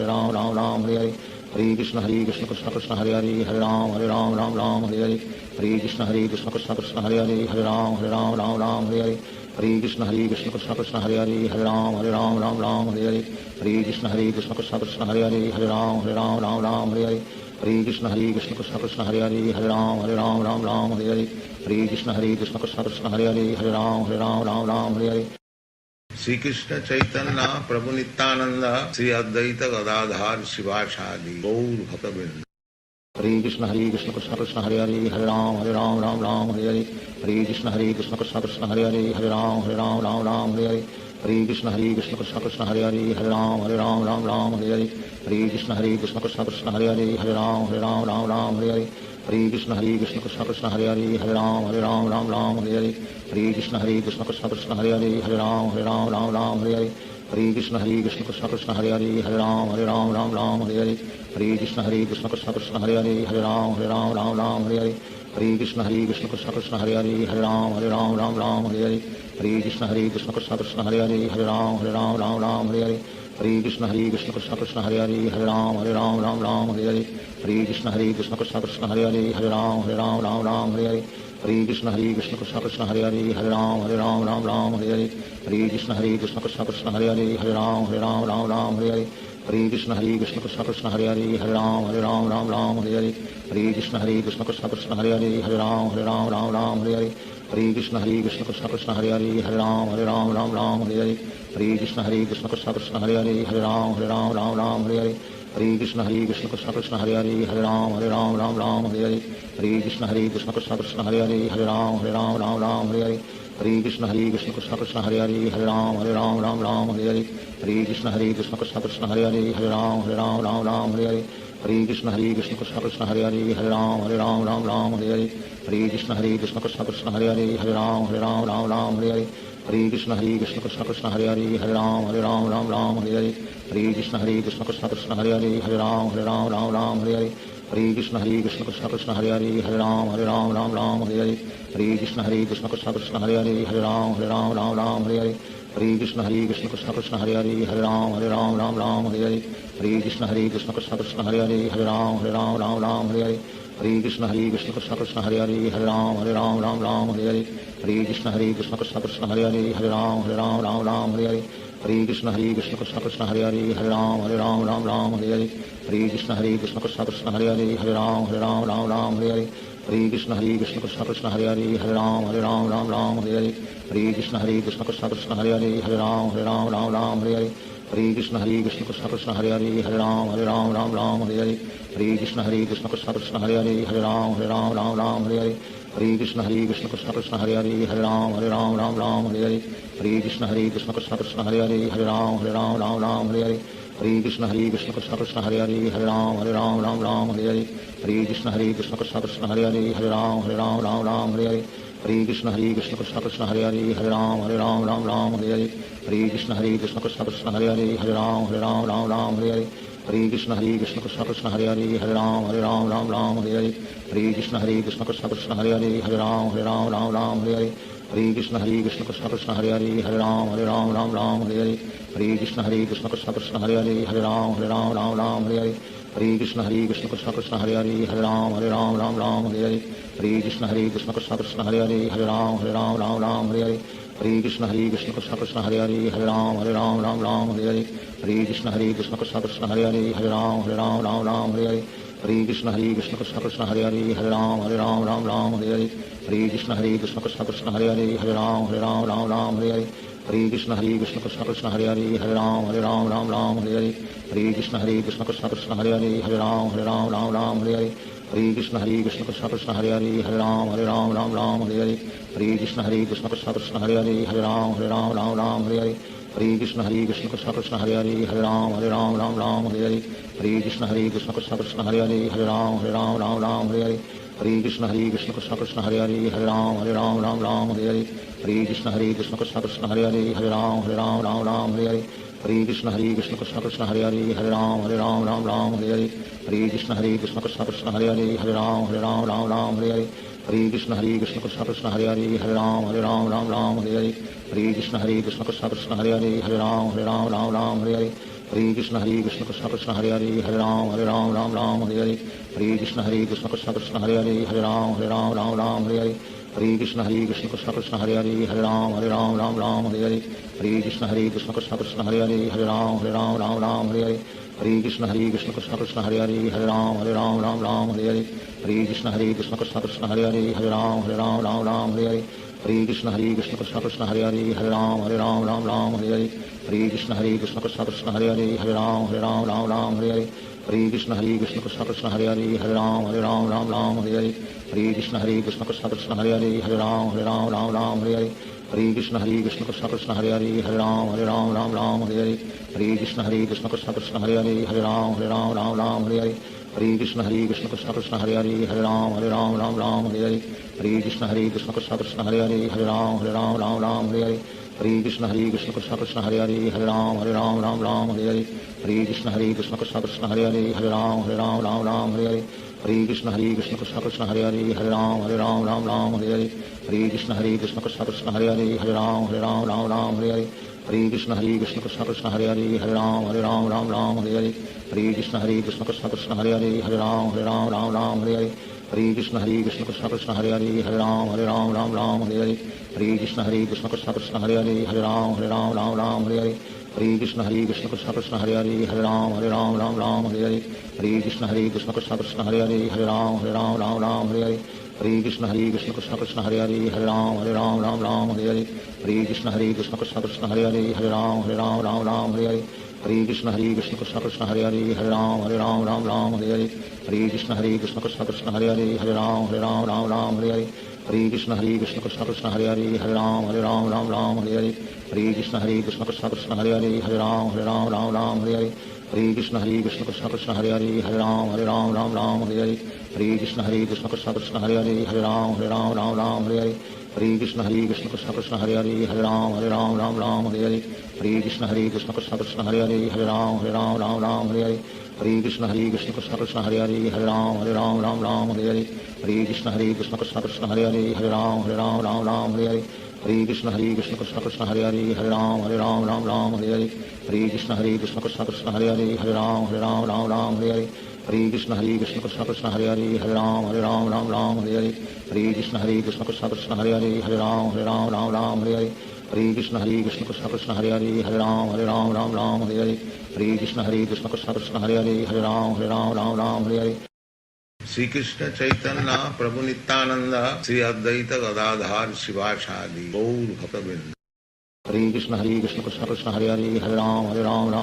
Ram Hare Hare Hare Krishna Krishna Krishna Hare Hare Hare Ram Ram Hare Hare Hare Krishna Krishna Krishna Hare Hare Hare Ram Ram Hare Hare Hare Krishna Krishna Krishna Hare Hare Hare Ram Ram Hare Hare Hare Krishna Krishna Krishna Hare Hare Hare Ram Ram Hare Hare Hare Krishna Krishna Krishna Hare Hare Hare Ram Ram Hare Hare Hare Krishna Krishna Krishna Hare Hare Hare Ram Hare Hare Sri Krishna Chaitanya Prabhu Nityananda Sri Advaita Gadadhar Sivasadi Gaur Bhaktavinda Hare Krishna Krishna Krishna Hare Hare Hare Ram Ram Hare Hare Hare Krishna Krishna Krishna Hare Hare Hare Ram Hare Hare Hare Krishna Krishna Krishna Hare Hare Hare Ram Hare Hare Hare Krishna Krishna Krishna Hare Hare Hare Ram Hare Hare Hare Krishna Krishna Krishna Hare Hare Hare Ram Hare Hare Hare Krishna Krishna Krishna Hare Hare Hare Ram Hare Hare Hare Krishna Krishna Krishna Hare Hare Hare Ram Hare Hare Hare Krishna Krishna Krishna Hare Hare Hare Ram Hare Hare Hare Krishna Krishna Krishna Hare Hare Hare Ram Hare Hare Hare Krishna Krishna Krishna Hare Hare Hare Ram Hare Hare Hare Krishna Krishna Krishna Hare Hare Hare Ram Hare Hare Hare Krishna Krishna Krishna Hare Hare Hare Ram Hare Hare Hare Krishna Krishna Krishna Hare Hare Hare Ram Hare Hare Hare Krishna Krishna Krishna Hare Hare Hare Ram Hare Hare Hare Krishna Krishna Krishna Hare Hare Hare Ram Hare Hare Hare Krishna Krishna Krishna Hare Hare Hare Ram Hare Hare Hare Krishna Krishna Krishna Hare Hare Hare Ram Hare Hare Hare Krishna Krishna Krishna Hare Hare Hare Ram Hare Hare Hare Krishna Krishna Krishna Hare Hare Hare Ram Hare Hare Hare Krishna Krishna Krishna Hare Hare Hare Ram Hare Hare Hare Krishna Krishna Krishna Hare Hare Hare Ram Hare Hare Hare Krishna Krishna Krishna Hare Hare Hare Ram Hare Hare Hare Krishna Krishna Krishna Hare Hare Hare Ram Hare Hare Hare Krishna Krishna Krishna Hare Hare Hare Ram Hare Hare Hare Krishna Krishna Krishna Hare Hare Hare Ram Hare Hare Hare Krishna Krishna Krishna Hare Hare Hare Ram Hare Hare Hare Krishna Krishna Krishna Hare Hare Hare Ram Hare Hare Hare Krishna Krishna Krishna Hare Hare Hare Ram Hare Hare Hare Krishna Krishna Krishna Hare Hare Hare Ram Hare Hare Hare Krishna Krishna Krishna Hare Hare Hare Ram Hare Hare Hare Krishna Krishna Krishna Hare Hare Hare Ram Hare Hare Hare Krishna Krishna Krishna Hare Hare Hare Ram Hare Hare Hare Krishna Krishna Krishna Hare Hare Hare Ram Hare Hare Hare Krishna Krishna Krishna Hare Hare Hare Ram Hare Hare Hare Krishna Krishna Krishna Hare Hare Hare Ram Hare Hare Hare Krishna Krishna Krishna Hare Hare Hare Ram Hare Hare Hare Krishna Krishna Krishna Hare Hare Hare Ram Hare Hare Hare Krishna Krishna Krishna Hare Hare Hare Ram Hare Hare Hare Krishna Krishna Krishna Hare Hare Hare Ram Hare Hare Hare Krishna Krishna Krishna Hare Hare Hare Ram Hare Hare Hare Krishna Krishna Krishna Hare Hare Hare Ram Hare Hare Hare Krishna Krishna Krishna Hare Hare Hare Ram Hare Hare Hare Krishna Krishna Krishna Hare Hare Hare Ram Hare Hare Hare Krishna Krishna Krishna Hare Hare Hare Ram Hare Hare Hare Krishna Krishna Krishna Hare Hare Hare Ram Hare Hare Hare Krishna Krishna Krishna Hare Hare Hare Ram Hare Hare Hare Krishna Krishna Krishna Hare Hare Hare Ram Hare Hare Hare Krishna Krishna Krishna Hare Hare Hare Ram Hare Hare Hare Krishna Krishna Krishna Hare Hare Hare Ram Hare Hare Hare Krishna Krishna Krishna Hare Hare Hare Ram Hare Hare Hare Krishna Krishna Krishna Hare Hare Hare Ram Hare Hare Hare Krishna Krishna Krishna Hare Hare Hare Ram Hare Hare Hare Krishna Krishna Krishna Hare Hare Hare Ram Hare Hare Hare Krishna Krishna Krishna Hare Hare Hare Ram Hare Hare Hare Krishna Krishna Krishna Hare Hare Hare Ram Hare Hare Krishna Krishna Krishna Hare Hare Hare Ram Hare Hare Krishna Krishna Krishna Hare Hare Hare Ram Hare Hare Krishna Krishna Krishna Hare Hare Hare Ram Hare Hare Krishna Krishna Krishna Hare Hare Hare Ram Hare Hare Krishna Krishna Krishna Hare Hare Hare Ram Hare Hare Krishna Krishna Krishna Hare Hare Hare Ram Hare Hare Krishna Krishna Krishna Hare Hare Hare Ram Hare Hare Hare Krishna Krishna Krishna Hare Hare Ram Ram Ram Hare Hare Hare Krishna Krishna Krishna Hare Hare Ram Ram Hare Hare Hare Krishna Krishna Krishna Hare Hare Ram Ram Hare Hare Hare Krishna Krishna Krishna Hare Hare Ram Ram Hare Hare Hare Krishna Krishna Krishna Hare Hare Ram Ram Hare Hare Hare Krishna Krishna Krishna Hare Hare Ram Ram Hare Hare Hare Krishna Krishna Krishna Hare Hare Ram Ram Hare Hare Hare Krishna Krishna Krishna Hare Hare Ram Ram Hare Hare Hare Krishna Krishna Krishna Hare Hare Ram Ram Hare Hare Hare Krishna Krishna Krishna Hare Hare Ram Ram Hare Hare Hare Krishna Krishna Krishna Hare Hare Ram Ram Hare Hare Hare Krishna Krishna Krishna Hare Hare Ram Ram Hare Hare Hare Krishna Krishna Krishna Hare Hare Ram Ram Hare Hare Hare Krishna Krishna Krishna Hare Hare Ram Ram Hare Hare Hare Krishna Krishna Krishna Hare Hare Ram Ram Hare Hare Hare Krishna Krishna Krishna Hare Hare Ram Ram Hare Hare Hare Krishna Krishna Krishna Hare Hare Ram Ram Hare Hare Hare Krishna Krishna Krishna Hare Hare Ram Ram Hare Hare Hare Krishna Krishna Krishna Hare Hare Ram Ram Hare Hare Hare Krishna Krishna Krishna Hare Hare Ram Ram Hare Hare Hare Krishna Krishna Krishna Hare Hare Ram Ram Hare Hare Hare Krishna Krishna Krishna Hare Hare Ram Ram Hare Hare Hare Krishna Krishna Krishna Hare Hare Ram Ram Hare Hare Hare Krishna Krishna Krishna Hare Hare Ram Ram Hare Hare Hare Krishna Krishna Krishna Hare Hare Ram Ram Hare Hare Hare Krishna Krishna Krishna Hare Hare Ram Ram Hare Hare Hare Krishna Krishna Krishna Hare Hare Ram Ram Hare Hare Hare Krishna Krishna Krishna Hare Hare Ram Ram Hare Hare Hare Krishna Krishna Krishna Hare Hare Ram Ram Hare Hare Hare Krishna Krishna Krishna Hare Hare Ram Ram Hare Hare Hare Krishna Krishna Krishna Hare Hare Ram Ram Hare Hare Hare Krishna Krishna Krishna Hare Hare Ram Ram Hare Hare Hare Krishna Krishna Krishna Hare Hare Ram Ram Hare Hare Hare Krishna Krishna Krishna Hare Hare Ram Ram Hare Hare Hare Krishna Krishna Krishna Hare Hare Ram Ram Hare Hare Hare Krishna Krishna Krishna Hare Hare Ram Ram Hare Hare Hare Krishna Krishna Krishna Hare Hare Ram Ram Hare Hare Hare Krishna Krishna Krishna Hare Hare Ram Ram Hare Hare Hare Krishna Krishna Krishna Hare Hare Ram Ram Hare Hare Hare Krishna Krishna Krishna Hare Hare Ram Ram Hare Hare Hare Krishna Krishna Krishna Hare Hare Ram Ram Hare Hare Hare Krishna Krishna Krishna Hare Hare Ram Ram Hare Hare Hare Krishna Krishna Krishna Hare Hare Ram Ram Hare Hare Hare Krishna Krishna Krishna Hare Hare Ram Ram Hare Hare Hare Krishna Krishna Krishna Hare Hare Ram Ram Hare Hare Hare Krishna Krishna Krishna Hare Hare Ram Ram Hare Hare Shri Krishna Chaitanya Prabhu Nityanand Shri Advaita Gadadhar शिवासादि Gaur भक्तवृंद Hare Krishna Krishna Krishna Hare Hare Ram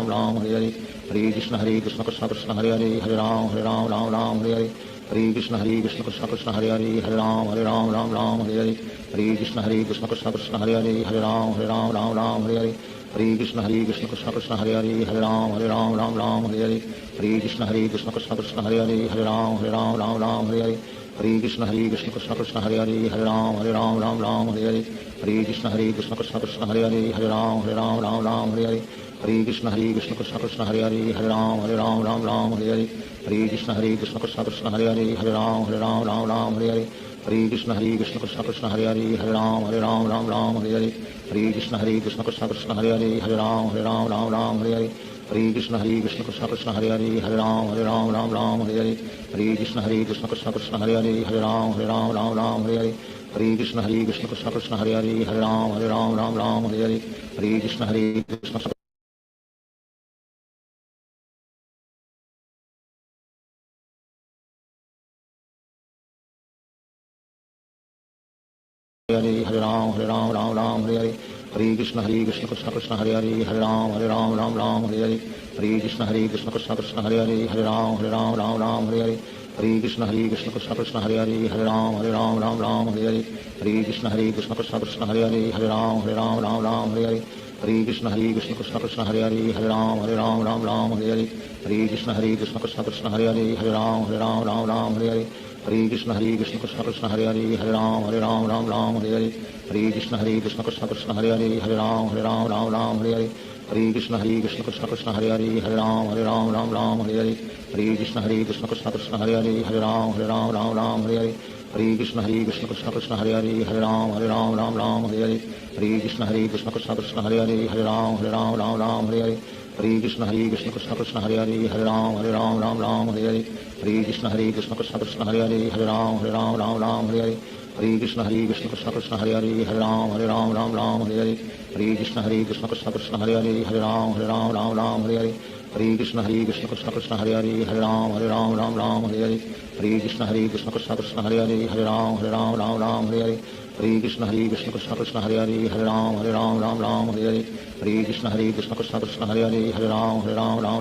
Ram Hare Hare Hare Krishna Krishna Krishna Hare Hare Ram Ram Hare Hare Hare Krishna Krishna Krishna Hare Hare Ram Ram Hare Hare Hare Krishna Krishna Krishna Hare Hare Ram Ram Hare Hare Hare Krishna Krishna Krishna Hare Hare Ram Ram Hare Hare Hare Krishna Krishna Krishna Hare Hare Ram Ram Hare Hare Hare Krishna Krishna Krishna Hare Hare Ram Ram Hare Hare Hare Krishna Krishna Krishna Hare Hare Ram Ram Hare Hare Hare Krishna Krishna Krishna Hare Hare Ram Ram Hare Hare Hare Krishna Krishna Krishna Hare Hare Ram Ram Hare Hare Hare Krishna Krishna Krishna Hare Hare Ram Ram Hare Hare Hare Krishna Krishna Krishna Hare Hare Ram Ram Hare Hare Hare Krishna Krishna Krishna Hare Hare Ram Ram Hare Hare Hare Krishna Krishna Krishna Hare Hare Ram Ram Hare Hare Hare Krishna Krishna Krishna Hare Hare Ram Ram Hare Hare Hare Krishna Krishna Hare Ram Hare Hare Hare Krishna Krishna Krishna Hare Hare Ram Ram Hare Hare Hare Krishna Krishna Krishna Hare Hare Ram Ram Hare Hare Hare Krishna Krishna Krishna Hare Hare Ram Ram Hare Hare Hare Krishna Krishna Krishna Hare Hare Ram Ram Hare Hare Hare Krishna Krishna Krishna Hare Hare Ram Ram Hare Hare Hare Krishna Krishna Krishna Hare Hare Ram Ram Hare Hare Hare Krishna Krishna Krishna Hare Hare Ram Ram Hare Hare Hare Krishna Krishna Krishna Hare Hare Ram Ram Hare Hare Hare Krishna Krishna Krishna Hare Hare Hare Ram Ram Ram Hare Hare Hare Krishna Krishna Krishna Hare Hare Hare Ram Ram Hare Hare Hare Krishna Krishna Krishna Hare Hare Hare Ram Ram Hare Hare Hare Krishna Krishna Krishna Hare Hare Hare Ram Ram Hare Hare Hare Krishna Krishna Krishna Hare Hare Hare Ram Ram Hare Hare Hare Krishna Krishna Krishna Hare Hare Hare Ram Ram Hare Hare Hare Krishna Krishna Krishna Hare Hare Hare Ram Ram Hare Hare Hare Krishna Krishna Krishna Hare Hare Hare Ram Ram Hare Hare Hare Krishna Krishna Krishna Hare Hare Hare Ram Ram Hare Hare Hare Krishna Krishna Krishna Hare Hare Hare Ram Ram Hare Hare Hare Krishna Krishna Krishna Hare Hare Hare Ram Ram Hare Hare Hare Krishna Krishna Krishna Hare Hare Hare Ram Ram Hare Hare Hare Krishna Krishna Krishna Hare Hare Hare Ram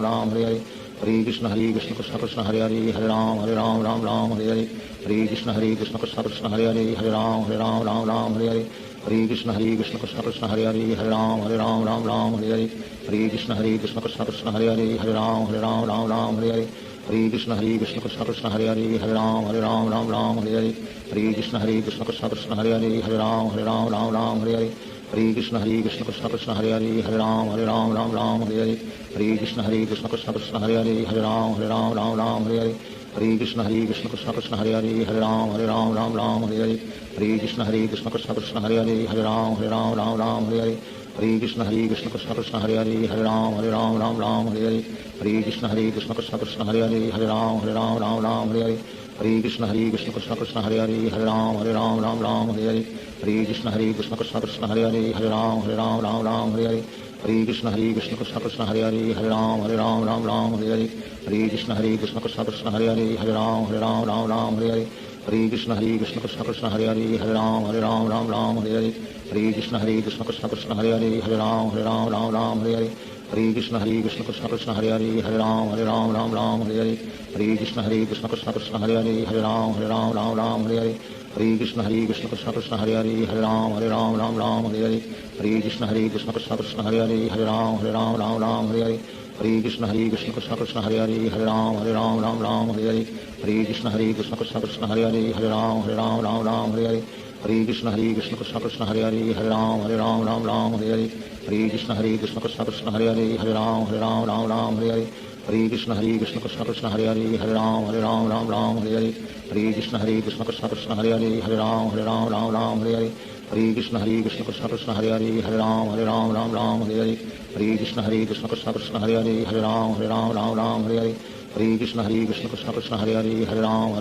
Ram Hare Hare Hare Krishna Krishna Krishna Hare Hare Hare Ram Ram Hare Hare Hare Krishna Krishna Krishna Hare Hare Hare Ram Ram Hare Hare Hare Krishna Krishna Krishna Hare Hare Hare Ram Ram Hare Hare Hare Krishna Krishna Krishna Hare Hare Hare Ram Ram Hare Hare Hare Krishna Krishna Krishna Hare Hare Hare Ram Ram Hare Hare Hare Krishna Krishna Krishna Hare Hare Hare Ram Ram Hare Hare Hare Krishna Krishna Krishna Hare Hare Hare Ram Ram Hare Hare Hare Krishna Krishna Krishna Hare Hare Hare Ram Ram Hare Hare Hare Krishna Krishna Krishna Hare Hare Hare Ram Ram Hare Hare Hare Krishna Krishna Krishna Hare Hare Hare Ram Ram Hare Hare Hare Krishna Krishna Krishna Hare Hare Hare Ram Ram Hare Hare Hare Krishna Krishna Krishna Hare Hare Hare Ram Ram Hare Hare Hare Krishna Krishna Krishna Hare Hare Hare Ram Ram Hare Hare Hare Krishna Krishna Krishna Hare Hare Hare Ram Ram Hare Hare Hare Krishna Krishna Krishna Hare Hare Hare Ram Ram Hare Hare Hare Krishna Krishna Krishna Hare Hare Hare Ram Ram Hare Hare Hare Krishna Krishna Krishna Hare Hare Hare Ram Ram Hare Hare Hare Krishna Krishna Krishna Hare Hare Hare Ram Ram Hare Hare Hare Krishna Krishna Krishna Hare Hare Hare Ram Ram Hare Hare Hare Krishna Krishna Krishna Hare Hare Hare Ram Ram Hare Hare Hare Krishna Krishna Krishna Hare Hare Hare Ram Ram Hare Hare Hare Krishna Krishna Krishna Hare Hare Hare Ram Ram Hare Hare Hare Krishna Krishna Krishna Hare Hare Hare Ram Ram Hare Hare Hare Krishna Krishna Krishna Hare Hare Hare Ram Ram Hare Hare Hare Krishna Krishna Krishna Hare Hare Hare Ram Ram Hare Hare Hare Krishna Krishna Krishna Hare Hare Hare Ram Ram Hare Hare Hare Krishna Krishna Krishna Hare Hare Hare Ram Ram Hare Hare Hare Krishna Krishna Krishna Hare Hare Hare Ram Ram Hare Hare Hare Krishna Krishna Krishna Hare Hare Hare Ram Ram Hare Hare Hare Krishna Krishna Krishna Hare Hare Hare Ram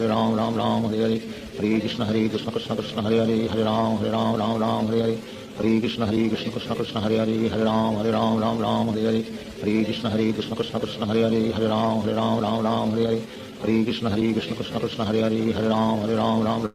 Ram Hare Hare Hare Krishna Krishna Krishna Hare Hare Hare Ram Ram Hare Hare Hare Krishna Krishna Krishna Hare Hare Hare Ram Ram Hare Hare Hare Krishna Krishna Krishna Hare Hare Hare Ram Ram Hare Hare Hare Krishna Krishna Krishna Hare Hare Hare Ram